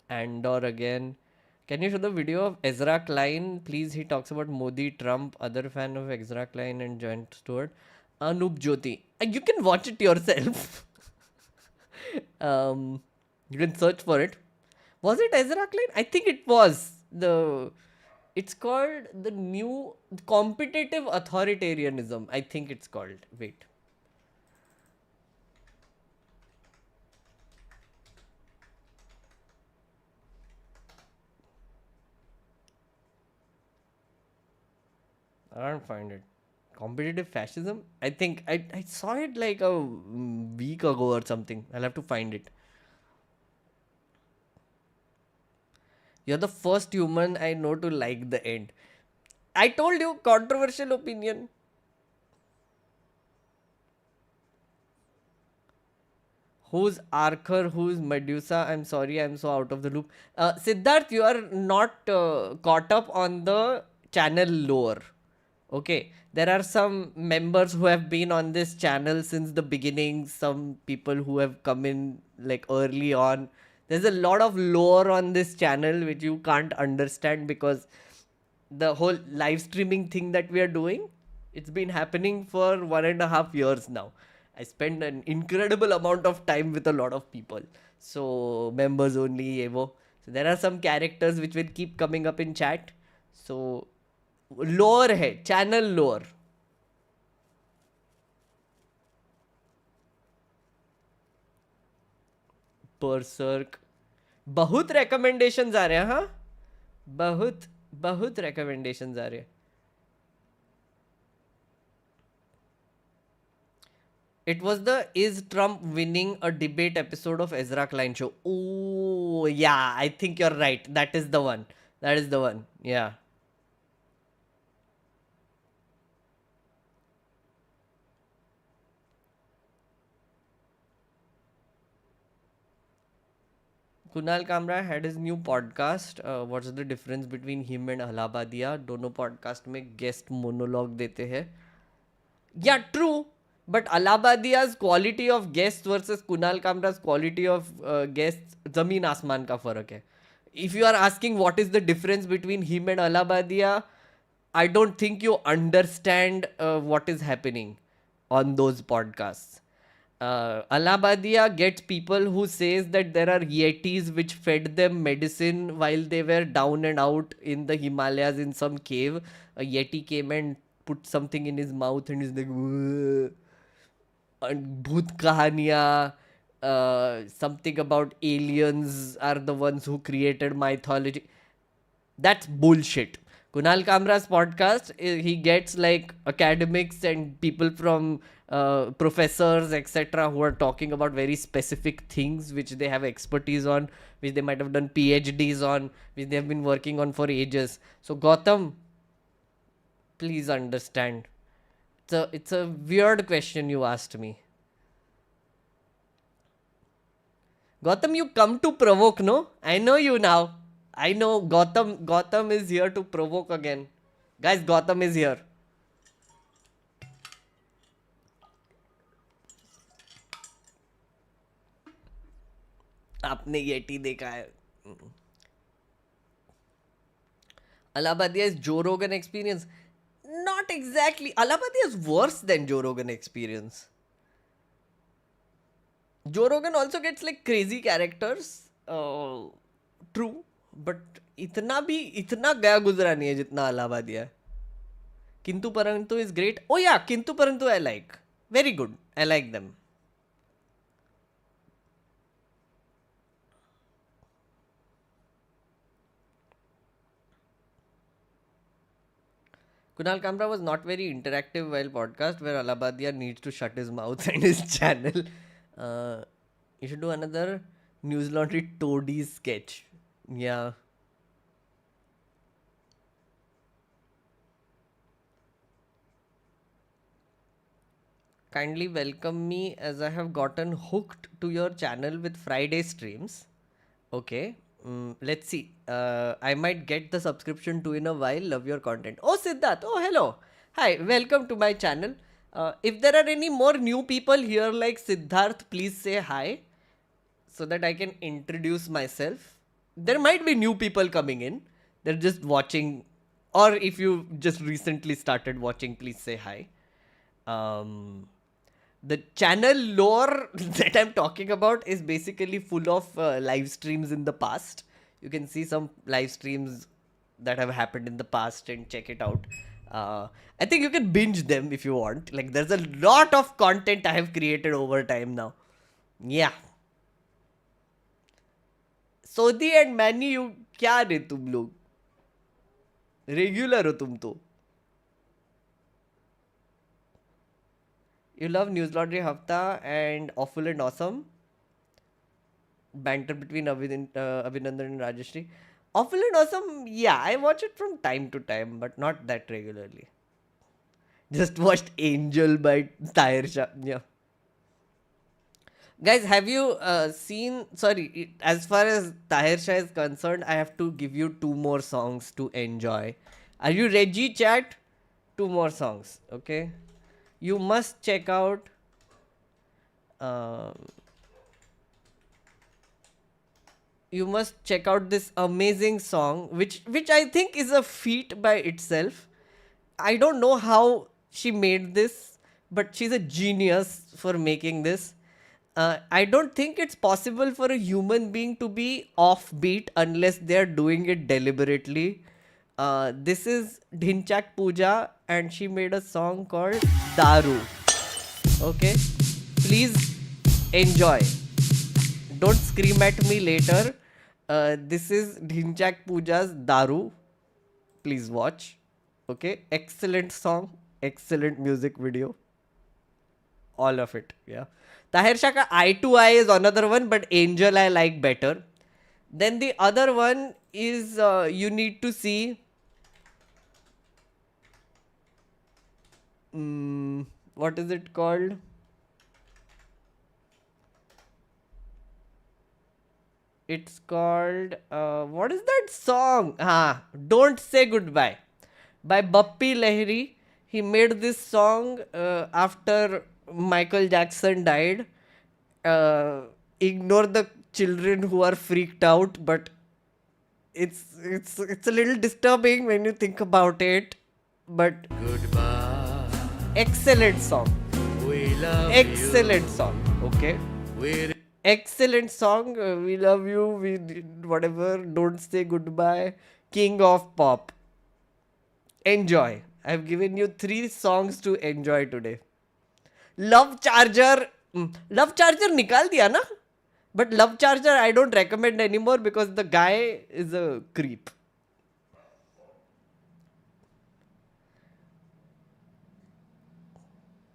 Andor again. Can you show the video of Ezra Klein? Please, he talks about Modi, Trump, other fan of Ezra Klein and Joint Stewart. Anup Jyoti. You can watch it yourself. You can search for it. Was it Ezra Klein? I think it was. It's called the new competitive authoritarianism. I think it's called. Wait. I can't find it. Competitive fascism? I think I saw it like a week ago or something. I'll have to find it. You're the first human I know to like the end. I told you, controversial opinion. Who's Arthur? Who's Medusa? I'm sorry, I'm so out of the loop. Siddharth, you are not caught up on the channel lore. Okay, there are some members who have been on this channel since the beginning, some people who have come in like early on. There's a lot of lore on this channel which you can't understand because the whole live streaming thing that we are doing, it's been happening for 1.5 years now. I spend an incredible amount of time with a lot of people. So members only, Evo. So there are some characters which will keep coming up in chat. So lower है channel lower berserk बहुत recommendations आ रहे हैं हाँ बहुत बहुत recommendations आ रहे हैं It was the Is Trump Winning a Debate episode of Ezra Klein show. Oh, yeah, I think you're right. That is the one. That is the one. Yeah. Kunal Kamra had his new podcast. What's the difference between him and Allahabadia? दोनों podcast में guest monologue देते हैं. Yeah, true. But Allahabadia's quality of guests versus Kunal Kamra's quality of guests, zameen आसमान का फर्क है. If you are asking what is the difference between him and Allahabadia, I don't think you understand what is happening on those podcasts. Allahabadia gets people who says that there are yetis which fed them medicine while they were down and out in the Himalayas in some cave. A yeti came and put something in his mouth and he's like, "Whoa." And bhoot kahaniya, something about aliens are the ones who created mythology. That's bullshit. Kunal Kamra's podcast, he gets like academics and people from professors, etc., who are talking about very specific things which they have expertise on, which they might have done PhDs on, which they have been working on for ages. So, Gautam, please understand. It's a weird question you asked me. Gotham, you come to provoke, no? I know you now. I know Gotham is here to provoke again. Guys, Gotham is here. आपने Yeti देखा है. Allahabadiya is Joe Rogan experience. Not exactly. Allahabadiya is worse than Joe Rogan experience. Joe Rogan also gets like crazy characters. True. But इतना गया गुजरा नहीं है जितना Allahabadiya है. Kintu Parantu is great. Oh yeah, Kintu Parantu I like. Very good. I like them. Kunal Kamra was not very interactive while podcast where Allahabadiya needs to shut his mouth and his channel. You should do another News Laundry Toadies sketch. Yeah. Kindly welcome me as I have gotten hooked to your channel with Friday streams. Okay. Let's see. I might get the subscription too in a while. Love your content. Oh, Siddharth. Oh, hello. Hi. Welcome to my channel. If there are any more new people here like Siddharth, please say hi so that I can introduce myself. There might be new people coming in. They're just watching. Or if you just recently started watching, please say hi. The channel lore that I'm talking about is basically full of live streams in the past. You can see some live streams that have happened in the past and check it out. I think you can binge them if you want. Like there's a lot of content I have created over time now. Yeah. Sodhi and Manny, you क्या रे तुम लोग? Regular हो तुम तो. You love News Laundry Hafta and Awful and Awesome. Banter between Abhinandan and Rajeshri. Awful and Awesome, yeah, I watch it from time to time, but not that regularly. Just watched Angel by Tahir Shah. Yeah. Guys, have you seen... Sorry, as far as Tahir Shah is concerned, I have to give you 2 more songs to enjoy. Are you ready, chat? 2 more songs, okay? You must check out this amazing song which I think is a feat by itself. I don't know how she made this, but she's a genius for making this. I don't think it's possible for a human being to be offbeat unless they're doing it deliberately. This is Dhinchak Pooja and she made a song called Daru. Okay? Please enjoy. Don't scream at me later. This is Dhinchak Pooja's Daru. Please watch. Okay? Excellent song. Excellent music video. All of it. Yeah. Tahir Shah ka Eye to Eye is another one, but Angel I like better. Then the other one is you need to see... what is it called? It's called... what is that song? Don't Say Goodbye. By Bappi Lahiri. He made this song after Michael Jackson died. Ignore the children who are freaked out, but it's a little disturbing when you think about it. But Goodbye. Excellent song. We love Excellent song. Okay. Excellent song. We love you. We did whatever. Don't Say Goodbye. King of Pop. Enjoy. I've given you 3 songs to enjoy today. Love Charger. Love Charger nikal diya na? But Love Charger I don't recommend anymore because the guy is a creep.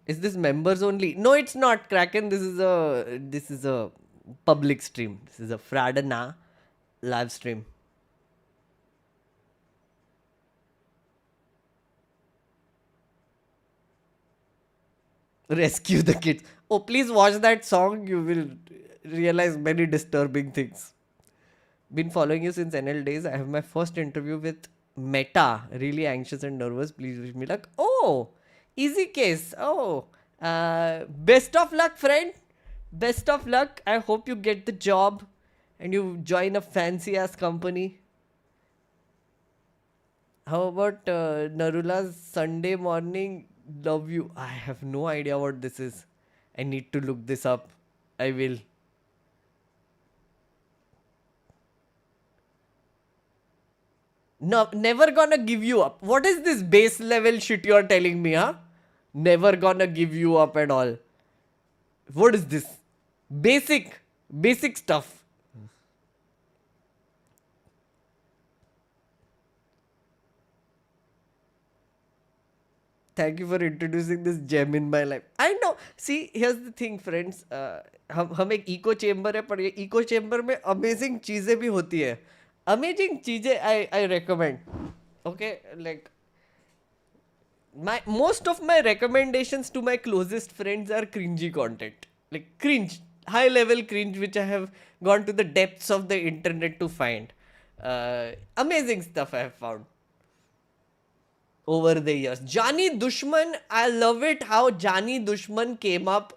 Is this members only? No, it's not, Kraken. This is a public stream. This is a Friday Night live stream. Rescue the kids. Oh, please watch that song. You will realized many disturbing things. Been following you since NL days. I have my first interview with Meta. Really anxious and nervous. Please wish me luck. Oh, easy case. Oh, best of luck, friend. Best of luck. I hope you get the job and you join a fancy ass company. How about Narula's Sunday morning? Love you. I have no idea what this is. I need to look this up. I will. No, never gonna give you up. What is this base level shit you're telling me, huh? Never gonna give you up and all. What is this? Basic stuff. Thank you for introducing this gem in my life. I know. See, here's the thing, friends. हम एक eco chamber है, पर ये eco chamber में amazing चीज़ें भी होती है. अमेजिंग चीज़ें I recommend. Okay, like most of my recommendations to my closest friends are cringy content. Like cringe, high level cringe, which I have gone to the depths of the internet to find. Amazing stuff I have found over the years. Jani Dushman, I love it how Jani Dushman came up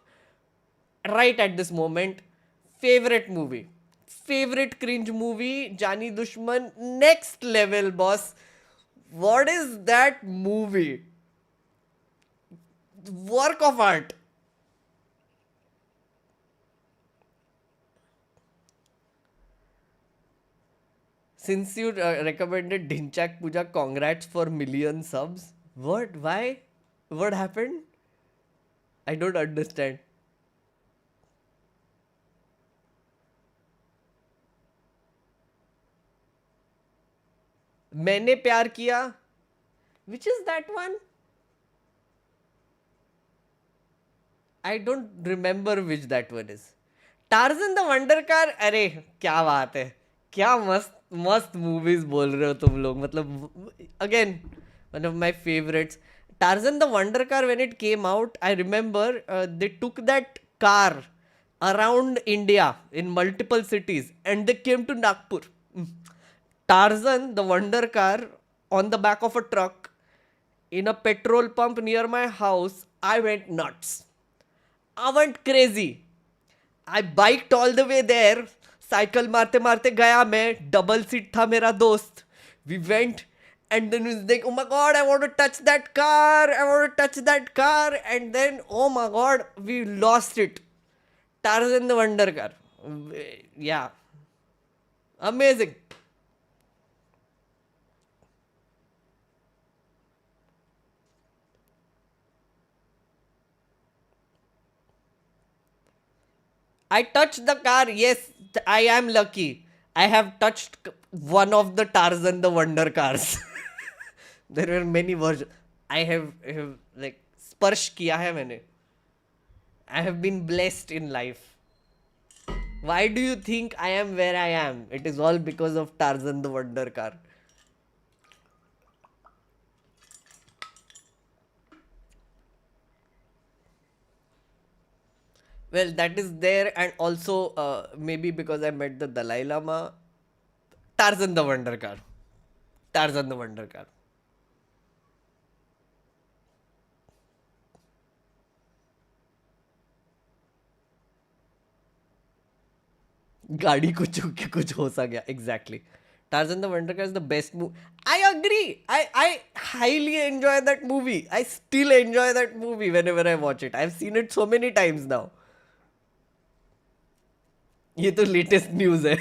right at this moment. Favorite movie. Favorite cringe movie, Jani Dushman. Next level, boss. What is that movie? Work of art. Since you recommended Dhinchak Puja, congrats for million subs. What? Why? What happened? I don't understand. मैंने प्यार किया. Which is that one? I don't remember which that one is. Tarzan the Wonder Car. अरे क्या बात है. क्या मस्त movies बोल रहे हो तुम लोग. मतलब again one of my favorites. Tarzan the Wonder Car, when it came out, I remember they took that car around India in multiple cities and they came to Nagpur. Tarzan the Wonder Car on the back of a truck in a petrol pump near my house. I went nuts. I went crazy. I biked all the way there. Cycle मारते मारते गया मैं. Double seat था मेरा दोस्त. We went and then we was like, oh my god, I want to touch that car. I want to touch that car. And then, oh my god, we lost it. Tarzan the Wonder Car. Yeah. Amazing. I touched the car. Yes, I am lucky. I have touched one of the Tarzan the Wonder cars. There were many versions. I have like स्पर्श किया है मैंने. I have been blessed in life. Why do you think I am where I am? It is all because of Tarzan the Wonder car. Well, that is there, and also maybe because I met the Dalai Lama. Tarzan the Wonder car. Tarzan the Wonder car. गाड़ी को छू के कुछ हो सा गया. Exactly. Tarzan the Wonder Car is the best movie. I agree. I highly enjoy that movie. I still enjoy that movie whenever I watch it. I've seen it so many times now. ये तो latest news है.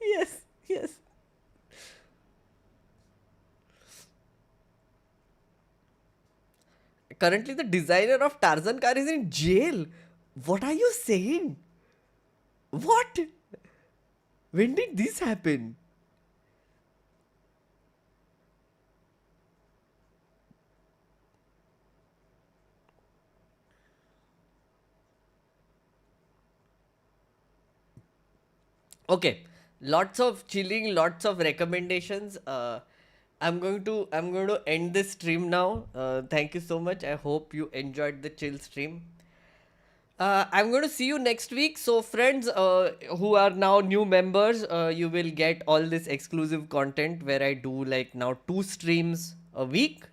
Yes, yes. Currently, the designer of Tarzan car is in jail. What are you saying? What? When did this happen? Okay, lots of chilling, lots of recommendations. I'm going to end this stream now. Thank you so much. I hope you enjoyed the chill stream. I'm going to see you next week. So, friends who are now new members, you will get all this exclusive content where I do like now 2 streams a week,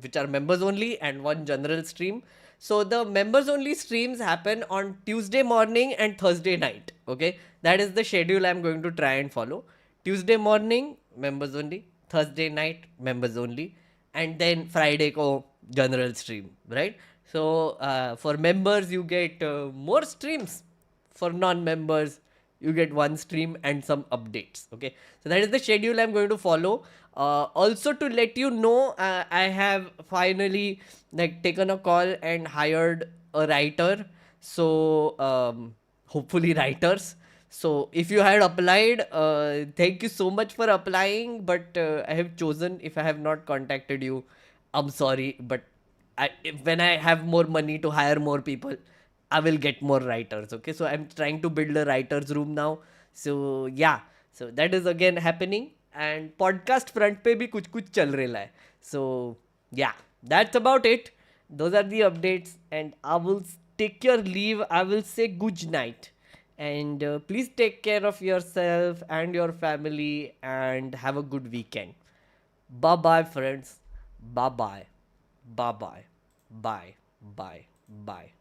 which are members only, and one general stream. So, the members only streams happen on Tuesday morning and Thursday night. Okay, that is the schedule I'm going to try and follow. Tuesday morning, members only. Thursday night, members only. And then Friday ko general stream, right? So for members, you get more streams. For non-members, you get one stream and some updates. Okay, so that is the schedule I'm going to follow. Also, to let you know, I have finally like taken a call and hired a writer. So hopefully writers. So if you had applied, thank you so much for applying. But I have chosen, if I have not contacted you, I'm sorry. But when I have more money to hire more people, I will get more writers. Okay, so I'm trying to build a writers room now. So yeah, so that is again happening. And podcast front पे भी कुछ चल रहा है. So yeah, that's about it. Those are the updates, and I will take your leave. I will say good night, and please take care of yourself and your family, and have a good weekend. Bye bye, friends. Bye bye. Bye bye. Bye. Bye. Bye.